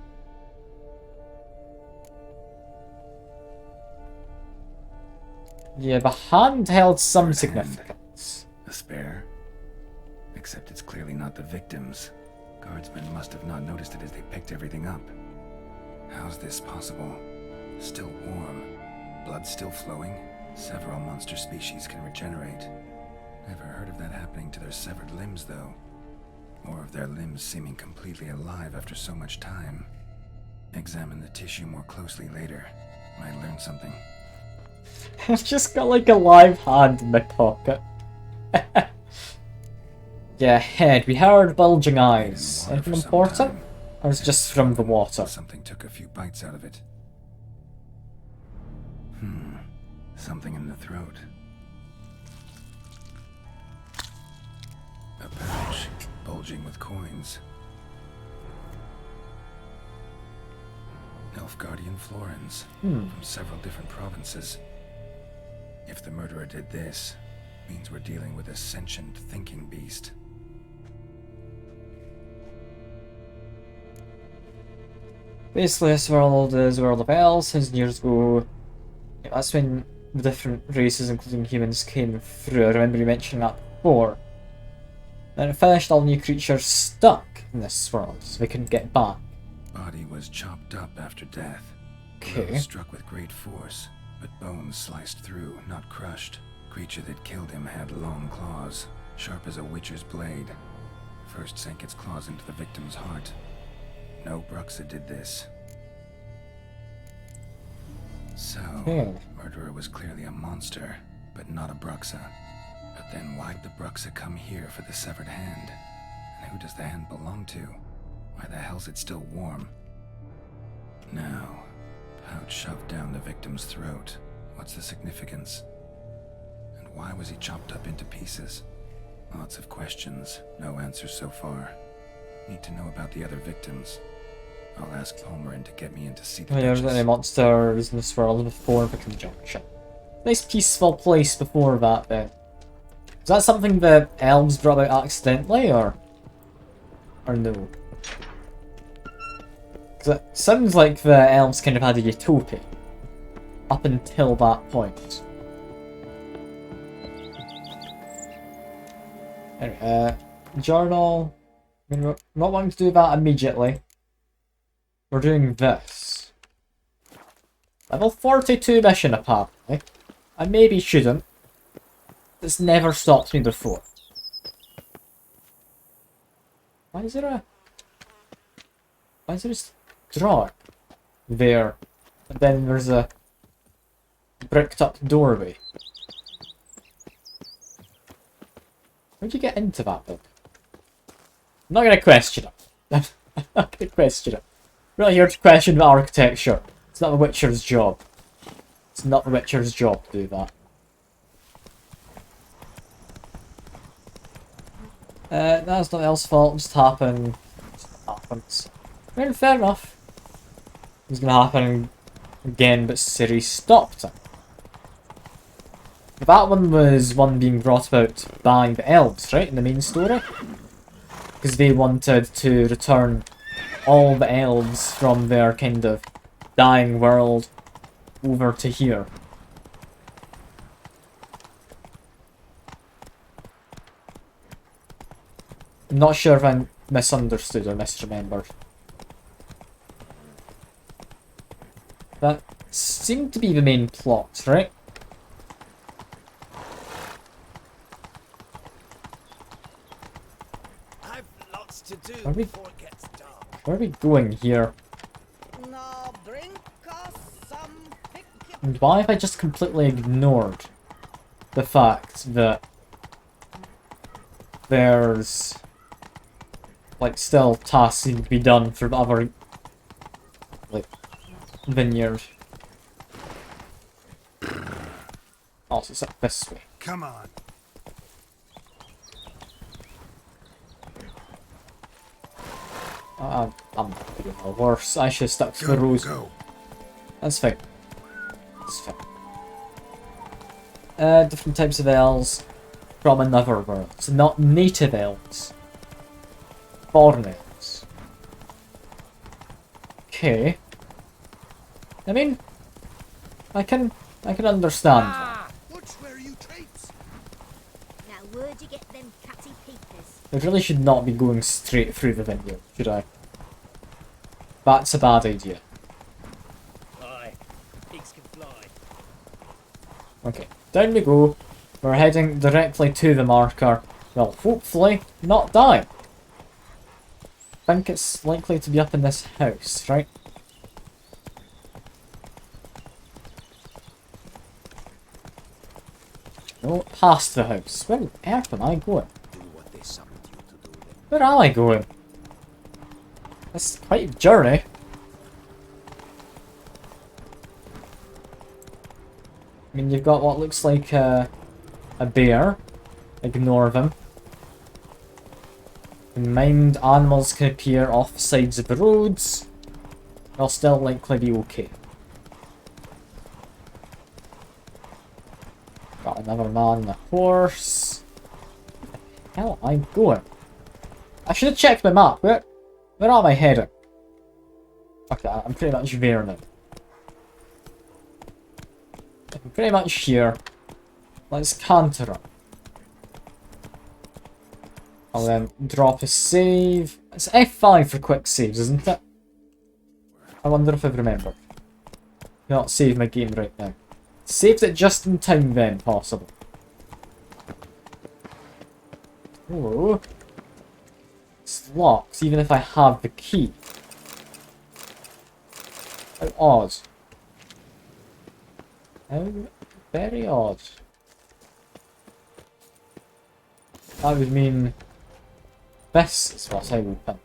Yeah, the hand held some significance. A spare? Except it's clearly not the victim's. Guardsmen must have not noticed it as they picked everything up. How's this possible? Still warm. Blood still flowing? Several monster species can regenerate. Never heard of that happening to their severed limbs, though. Or of their limbs seeming completely alive after so much time. Examine the tissue more closely later. Might learn something. I've just got like a live hand in my pocket. Yeah, head. We heard bulging eyes. Anything important? Or is it just from the water? Something took a few bites out of it. Something in the throat. A pouch, bulging with coins. Nilfgaardian florins from several different provinces. If the murderer did this, means we're dealing with a sentient thinking beast. Basically, this world is World of Elves. Since years ago, that's when the different races, including humans, came through. I remember you mentioning that before. Then it finished, all new creatures stuck in this world, so they couldn't get back. Body was chopped up after death. Okay. Blow struck with great force, but bones sliced through, not crushed. Creature that killed him had long claws, sharp as a witcher's blade. First sank its claws into the victim's heart. No Bruxa did this. So, murderer was clearly a monster, but not a Bruxa. But then why'd the Bruxa come here for the severed hand? And who does the hand belong to? Why the hell's it still warm? Now, pouch shoved down the victim's throat. What's the significance? And why was he chopped up into pieces? Lots of questions, no answers so far. Need to know about the other victims. I'll ask Palmerin to get me in to see the There's Duchess. any monsters in this world before the conjunction. Nice peaceful place before that then. Is that something the elves brought about accidentally, or no? Because it sounds like the elves kind of had a utopia up until that point. Anyway, journal. I mean, we're not wanting to do that immediately. We're doing this. Level 42 mission, apparently. I maybe shouldn't. This never stopped me before. Why is there a straw there? And then there's a bricked up doorway. How'd you get into that thing? I'm not gonna question it. I'm not gonna question it. We're not here to question the architecture. It's not the Witcher's job. It's not the Witcher's job to do that. That's not else's fault. It just happened. It just happens. Well, fair enough. It was gonna happen again, but Ciri stopped it. That one was one being brought about by the elves, right? In the main story? Because they wanted to return all the elves from their kind of dying world over to here. I'm not sure if I misunderstood or misremembered. That seemed to be the main plot, right? I've lots to do Are we- before it gets dark. Where are we going here? Now bring us some And why have I just completely ignored the fact that there's like still tasks need to be done for other like vineyard? course, it's up this way. Come on. I'm doing no worse. I should have stuck to the rules. That's fine. That's fine. Different types of elves from another world. So not native elves. Foreign elves. Okay. I mean, I can understand. Watch where you traipse. Now where'd you get them catty peepers? I really should not be going straight through the vineyard, should I? That's a bad idea. Aye, pigs can fly. Okay, down we go. We're heading directly to the marker. Well, hopefully not die. I think it's likely to be up in this house, right? No, past the house. Where on earth am I going? Where am I going? That's quite a journey. I mean, you've got what looks like a bear. Ignore them. Mind animals can appear off sides of the roads. They'll still likely be okay. Got another man on a horse. Where the hell am I going? I should have checked my map. Where am I heading? Okay, I'm pretty much there now. I'm pretty much here. Let's canter up. I'll then drop a save. It's F5 for quick saves, isn't it? I wonder if I've remembered. Not save my game right now. Saved it just in time then, possible. Oh. It's locked, even if I have the key. How odd. How very odd. That would mean this is what I open.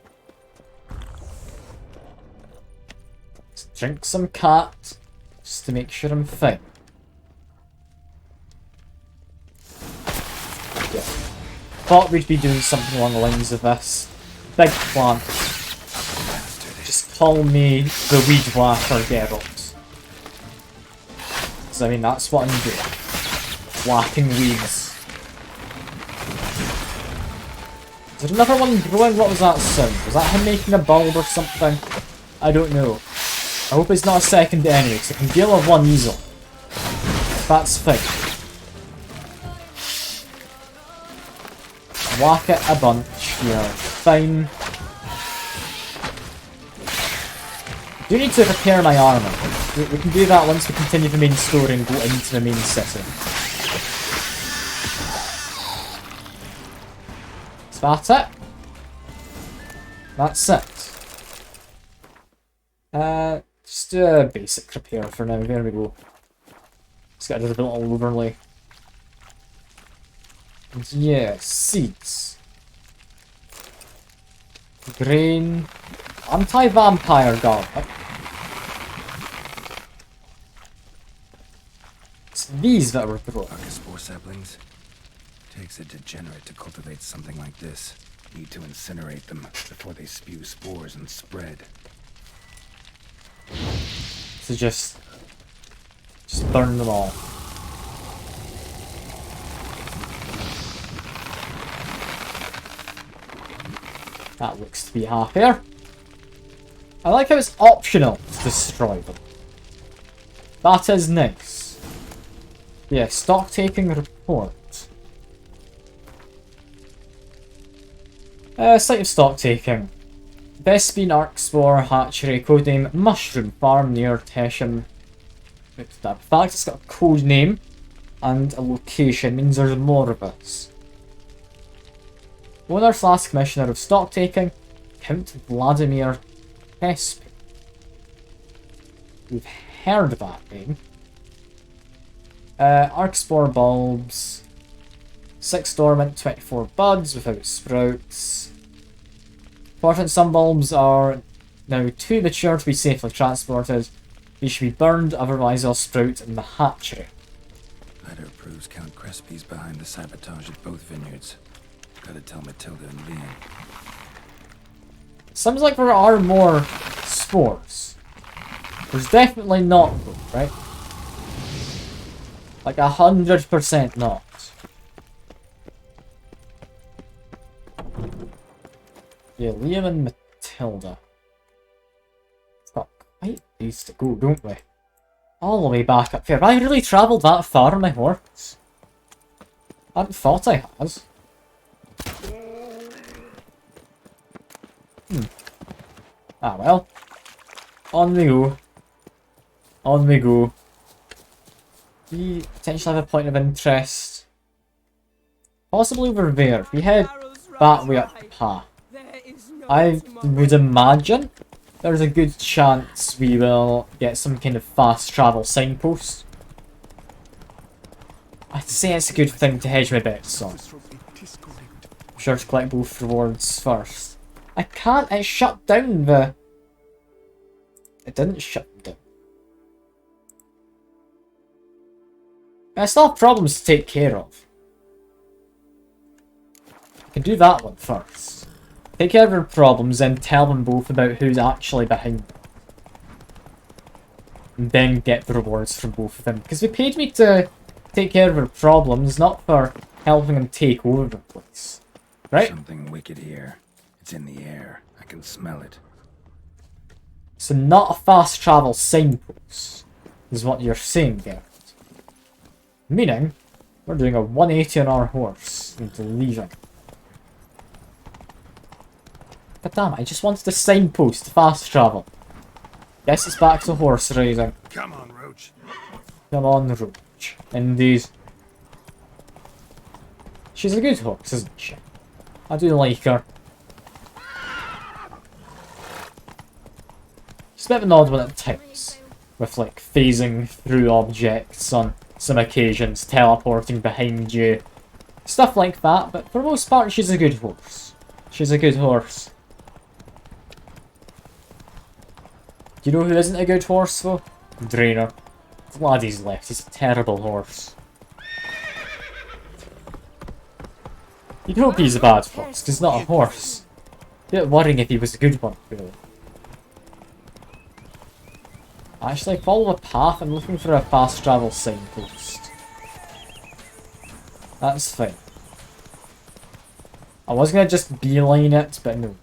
Let's drink some cat, just to make sure I'm fine. Yeah. Thought we'd be doing something along the lines of this. Big plan. Just call me the weed whacker Geralt. Because I mean, that's what I'm doing. Whacking weeds. Is there another one growing? What was that sound? Was that him making a bulb or something? I don't know. I hope it's not a second enemy, because I can deal with one easily. That's fine. Whack it a bunch, yeah, fine. I do need to repair my armor. We can do that once we continue the main story and go into the main city. Is that it? That's it. Just do a basic repair for now. There we go. Just got a little overlay. And yeah, seeds. Grain. Anti-vampire garlic. It's these that were growing. Spore saplings. Takes a degenerate to cultivate something like this. Need to incinerate them before they spew spores and spread. So just burn them all. That looks to be happier. I like how it's optional to destroy them. That is nice. Yeah, stock taking report. Site of stock taking. Vespine Arcspore Hatchery, codename Mushroom Farm near Tesham. In fact, it's got a code name and a location, means there's more of us. Owner / Commissioner of stock taking, Count Vladimir Hespe. We've heard that name. Arcspore bulbs. 6 dormant, 24 buds without sprouts. Important, some bulbs are now too mature to be safely transported. They should be burned, otherwise they'll sprout in the hatchery. Better proves Count Crespi's behind the sabotage at both vineyards. Gotta tell Matilda and Leon. Seems like there are more spores. There's definitely not, though, right? Like 100% not. Yeah, Liam and Matilda. We've got quite a ways to go, don't we? All the way back up here. Have I really travelled that far on my horse? I hadn't thought I had. Ah well. On we go. On we go. We potentially have a point of interest. Possibly over there. We head that way up path. I would imagine there's a good chance we will get some kind of fast travel signpost. I'd say it's a good thing to hedge my bets on. Sure to collect both rewards first. I can't, it shut down the... It didn't shut down. I still have problems to take care of. I can do that one first. Take care of their problems and tell them both about who's actually behind them. And then get the rewards from both of them. Because they paid me to take care of their problems, not for helping them take over the place. Right? Something wicked here. It's in the air. I can smell it. So not a fast travel signpost, is what you're saying, Geralt. Meaning, we're doing a 180 on our horse and leaving. But damn, I just wanted a signpost to fast travel. Guess it's back to horse riding. Come on, Roach. Come on, Roach. Indeed. She's a good horse, isn't she? I do like her. She's a bit of an odd one at times. With like phasing through objects on some occasions, teleporting behind you. Stuff like that, but for the most part she's a good horse. She's a good horse. Do you know who isn't a good horse though? Draenor. Glad he's left, he's a terrible horse. You'd hope he's a bad horse, 'cause he's not a horse. A bit worrying if he was a good one, really. Actually, follow a path. I'm looking for a fast travel signpost. That's fine. I was gonna just beeline it, but no.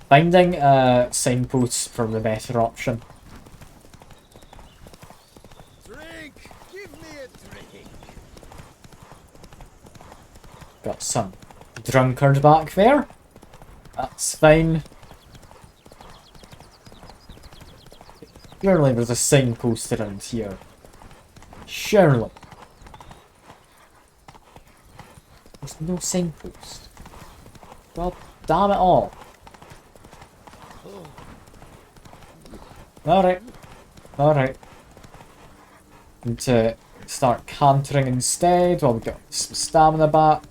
Finding a signpost for the better option. Drink! Give me a drink! Got some drunkard back there. That's fine. Surely there's a signpost around here. Surely. There's no signpost. God damn it all. Alright. Alright. Need to start cantering instead while we got some stamina back.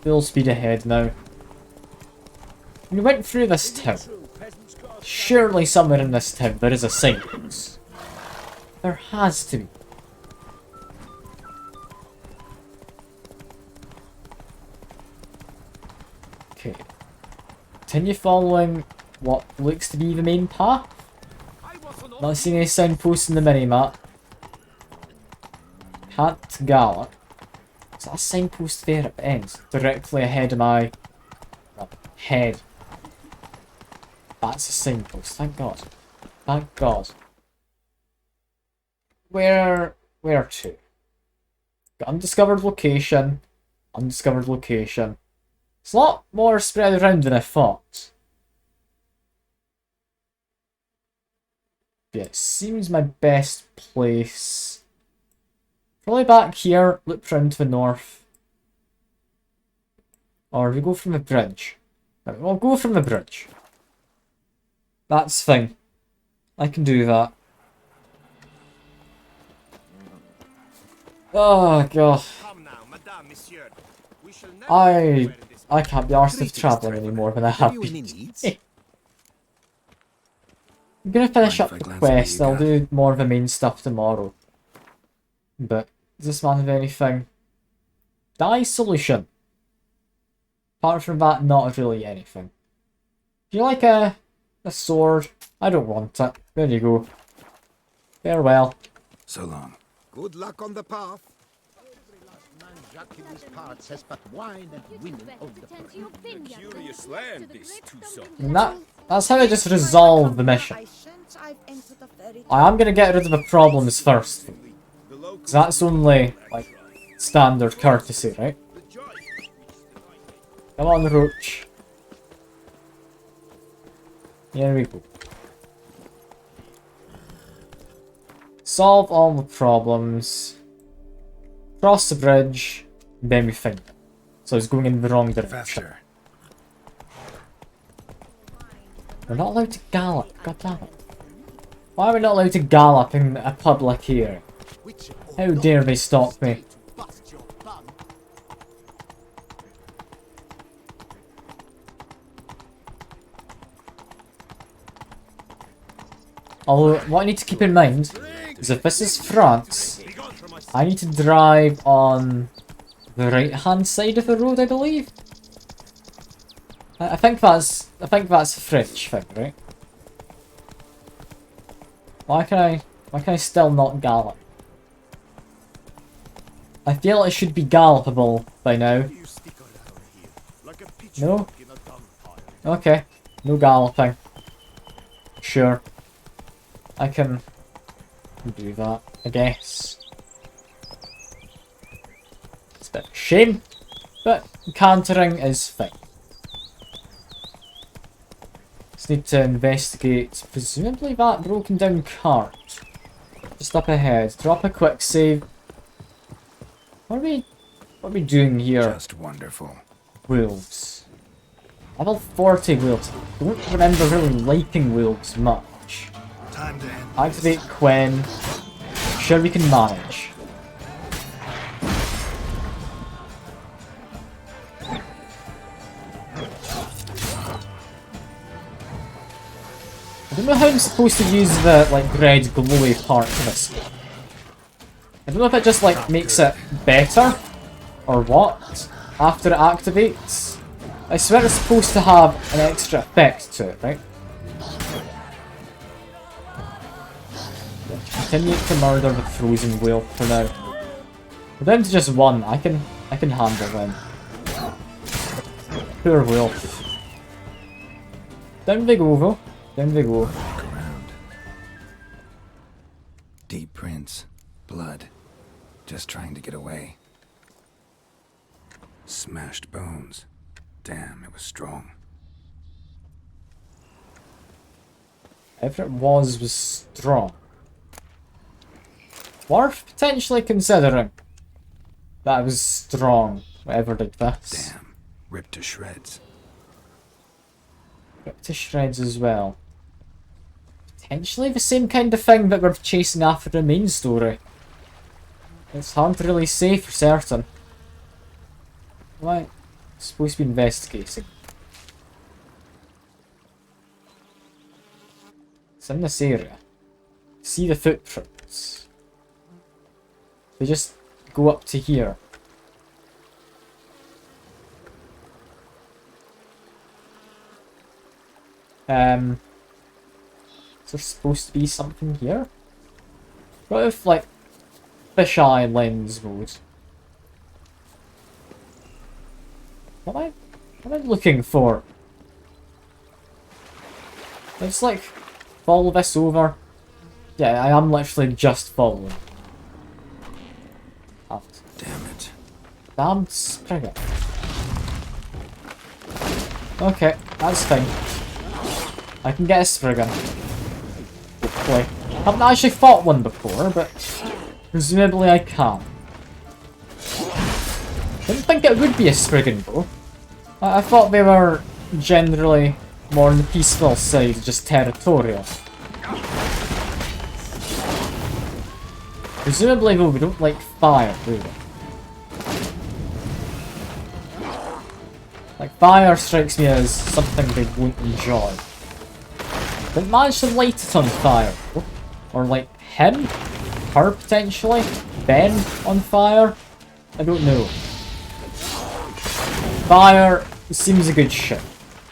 Full speed ahead now. We went through this town. Surely somewhere in this town there is a signpost. There has to be. Okay. Continue following what looks to be the main path. Not seeing any signposts in the minimap. Can't gallop. Is that a signpost there at the end? Directly ahead of my head. That's a signpost, thank God. Thank God. Where to? Got undiscovered location. Undiscovered location. It's a lot more spread around than I thought. Yeah, it seems my best place. Probably back here, loop round to the north. Or we go from the bridge. Right, we'll go from the bridge. That's fine. I can do that. Oh god. I can't be arsed with travelling anymore when I have been. I'm gonna finish up the quest. I'll do more of the main stuff tomorrow. But Does this man have anything? Dye solution. Apart from that, not really anything. Do you like a sword? I don't want it. There you go. Farewell. So long. Good luck on the path. Every last man Jacques in these parts has but wine and women on the brain. Curious land, this Tucson. And that's how I just resolve the mission. I am gonna get rid of the problems first. Because that's only, like, standard courtesy, right? Come on, Roach. Here we go. Solve all the problems. Cross the bridge. Then we find it. So it's going in the wrong direction. Faster. We're not allowed to gallop. God damn it. Why are we not allowed to gallop in a public area? How dare they stop me? Although, what I need to keep in mind is if this is France, I need to drive on the right-hand side of the road, I believe. I think that's a French thing, right? Why can I still not gallop? I feel it should be gallopable by now. No? Okay. No galloping. Sure. I can do that, I guess. It's a bit of a shame, but cantering is fine. Just need to investigate, presumably that broken down cart. Just up ahead. Drop a quick save. What are we doing here? Just wonderful. Wolves. Level 40 wolves. Don't remember really liking wolves much. Time to end. Activate Quen. Sure we can manage. I don't know how I'm supposed to use the red glowy part of this. I don't know if it just makes it better or what after it activates. I swear it's supposed to have an extra effect to it, right? Continue to murder the frozen whale for now. We're down to just one. I can handle them. Poor whale. Down they go, though. Down they go. Deep prints. Blood. Just trying to get away. Smashed bones. Damn, it was strong. Whatever it was strong. Worth potentially considering that it was strong, whatever did this. Damn, ripped to shreds. Ripped to shreds as well. Potentially the same kind of thing that we're chasing after the main story. It's hard to really say for certain. Right, supposed to be investigating. It's in this area. See the footprints. They just go up to here. Is there supposed to be something here? What if, fisheye lens mode? What am I looking for? Let's, follow this over. Yeah, I am literally just following. Damn it. Damned Spriggan. Okay, that's fine. I can get a Spriggan. Hopefully. I haven't actually fought one before, but presumably I can. Didn't think it would be a Spriggan though. I thought they were generally more on the peaceful side, just territorial. Presumably though, we don't like fire, do we? Fire strikes me as something they won't enjoy. Didn't manage to light it on fire, though. Or him? Her, potentially? Ben on fire? I don't know. Fire seems a good shout.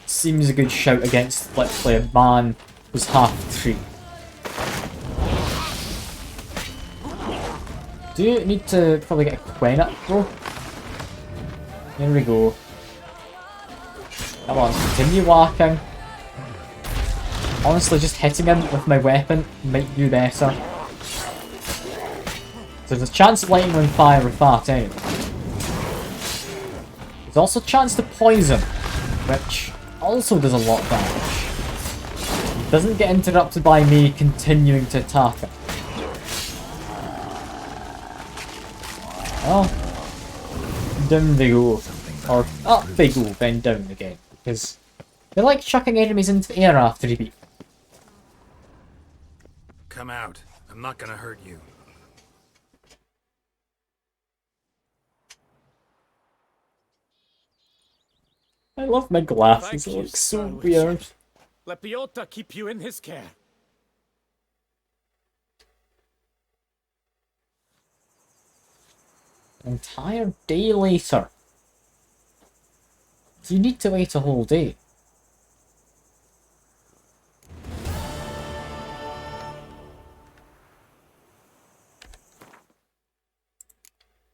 Seems a good shout against, let's play, a man who's half tree. Do you need to probably get a Quen up, bro? Here we go. Come on, continue whacking. Honestly, just hitting him with my weapon might do better. So there's a chance of lighting on fire with that anyway. There's also a chance to poison, which also does a lot of damage. It doesn't get interrupted by me continuing to attack it. Well, down they go. Or up they go, then down again. Because they like chucking enemies into the air after you beat them. Come out. I'm not gonna hurt you. I love my glasses, it looks so weird. Let Biota keep you in his care. An entire day later. Do you need to wait a whole day?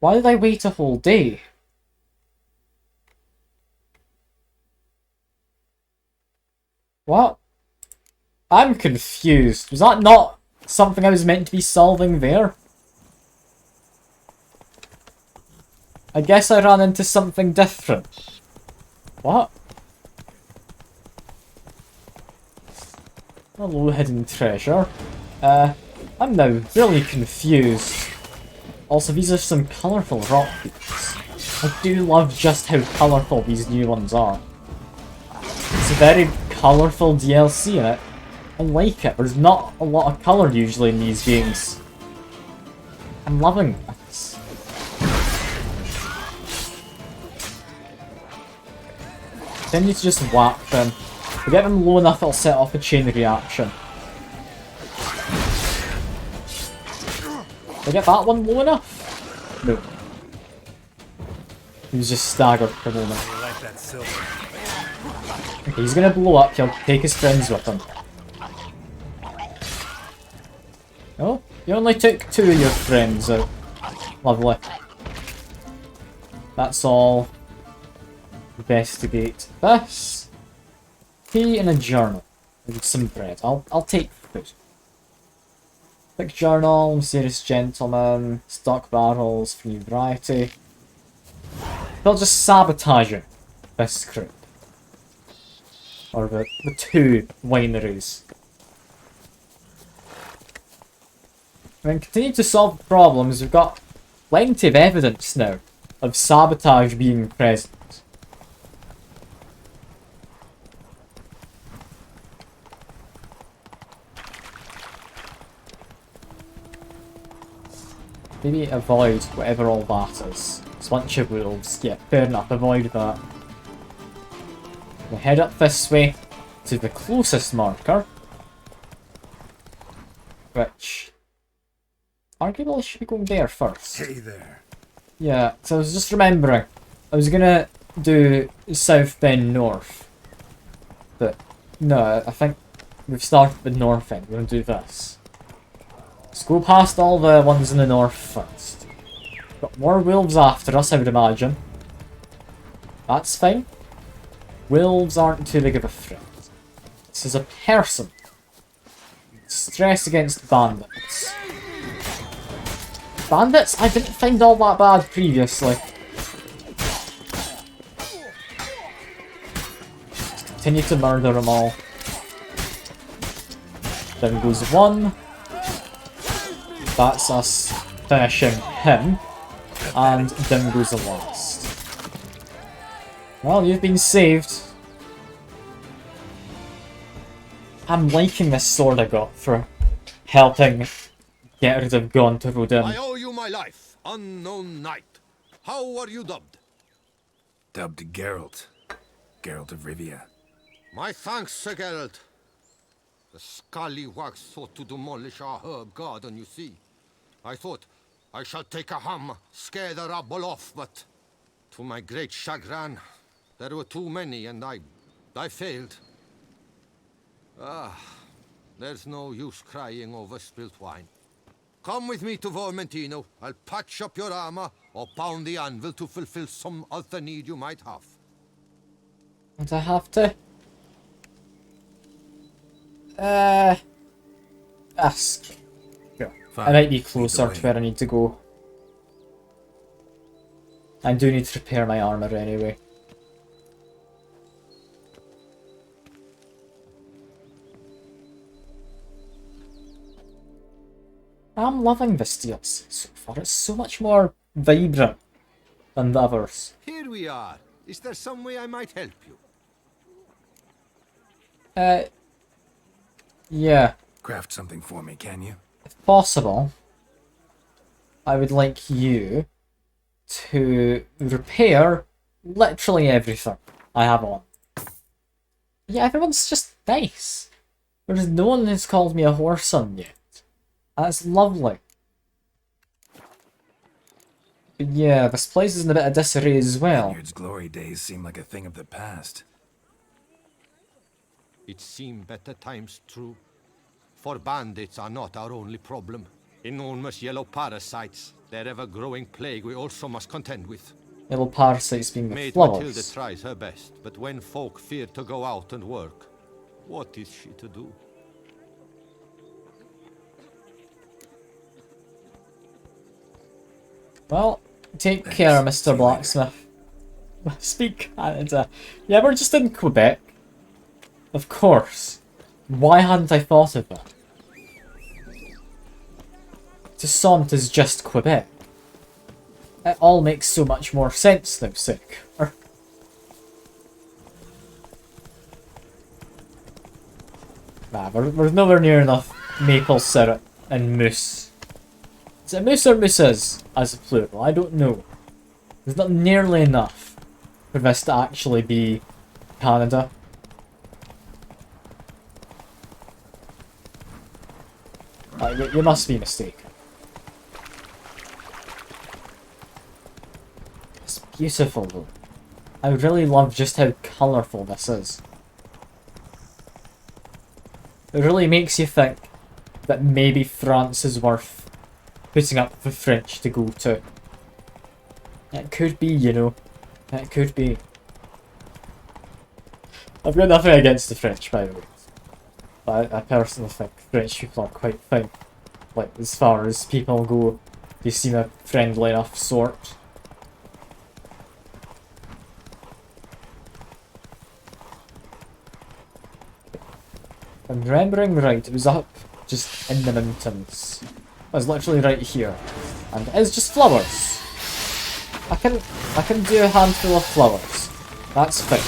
Why did I wait a whole day? What? I'm confused. Was that not something I was meant to be solving there? I guess I ran into something different. What? Hello, hidden treasure. I'm now really confused. Also, these are some colourful rock beads. I do love just how colourful these new ones are. It's a very colourful DLC in it. I like it. There's not a lot of colour usually in these games. I'm loving this. Continue to just whack them. If we get them low enough, it'll set off a chain reaction. Did I get that one low enough? No. He was just staggered for a moment. Okay, he's gonna blow up, he'll take his friends with him. Oh, you only took 2 of your friends out. Lovely. That's all. Investigate this. Tea and a journal. And some bread. I'll take food. Quick journal, mysterious gentleman, stock barrels for new variety. They'll just sabotaging this crew. Or the 2 wineries. And then continue to solve problems. We've got plenty of evidence now of sabotage being present. Maybe avoid whatever all that is. It's a bunch of wolves. Yeah, fair enough, avoid that. We'll head up this way to the closest marker. Which arguably should be going there first. Hey there. Yeah, so I was just remembering. I was gonna do south then north. But no, I think we've started the north end. We're gonna do this. Let's go past all the ones in the north first. Got more wolves after us, I would imagine. That's fine. Wolves aren't too big of a threat. This is a person. Stress against bandits. Bandits? I didn't find all that bad previously. Just continue to murder them all. Down goes 1. That's us finishing him. And down goes the last. Well, you've been saved. I'm liking this sword I got for helping get rid of Gaunt to Rodin. I owe you my life, unknown knight. How are you dubbed? Dubbed Geralt. Geralt of Rivia. My thanks, Sir Geralt. The scallywags sought to demolish our herb garden, you see. I thought, I shall take a hum, scare the rabble off, but to my great chagrin, there were too many and I failed. Ah, there's no use crying over spilt wine. Come with me to Vermentino. I'll patch up your armor or pound the anvil to fulfill some other need you might have. And I have to ask. Yeah. I might be closer to where I need to go. I do need to repair my armor anyway. I'm loving this DLC so far. It's so much more vibrant than the others. Here we are. Is there some way I might help you? Yeah. Craft something for me, can you? If possible, I would like you to repair literally everything I have on. Yeah, everyone's just nice. There's no one who's called me a whoreson yet. That's lovely. But yeah, this place is in a bit of disarray as well. Vineyard's glory days seem like a thing of the past. It seemed better times, true. For bandits are not our only problem. Enormous yellow parasites, their ever-growing plague we also must contend with. Yellow parasites being the Maid flowers. Matilda tries her best, but when folk fear to go out and work, what is she to do? Well, take care, Mr. Blacksmith. Speak Canada. Yeah, we're just in Quebec. Of course. Why hadn't I thought of that? Toussaint is just Quebec. It all makes so much more sense now, sick. Nah, we're nowhere near enough maple syrup and mousse. Is it mousse or mousses as a plural? I don't know. There's not nearly enough for this to actually be Canada. You must be mistaken. It's beautiful though. I really love just how colourful this is. It really makes you think that maybe France is worth putting up the French to go to. It could be, you know. It could be. I've got nothing against the French, by the way. But I personally think French people are quite fine. Like, as far as people go, they seem a friendly enough sort. If I'm remembering right, it was up just in the mountains. It was literally right here. And it is just flowers. I can do a handful of flowers. That's fine.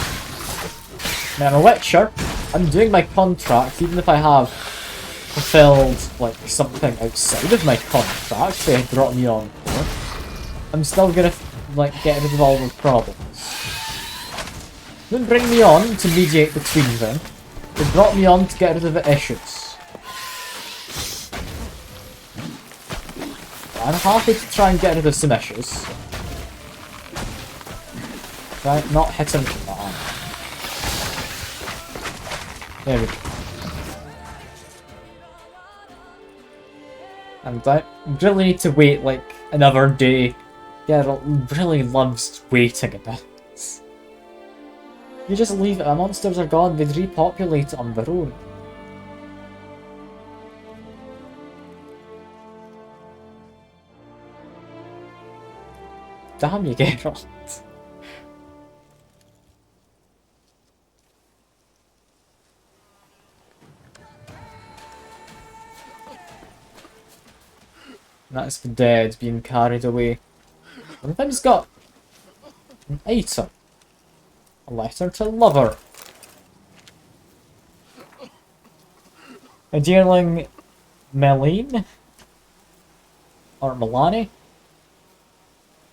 Now I'm a witcher. I'm doing my contract, even if I have fulfilled like something outside of my contract they brought me on for. I'm still gonna like get rid of all the problems. Don't bring me on to mediate between them. They brought me on to get rid of the issues. I'm happy to try and get rid of some issues. Right, not hit him from that arm. There we go. And I really need to wait like another day. Geralt really loves waiting a bit. You just leave it, the monsters are gone, they'd repopulate it on their own. Damn you, Geralt. That's the dead being carried away. One of them's got an item. A letter to lover. A dearling Meline? Or Milani?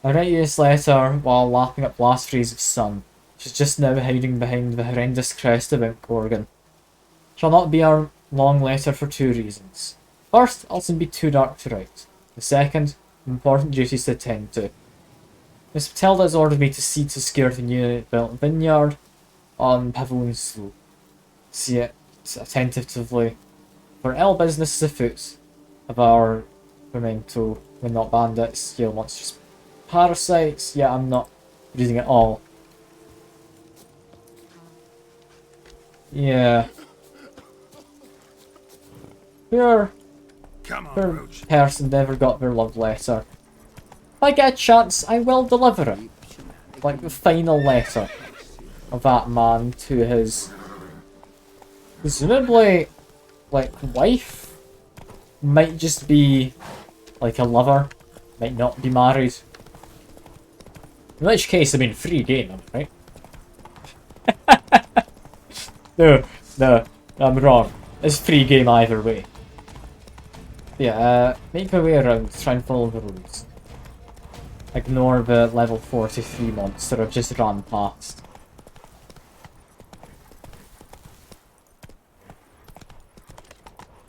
I write you this letter while lapping up last rays of sun. She's just now hiding behind the horrendous crest of Inkorgan. Shall not be our long letter for two reasons. First, it'll soon be too dark to write. The second, important duties to attend to. Miss Matilda has ordered me to see to secure the new built vineyard on Pavilion Slope. See it attentively. For ill business is afoot of our memento, we're not bandits, you're monstrous parasites. Yeah, I'm not reading it all. Yeah. Poor person never got their love letter. If I get a chance, I will deliver it. Like the final letter of that man to his presumably like wife. Might just be like a lover, might not be married. In which case, I mean, free game, right? No, I'm wrong. It's free game either way. Yeah, make my way around, try and follow the rules. Ignore the level 43 monster I've just ran past.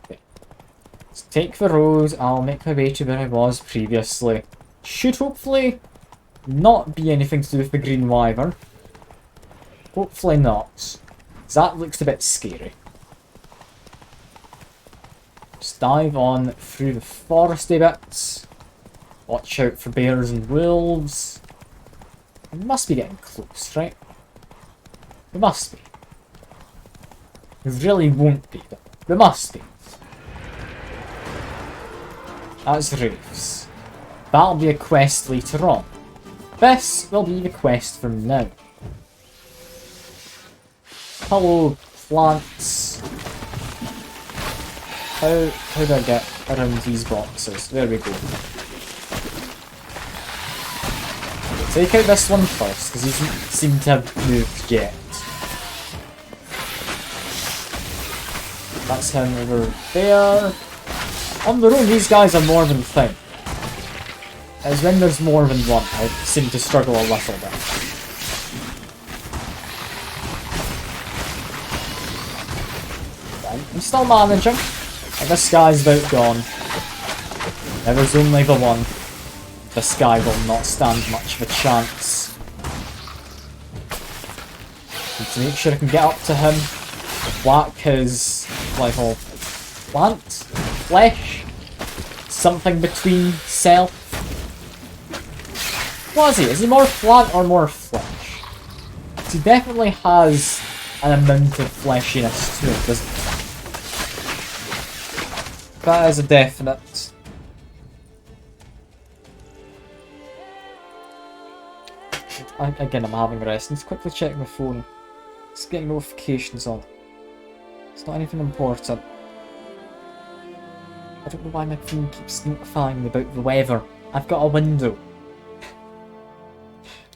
Okay. Let's take the road, I'll make my way to where I was previously. Should hopefully not be anything to do with the Green Wyvern. Hopefully not. That looks a bit scary. Just dive on through the foresty bits. Watch out for bears and wolves. We must be getting close, right? We must be. We really won't be, but we must be. That's Raves. That'll be a quest later on. This will be the quest from now. Hello, plants. How do I get around these boxes? There we go. Take out this one first, because he doesn't seem to have moved yet. That's him over there. On their own, these guys are more than fine. As when there's more than one, I seem to struggle a little bit. I'm still managing. And this guy's about gone. Now there's only the one. This guy will not stand much of a chance. Need to make sure I can get up to him. Whack his, like, all plant, flesh, something between self. What is he? Is he more plant or more flesh? He definitely has an amount of fleshiness to it, doesn't he? That is a definite. Again, I'm having a rest. Let's quickly check my phone. It's getting notifications on. It's not anything important. I don't know why my phone keeps notifying me about the weather. I've got a window.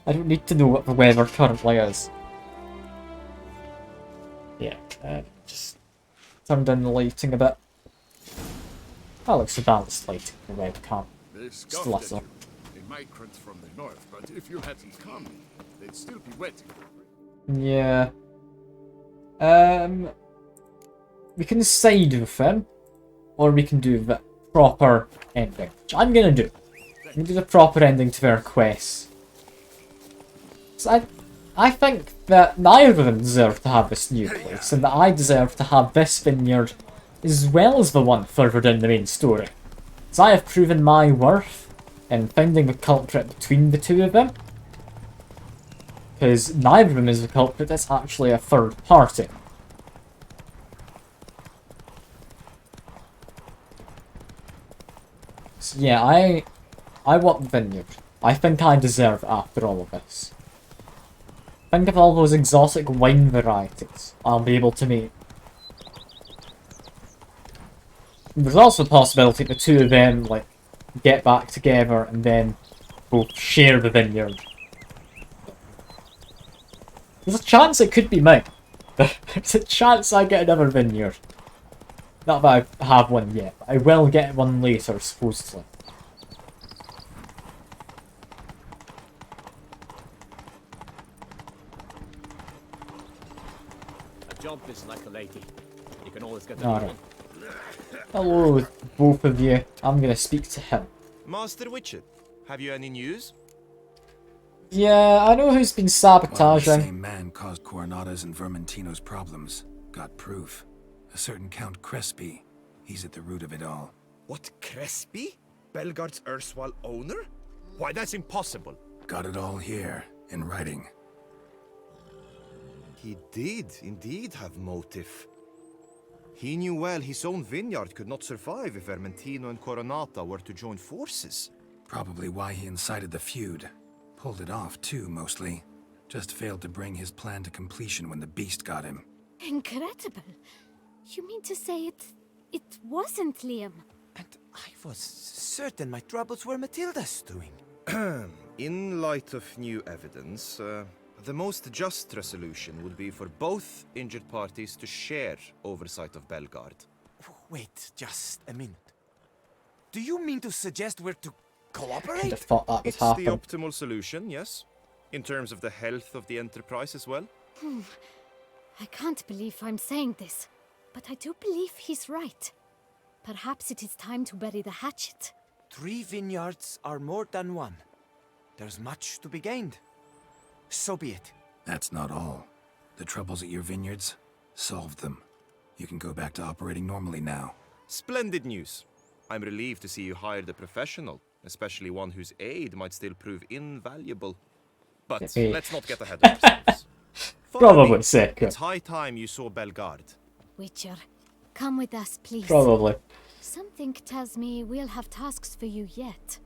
I don't need to know what the weather currently is. Yeah, just turn down the lighting a bit. That looks a balanced lighting for the webcam. Just a little. Migrants from the north, but if you hadn't come, they'd still be waiting. Yeah. We can side with them, or we can do the proper ending, which I'm gonna do. I'm gonna do the proper ending to their quest. So I think that neither of them deserve to have this new place, and that I deserve to have this vineyard as well as the one further down the main story. So I have proven my worth in finding the culprit between the two of them. Because neither of them is the culprit, it's actually a third party. So yeah, I want the vineyard. I think I deserve it after all of this. Think of all those exotic wine varieties I'll be able to make. There's also the possibility the two of them, like, get back together and then both share the vineyard. There's a chance it could be mine. There's a chance I get another vineyard. Not that I have one yet, but I will get one later, supposedly. A job is like a lady. You can always get a Alright. Hello, both of you. I'm gonna speak to him. Master Witcher, have you any news? Yeah, I know who's been Well, the sabotaging. same man caused Coronata's and Vermentino's problems. Got proof. A certain Count Crespi. He's at the root of it all. What, Crespi? Belgard's erstwhile owner? Why, that's impossible. Got it all here, in writing. He did indeed have motive. He knew well his own vineyard could not survive if Vermentino and Coronata were to join forces. Probably why he incited the feud. Pulled it off, too, mostly. Just failed to bring his plan to completion when the beast got him. Incredible. You mean to say it wasn't Liam? I was certain my troubles were Matilda's doing. In light of new evidence, the most just resolution would be for both injured parties to share oversight of Belgard. Wait, just a minute. Do you mean to suggest we're to cooperate? I'd have thought that would It's happen. the optimal solution, yes. In terms of the health of the enterprise as well. I can't believe I'm saying this, but I do believe he's right. Perhaps it is time to bury the hatchet. 3 vineyards are more than 1. There's much to be gained. So be it. That's not all. The troubles at your vineyards? Solved them. You can go back to operating normally now. Splendid news. I'm relieved to see you hired a professional, especially one whose aid might still prove invaluable. But Yeah. let's not get ahead of ourselves. Follow Probably me. sick. It's high time you saw Belgard. Witcher, come with us, please. Probably. Something tells me we'll have tasks for you yet.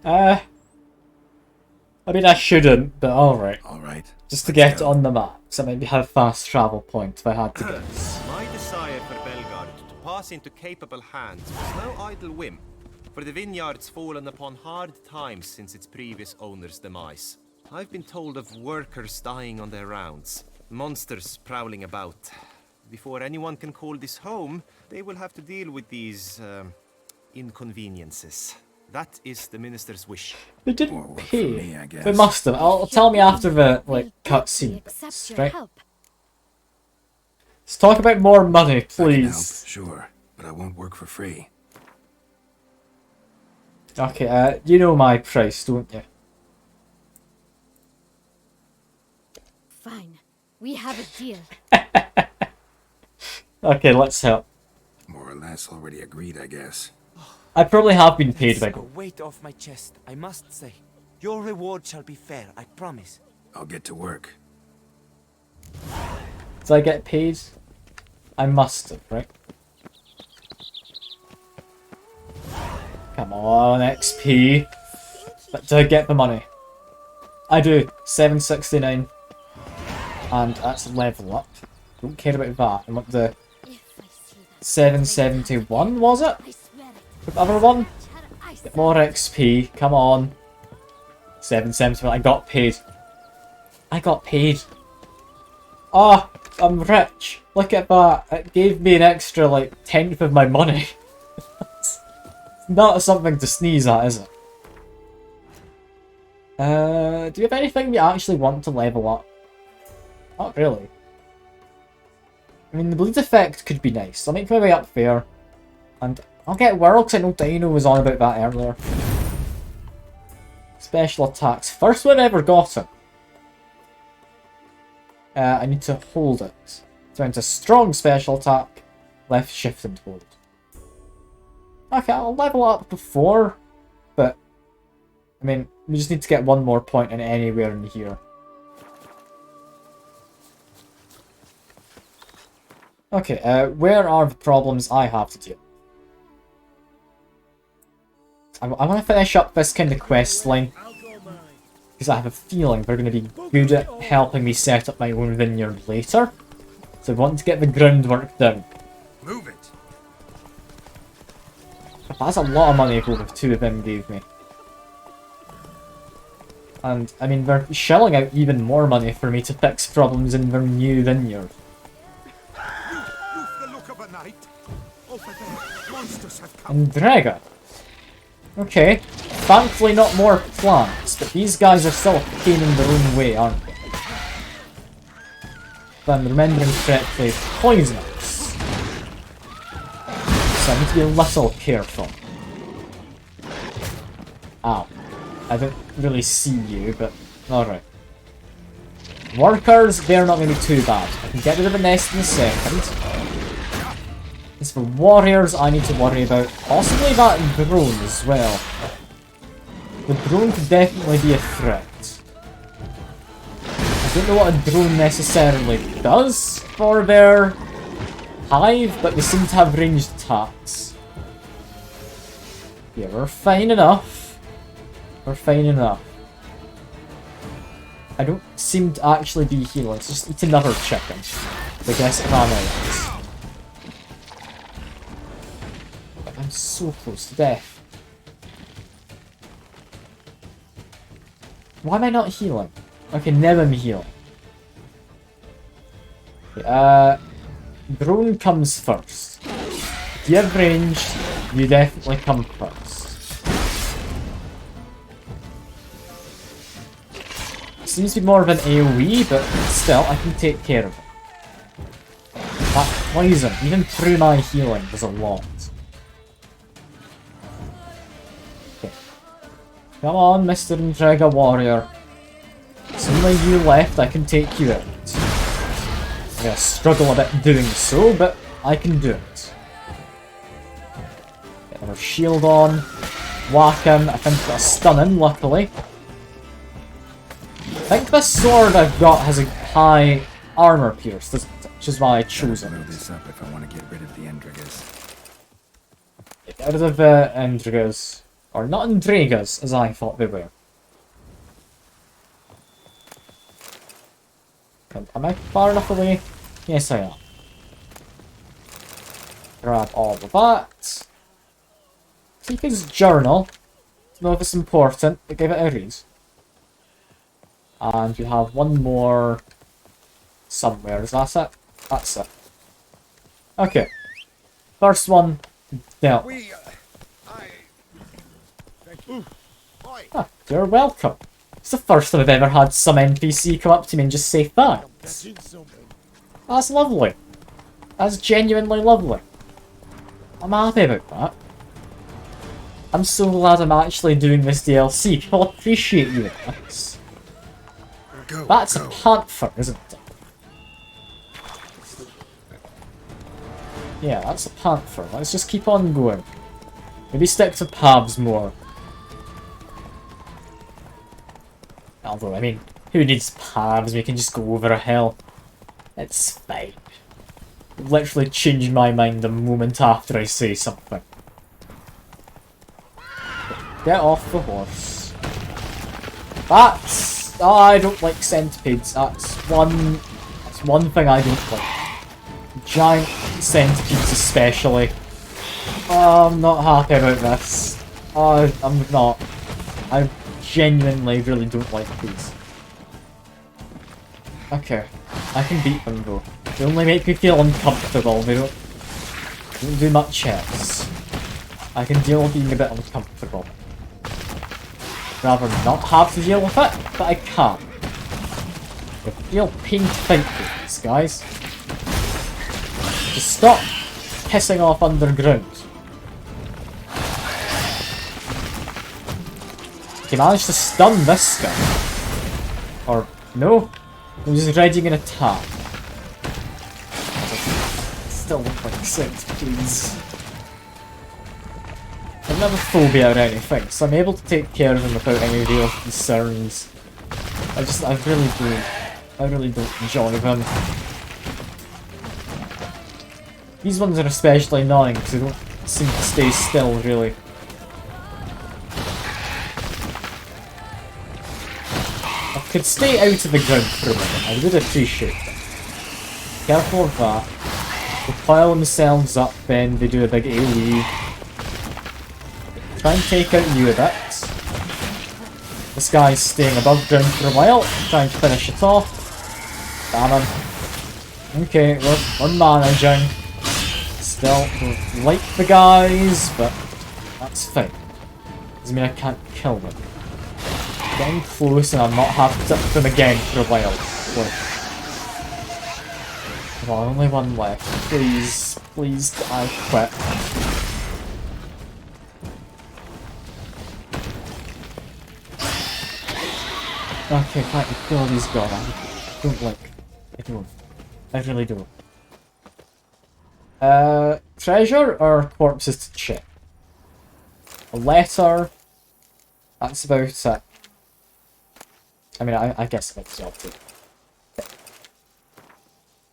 I mean, I shouldn't, but alright. Alright. Just to get on the map, so maybe have fast travel points if I had to guess. My desire for Belgard to pass into capable hands was no idle whim, for the vineyard's fallen upon hard times since its previous owner's demise. I've been told of workers dying on their rounds, monsters prowling about. Before anyone can call this home, they will have to deal with these, inconveniences. That is the minister's wish. They didn't pay. I guess. They must have. Tell me after the cutscene. Accept your Right? help. Let's talk about more money, I can please. help, sure, but I won't work for free. Okay, you know my price, don't you? Fine. We have a deal. Okay, let's help. More or less already agreed, I guess. I probably have been paid by Take a weight off my chest, I must say. Your reward shall be fair, I promise. I'll get to work. Did I get paid? I must have, right? Come on, XP. But do I get the money? I do. 769. And that's level up. Don't care about that. I want the 771, was it? The other one? Get more XP. Come on. 771. I got paid. I got paid. Ah, I'm rich. Look at that. It gave me an extra, like, 10th of my money. It's not something to sneeze at, is it? Do you have anything we actually want to level up? Not really. I mean, the bleed effect could be nice. I'll make my way up there. And I'll get Whirl, because I know Dino was on about that earlier. Special attacks. First one I ever got it. I need to hold it. So it's a strong special attack. Left shift and hold. Okay, I'll level up before. But, I mean, we just need to get one more point in anywhere in here. Okay, where are the problems I have to deal? I want to finish up this kind of quest line. Because I have a feeling they're going to be good at helping me set up my own vineyard later. So I want to get the groundwork done. Move it. That's a lot of money both of two of them gave me. And, I mean, they're shelling out even more money for me to fix problems in their new vineyard. And Draga. Okay. Thankfully not more plants, but these guys are still a pain in their own way, aren't they? If I'm remembering correctly, poisonous. so I need to be a little careful. Ow. I didn't really see you, but alright. Workers, they're not going to be too bad. I can get rid of the nest in a second. As for warriors, I need to worry about possibly that drone as well. The drone could definitely be a threat. I don't know what a drone necessarily does for their hive, but they seem to have ranged attacks. Yeah, we're fine enough. We're fine enough. I don't seem to actually be healing. Let's just eat another chicken. I guess it ran out. I'm so close to death. Why am I not healing? Okay, never am healing. Okay, drone comes first. If you have range, you definitely come first. Seems to be more of an AoE, but still, I can take care of it. That poison, even through my healing, was a lot. Okay. Come on, Mr. Entrega Warrior. As soon as you left, I can take you out. I'm gonna struggle a bit doing so, but I can do it. Get our shield on. Whack him. I think I've got a stun him, luckily. I think this sword I've got has a high armor pierce, doesn't it? Which is why I chose it. This up if I want to get rid of the Endrigas. Get rid of the Endrigas. Or not Endrigas, as I thought they were. Am I far enough away? Yes, I am. Grab all of that. Take his journal. To know if it's important, but give it a read. And we have one more somewhere. Is that it? That's it. Okay. First one dealt. Ah, you're welcome. It's the first time I've ever had some NPC come up to me and just say thanks. That's lovely. That's genuinely lovely. I'm happy about that. I'm so glad I'm actually doing this DLC. People appreciate you, Max. That's a panther, isn't it? Yeah, that's a panther. Let's just keep on going. Maybe stick to paths more. Although, I mean, who needs paths? We can just go over a hill. It's fine. Literally change my mind the moment after I say something. Get off the horse. That's... Oh, I don't like centipedes. That's one thing I don't like. Giant centipedes especially. Oh, I'm not happy about this. Oh, I'm not. I genuinely really don't like these. Okay. I can beat them though. They only make me feel uncomfortable. They don't do much else. I can deal with being a bit uncomfortable. Rather not have to deal with it, but I can't. I feel pain to fight with these guys. Just stop pissing off underground. He managed to stun this guy. Or, no? He was readying an attack. Still look like centipedes. I don't have a phobia or anything, so I'm able to take care of them without any real concerns. I really don't enjoy them. These ones are especially annoying because they don't seem to stay still, really. If I could stay out of the ground for a minute, I would appreciate it. Careful of that. They pile themselves up, then they do a big AoE. Try and take out you a bit. This guy's staying above ground for a while, trying to finish it off. Damn him. Okay, we're managing. Still don't like the guys, but that's fine. Doesn't mean I can't kill them. Getting close and I'm not having to hit them again for a while. Come on, only one left. Please, please, I quit. Okay, fine, kill all these god. I don't like. I don't. I really don't. Treasure or corpses to check? A letter. That's about it. I mean, I guess that's all too.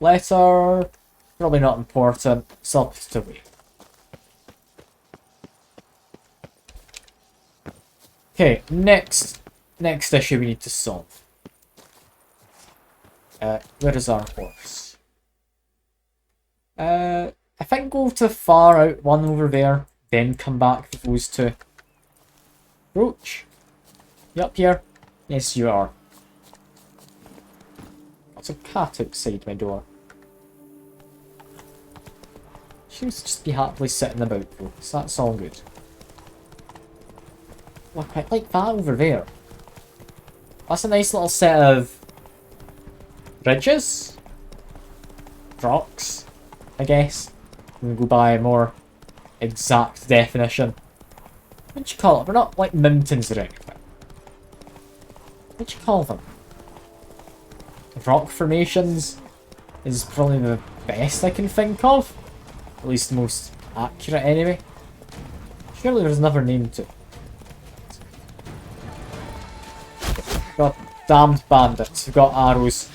Letter. Probably not important. So I'll put it away. Okay, next issue we need to solve. Where is our horse? I think go to the far out one over there, then come back to those two. Roach? You up here? Yes, you are. There's a cat outside my door. She seems to just be happily sitting about though, so that's all good. Well, I quite like that over there. That's a nice little set of ridges? Rocks, I guess. We'll go by a more exact definition. What do you call it? We're not like mountains or anything. What do you call them? Rock formations is probably the best I can think of. At least the most accurate anyway. Surely there's another name to it. God damned bandits. We've got arrows.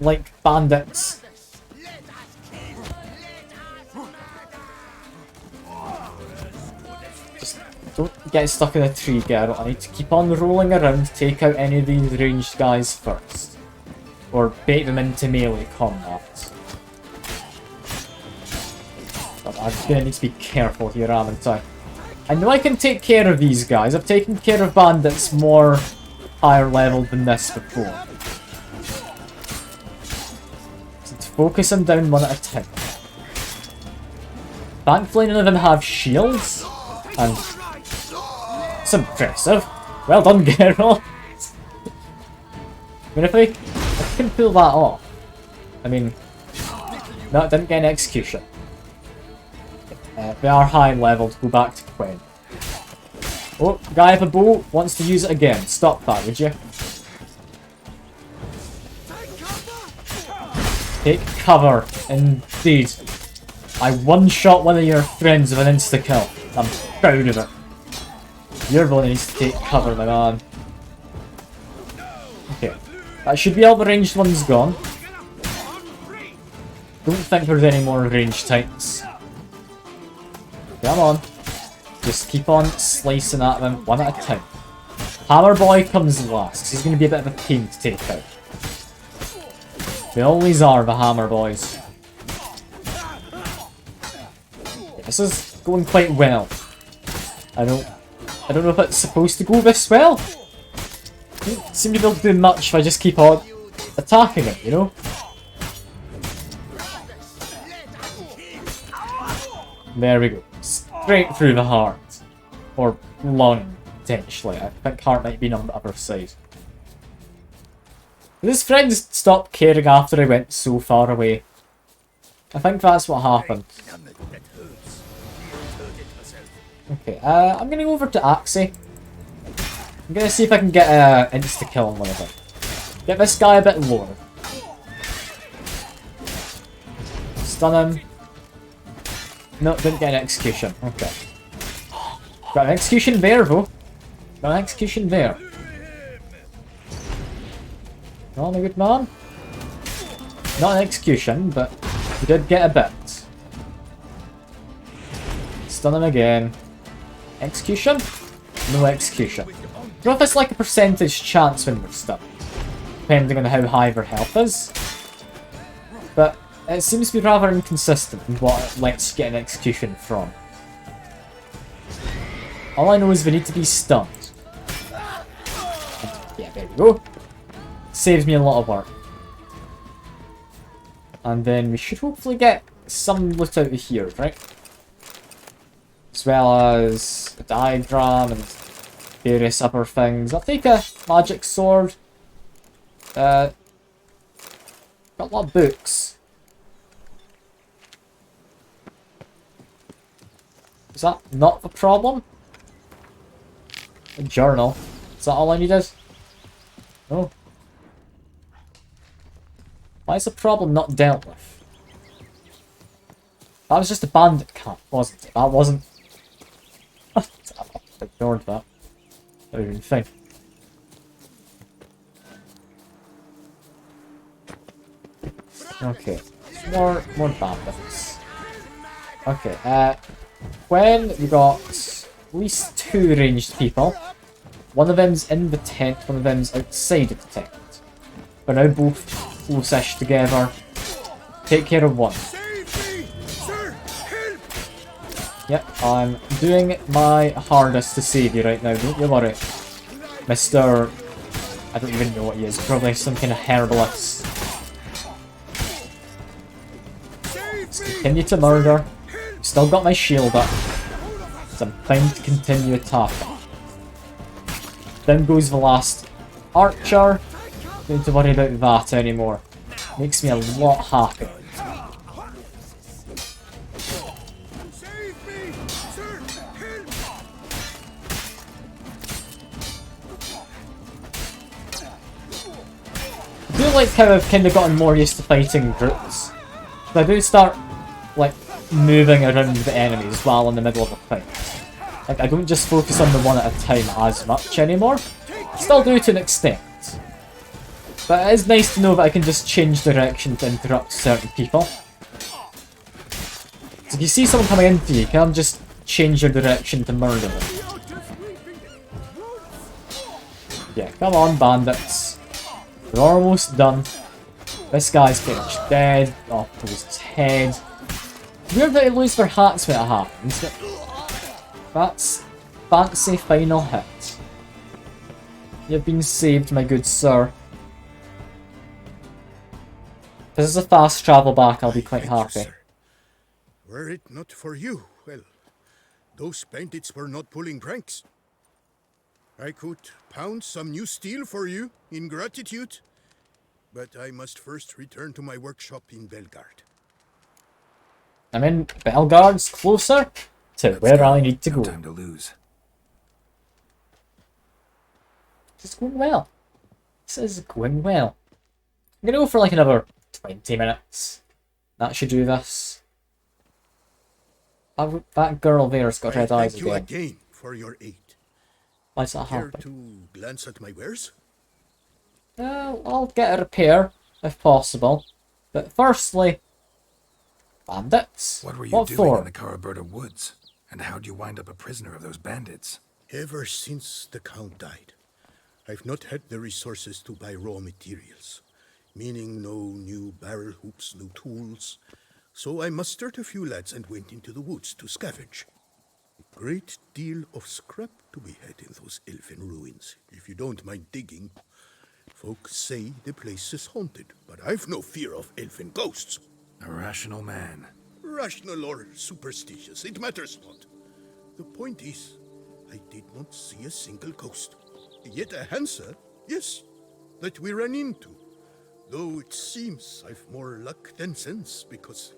Like bandits. Just don't get stuck in a tree, girl. I need to keep on rolling around to take out any of these ranged guys first. Or bait them into melee combat. But I'm gonna need to be careful here, haven't I? I know I can take care of these guys. I've taken care of bandits more higher level than this before. So to focus them down one at a time. Thankfully none of them have shields. And it's impressive. Well done, girl. I mean, if I can pull that off. I mean, no, it didn't get an execution. We are high leveled. Go back to Quinn. Oh, guy with a bow wants to use it again. Stop that, would you? Take cover, indeed. I one-shot one of your friends with an insta-kill. I'm proud of it. You're the one who needs to take cover, my man. Okay. That should be all the ranged ones gone. Don't think there's any more ranged types. Come on. Just keep on slicing at them one at a time. Hammer Boy comes last. He's going to be a bit of a pain to take out. They always are, the Hammer Boys. Yeah, this is going quite well. I don't know if it's supposed to go this well. Don't seem to be able to do much if I just keep on attacking it, you know? There we go. Straight through the heart. Or lung, potentially. I think heart might be on the other side. His friends stopped caring after I went so far away. I think that's what happened. Okay, I'm gonna go over to Axie. I'm gonna see if I can get an insta-kill on one of them. Get this guy a bit lower. Stun him. No, didn't get an execution. Okay. Got an execution there, though. Got an execution there. Not a good man. Not an execution, but he did get a bit. Stun him again. Execution? No execution. I don't know if it's like a percentage chance when we're stunned, depending on how high their health is. But it seems to be rather inconsistent in what it lets you get an execution from. All I know is we need to be stunned. Yeah, there we go. Saves me a lot of work. And then we should hopefully get some loot out of here, right? As well as a diagram and various other things. I'll take a magic sword. Got a lot of books. Is that not the problem? A journal. Is that all I needed? Oh. Why is the problem not dealt with? That was just a bandit camp, wasn't it? That wasn't... I ignored that. I don't even think. Okay. More bandits. Okay, when we got at least 2 ranged people, one of them's in the tent, one of them's outside of the tent. We're now both close-ish together. Take care of one. Yep, I'm doing my hardest to save you right now, don't you worry. Mr... I don't even know what he is, probably some kind of herbalist. Let's continue to murder. Still got my shield up. So I'm fine to continue attacking. Then goes the last archer. Don't need to worry about that anymore. Makes me a lot happier. I do like how I've kind of gotten more used to fighting groups. But I do start, like, moving around the enemies while in the middle of a fight. Like, I don't just focus on the one at a time as much anymore. Still do to an extent. But it is nice to know that I can just change direction to interrupt certain people. So if you see someone coming into you, you can just change your direction to murder them. Yeah, come on, bandits. We're almost done. This guy's pretty much dead. Off goes his head. Weird that they lose their hats when it happens, but that's fancy final hit. You've been saved, my good sir. If this is a fast travel back, I'll be quite happy. Were it not for you, well, those bandits were not pulling pranks. I could pound some new steel for you in gratitude, but I must first return to my workshop in Belgard. I mean, Belgard's closer to where I need to go. Time to lose. This is going well. This is going well. I'm gonna go for like another 20 minutes. That should do this. That girl there's got red eyes again. Thank you again for your aid. Why's that Care happen? to glance at my wares? I'll get a repair, if possible. But firstly... bandits? What were you what doing for? in the Caraberta woods? And how'd you wind up a prisoner of those bandits? Ever since the Count died, I've not had the resources to buy raw materials. Meaning no new barrel hoops, no tools. So I mustered a few lads and went into the woods to scavenge. A great deal of scrap to be had in those elfin ruins, if you don't mind digging. Folks say the place is haunted, but I've no fear of elfin ghosts. A rational man. Rational or superstitious, it matters not. The point is, I did not see a single ghost. Yet a Hansa, yes, that we ran into. Though it seems I've more luck than sense, because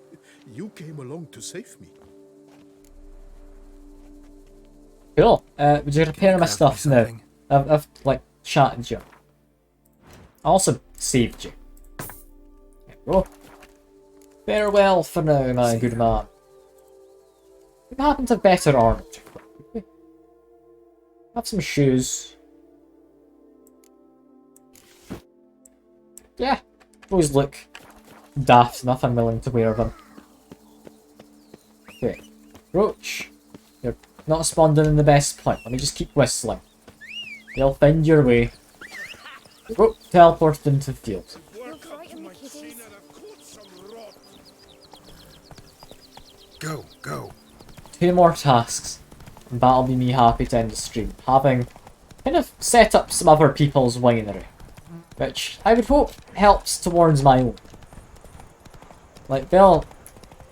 you came along to save me. Cool. Would you repair my stuff now? I've like, chatted you. I also saved you. There we go. Farewell for now, my good man. We happen to have better armor. Have some shoes. Yeah, those look daft enough. I'm willing to wear them. Okay, Roach, you're not spawned in the best point. Let me just keep whistling. You'll find your way. Oh, teleported into the field. Go, go. 2 more tasks, and that'll be me happy to end the stream. Having kind of set up some other people's winery, which I would hope helps towards my own. Like, they'll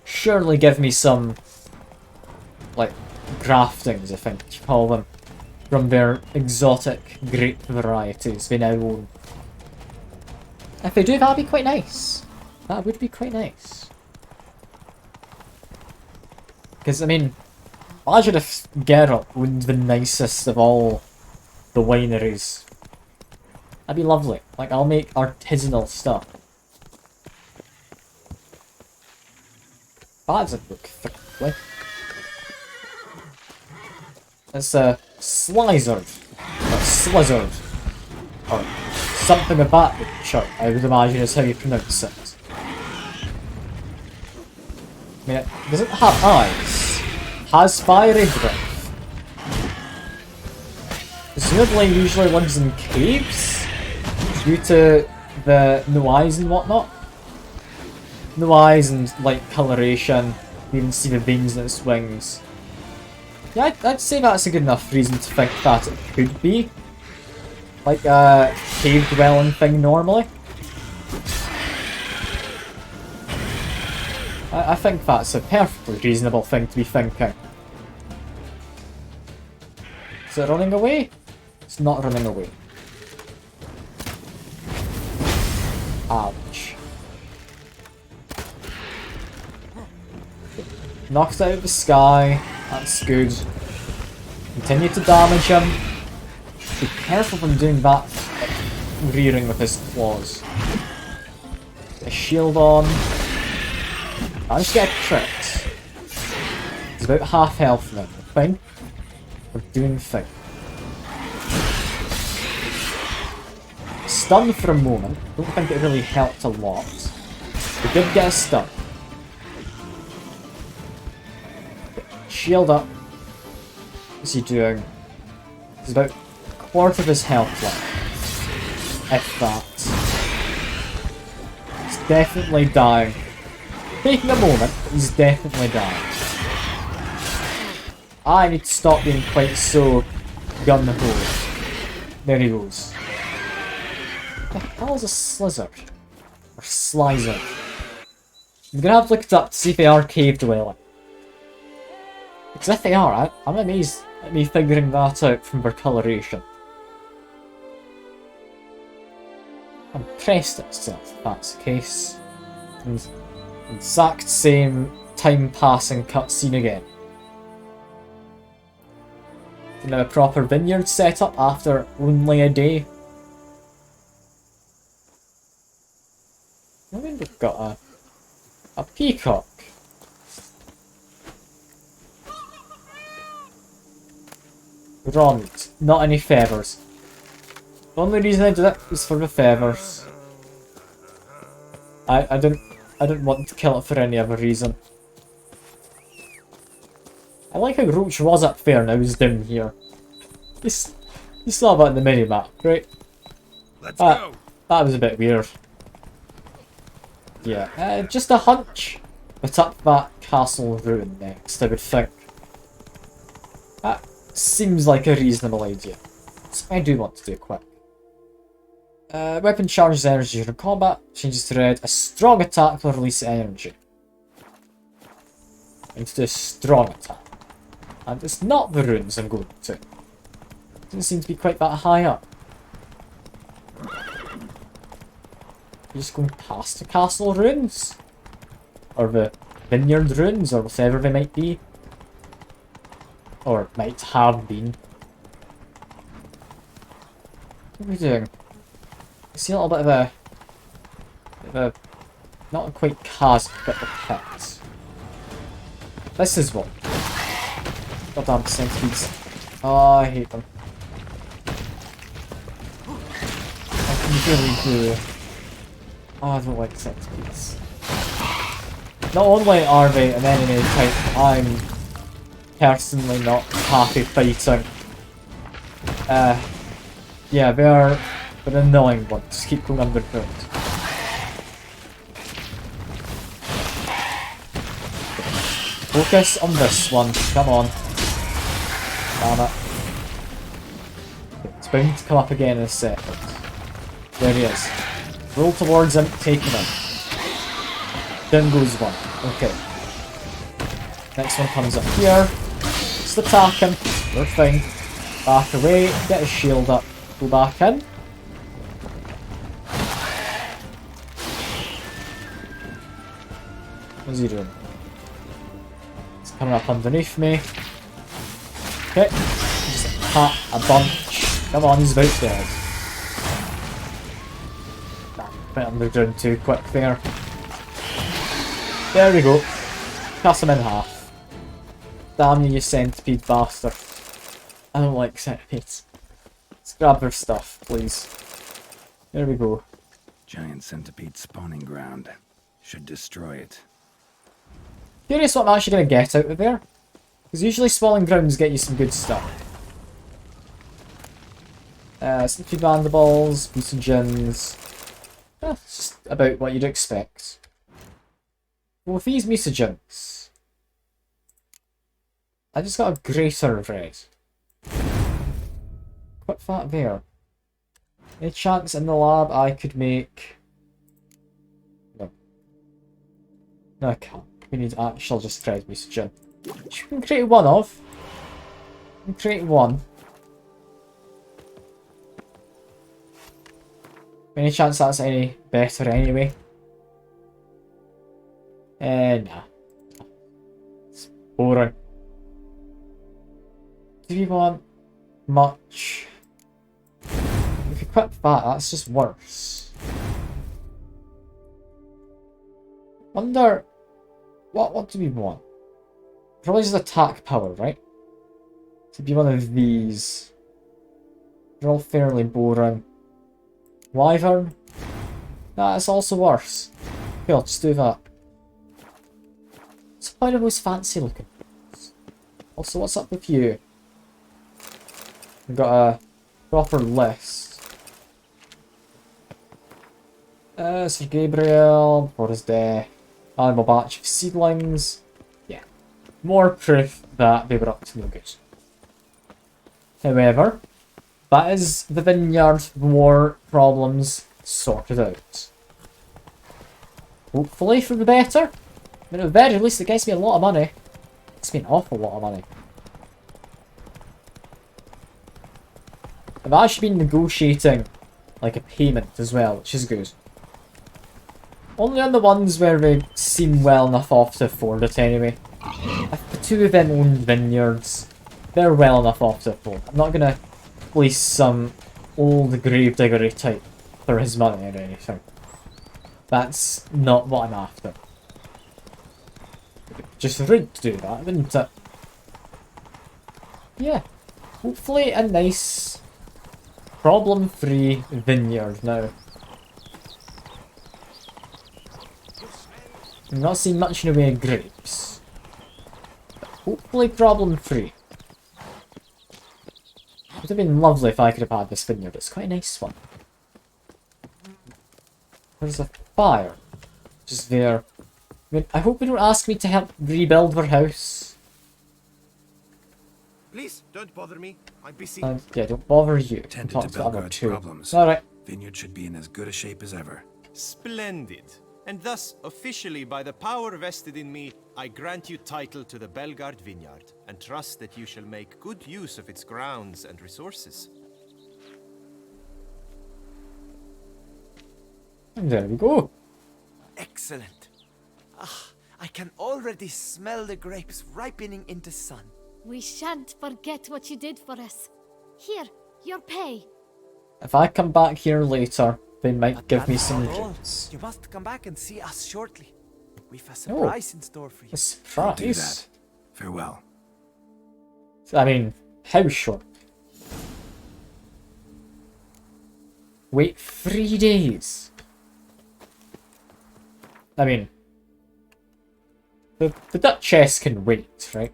surely give me some, like, graftings, I think you call them, from their exotic grape varieties they now own. If they do, that'd be quite nice. That would be quite nice. Because, I mean, imagine if Geralt owned the nicest of all the wineries. That'd be lovely. Like, I'll make artisanal stuff. That doesn't look thickly. It's a Slizzard. Or Slizzard. Or something of that nature, I would imagine is how you pronounce it. I mean, it doesn't have eyes. Has fiery breath. Presumably usually lives in caves due to the no eyes and whatnot. No eyes and light coloration. You even see the veins in its wings. Yeah, I'd say that's a good enough reason to think that it could be like a cave dwelling thing normally. I think that's a perfectly reasonable thing to be thinking. Is it running away? It's not running away. Ouch. Knocks it out of the sky. That's good. Continue to damage him. Be careful from doing that rearing with his claws. Get a shield on. I just get tricked. He's about half health now. Fine. We're doing fine. Stunned for a moment. Don't think it really helped a lot. We did get a stun. Shield up. What's he doing? He's about a quarter of his health left. If that. He's definitely dying. Taking a moment, but he's definitely dying. I need to stop being quite so gun-ho. There he goes. What the hell is a Slizzard? Or Slizer? I'm gonna have to look it up to see if they are cave dwelling. Because if they are, I'm amazed at me figuring that out from their coloration. I'm impressed at myself if that's the case. And exact same time passing cutscene again. Now a proper vineyard setup after only a day. I mean, we've got a peacock. Runt, not any feathers. The only reason I did it was for the feathers. I didn't want to kill it for any other reason. I like how Roach was up there and I was down here. You saw that in the minimap, right? Let's go. That was a bit weird. Yeah, just a hunch. But up that castle ruin next, I would think. That seems like a reasonable idea. So I do want to do it quick. Weapon charges energy during combat, changes to red. A strong attack will release energy. I need to do a strong attack. And it's not the runes I'm going to. Doesn't seem to be quite that high up. You're just going past the castle ruins? Or the vineyard ruins, or whatever they might be. Or might have been. What are we doing? I see a little bit of a not quite chasm, but a pit. This is what. Goddamn centipedes. Oh, I hate them. I can really do. Oh, I don't like centipedes. Not only are they an enemy type I'm personally not happy fighting. Yeah, they're an annoying one. Just keep going underground. Focus on this one. Come on. Damn it. It's bound to come up again in a second. There he is. Roll towards him, take him in. Down goes one. Okay. Next one comes up here. Just attack him. We're fine. Back away, get his shield up. Go back in. What's he doing? He's coming up underneath me. Okay. Just attack a bunch. Come on, he's about dead. Went underground too quick there. There we go. Cut him in half. Damn you, you centipede bastard. I don't like centipedes. Let's grab their stuff, please. There we go. Giant centipede spawning ground. Should destroy it. Curious what I'm actually going to get out of there. Because usually spawning grounds get you some good stuff. Centipede mandibles, mutagens. It's just about what you'd expect. Well, with these mutagens, I just got a greater red. Quick fat there. Any chance in the lab I could make... No. No, I can't. We need actual just red mutagen. Which we can create one of. We can create one. Any chance that's any better anyway? Nah. It's boring. Do we want much? If you equip that, that's just worse. Wonder... What do we want? Probably just attack power, right? To be one of these. They're all fairly boring. Wyvern? Nah, it's also worse. Okay, I'll just do that. It's quite a most fancy looking. Also, what's up with you? We've got a proper list. Sir Gabriel, before his death. Animal batch of seedlings. Yeah. More proof that they were up to no good. However, that is the vineyard war problems sorted out. Hopefully for the better. I mean, at the very least it gets me a lot of money. It gets me an awful lot of money. I've actually been negotiating like a payment as well, which is good. Only on the ones where they seem well enough off to afford it anyway. If the two of them own vineyards, they're well enough off to afford. I'm not gonna fleece some old gravediggery type for his money or anything. That's not what I'm after. Just rude to do that, wouldn't it? Yeah. Hopefully a nice, problem-free vineyard now. I'm not seeing much in the way of grapes. But hopefully problem-free. It would have been lovely if I could have had this vineyard. It's quite a nice one. There's a fire. Just there. I mean, I hope they don't ask me to help rebuild their house. Please, don't bother me. I'm busy. Yeah, don't bother you. Tended to Belgard's problems. Alright. Vineyard should be in as good a shape as ever. Splendid. And thus, officially by the power vested in me, I grant you title to the Belgard vineyard, and trust that you shall make good use of its grounds and resources. And there we go. Excellent. Ah, I can already smell the grapes ripening into sun. We shan't forget what you did for us. Here, your pay. If I come back here later, they might give me some After all, drinks. you must come back and see us shortly. We've a surprise in store for you. A surprise? Do that. Farewell. I mean, how short? Wait 3 days. I mean, the Duchess can wait, right?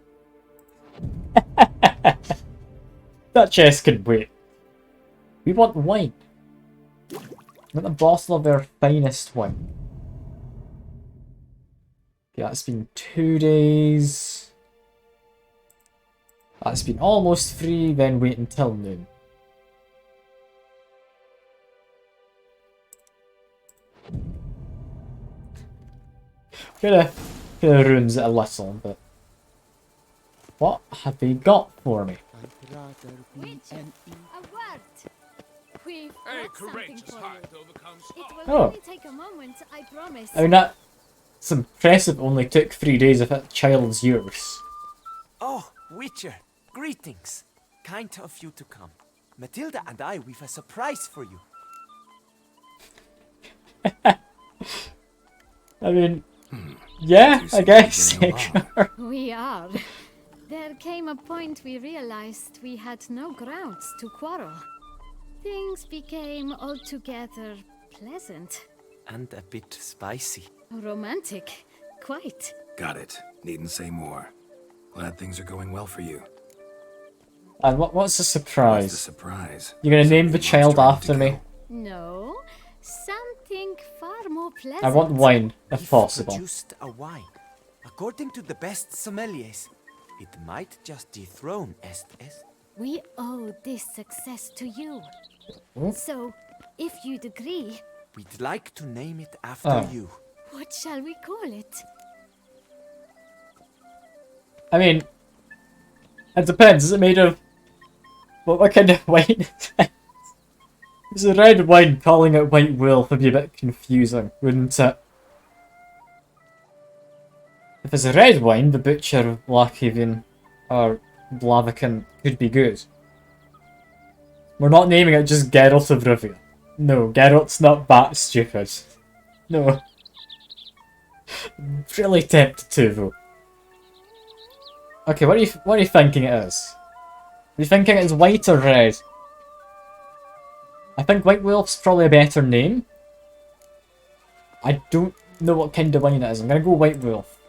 Duchess can wait. We want wine. We want a bottle of their finest wine. Okay, that's been 2 days. That's been almost 3, then wait until noon. Kinda ruins it a little, but... What have they got for me? Witcher, a word. We've got something for you. It will Oh. only take a moment, I promise. I mean, that's impressive. Only took 3 days if that child's yours. Oh, Witcher, greetings. Kind of you to come. Matilda and I, we've a surprise for you. I mean, yeah, I guess. Sure. We are. There came a point we realized we had no grounds to quarrel. Things became altogether pleasant. And a bit spicy. Romantic. Quite. Got it. Needn't say more. Glad things are going well for you. And what's the surprise? What's the surprise? You're gonna name the child after me? No. Something far more pleasant. I want wine, if possible. Produced a wine. According to the best sommeliers, it might just dethrone Estes. We owe this success to you. So, if you'd agree... We'd like to name it after you. What shall we call it? I mean, it depends. Is it made of... What kind of wine is it? It's a red wine, calling it White Wolf would be a bit confusing, wouldn't it? If it's a red wine, the Butcher of Blackhaven or Blaviken could be good. We're not naming it just Geralt of Rivia. No, Geralt's not that stupid. No. Really tempted to though. Okay, what are you thinking it is? Are you thinking it's white or red? I think White Wolf's probably a better name. I don't know what kind of wine it is. I'm gonna go White Wolf.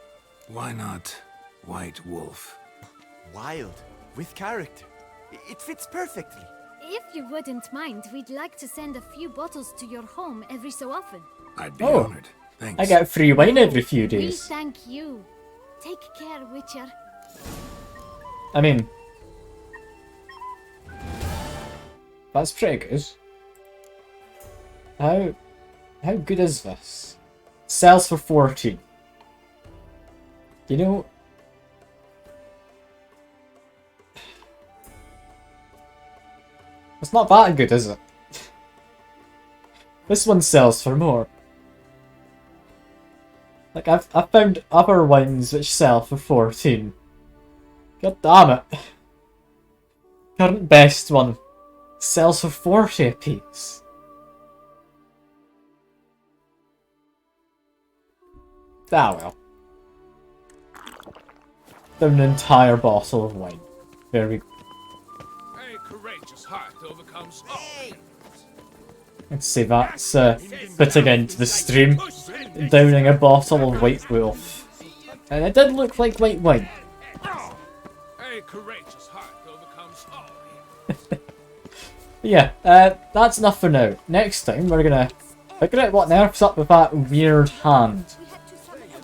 Why not White Wolf? Wild, with character. It fits perfectly. If you wouldn't mind, we'd like to send a few bottles to your home every so often. I'd be honored. Thanks. I get free wine every few We days. thank you. Take care, Witcher. I mean... That's pretty good. How good is this? Sells for 14. You know... It's not that good, is it? This one sells for more. Like, I've found other wines which sell for 14. God damn it. Current best one sells for 40 apiece. Ah well. An entire bottle of wine. Very good. A courageous heart overcomes all. Let's see, that's putting into the stream. Downing a bottle of White Wolf. And it did look like white wine. A courageous heart overcomes all. Yeah, that's enough for now. Next time we're gonna figure out what nerf's up with that weird hand.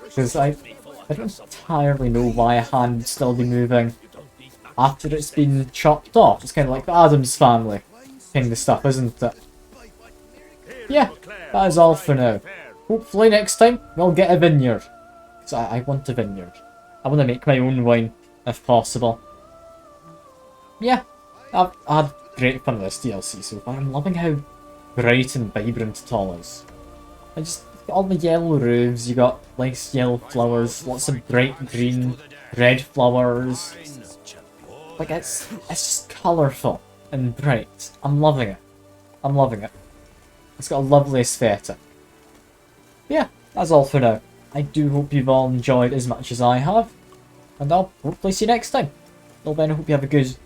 Because I don't entirely know why a hand would still be moving after it's been chopped off. It's kind of like the Addams Family kind of stuff, isn't it? Yeah, that is all for now. Hopefully next time we'll get a vineyard. Because I want a vineyard. I want to make my own wine, if possible. Yeah, I've had great fun with this DLC so far. I'm loving how bright and vibrant it all is. I just... all the yellow roofs, you got nice yellow flowers, lots of bright green, red flowers. Like, it's just colourful and bright. I'm loving it. I'm loving it. It's got a lovely aesthetic. Yeah, that's all for now. I do hope you've all enjoyed as much as I have. And I'll hopefully see you next time. Till then, I hope you have a good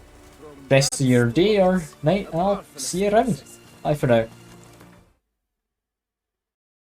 rest of your day or night, and I'll see you around. Bye for now.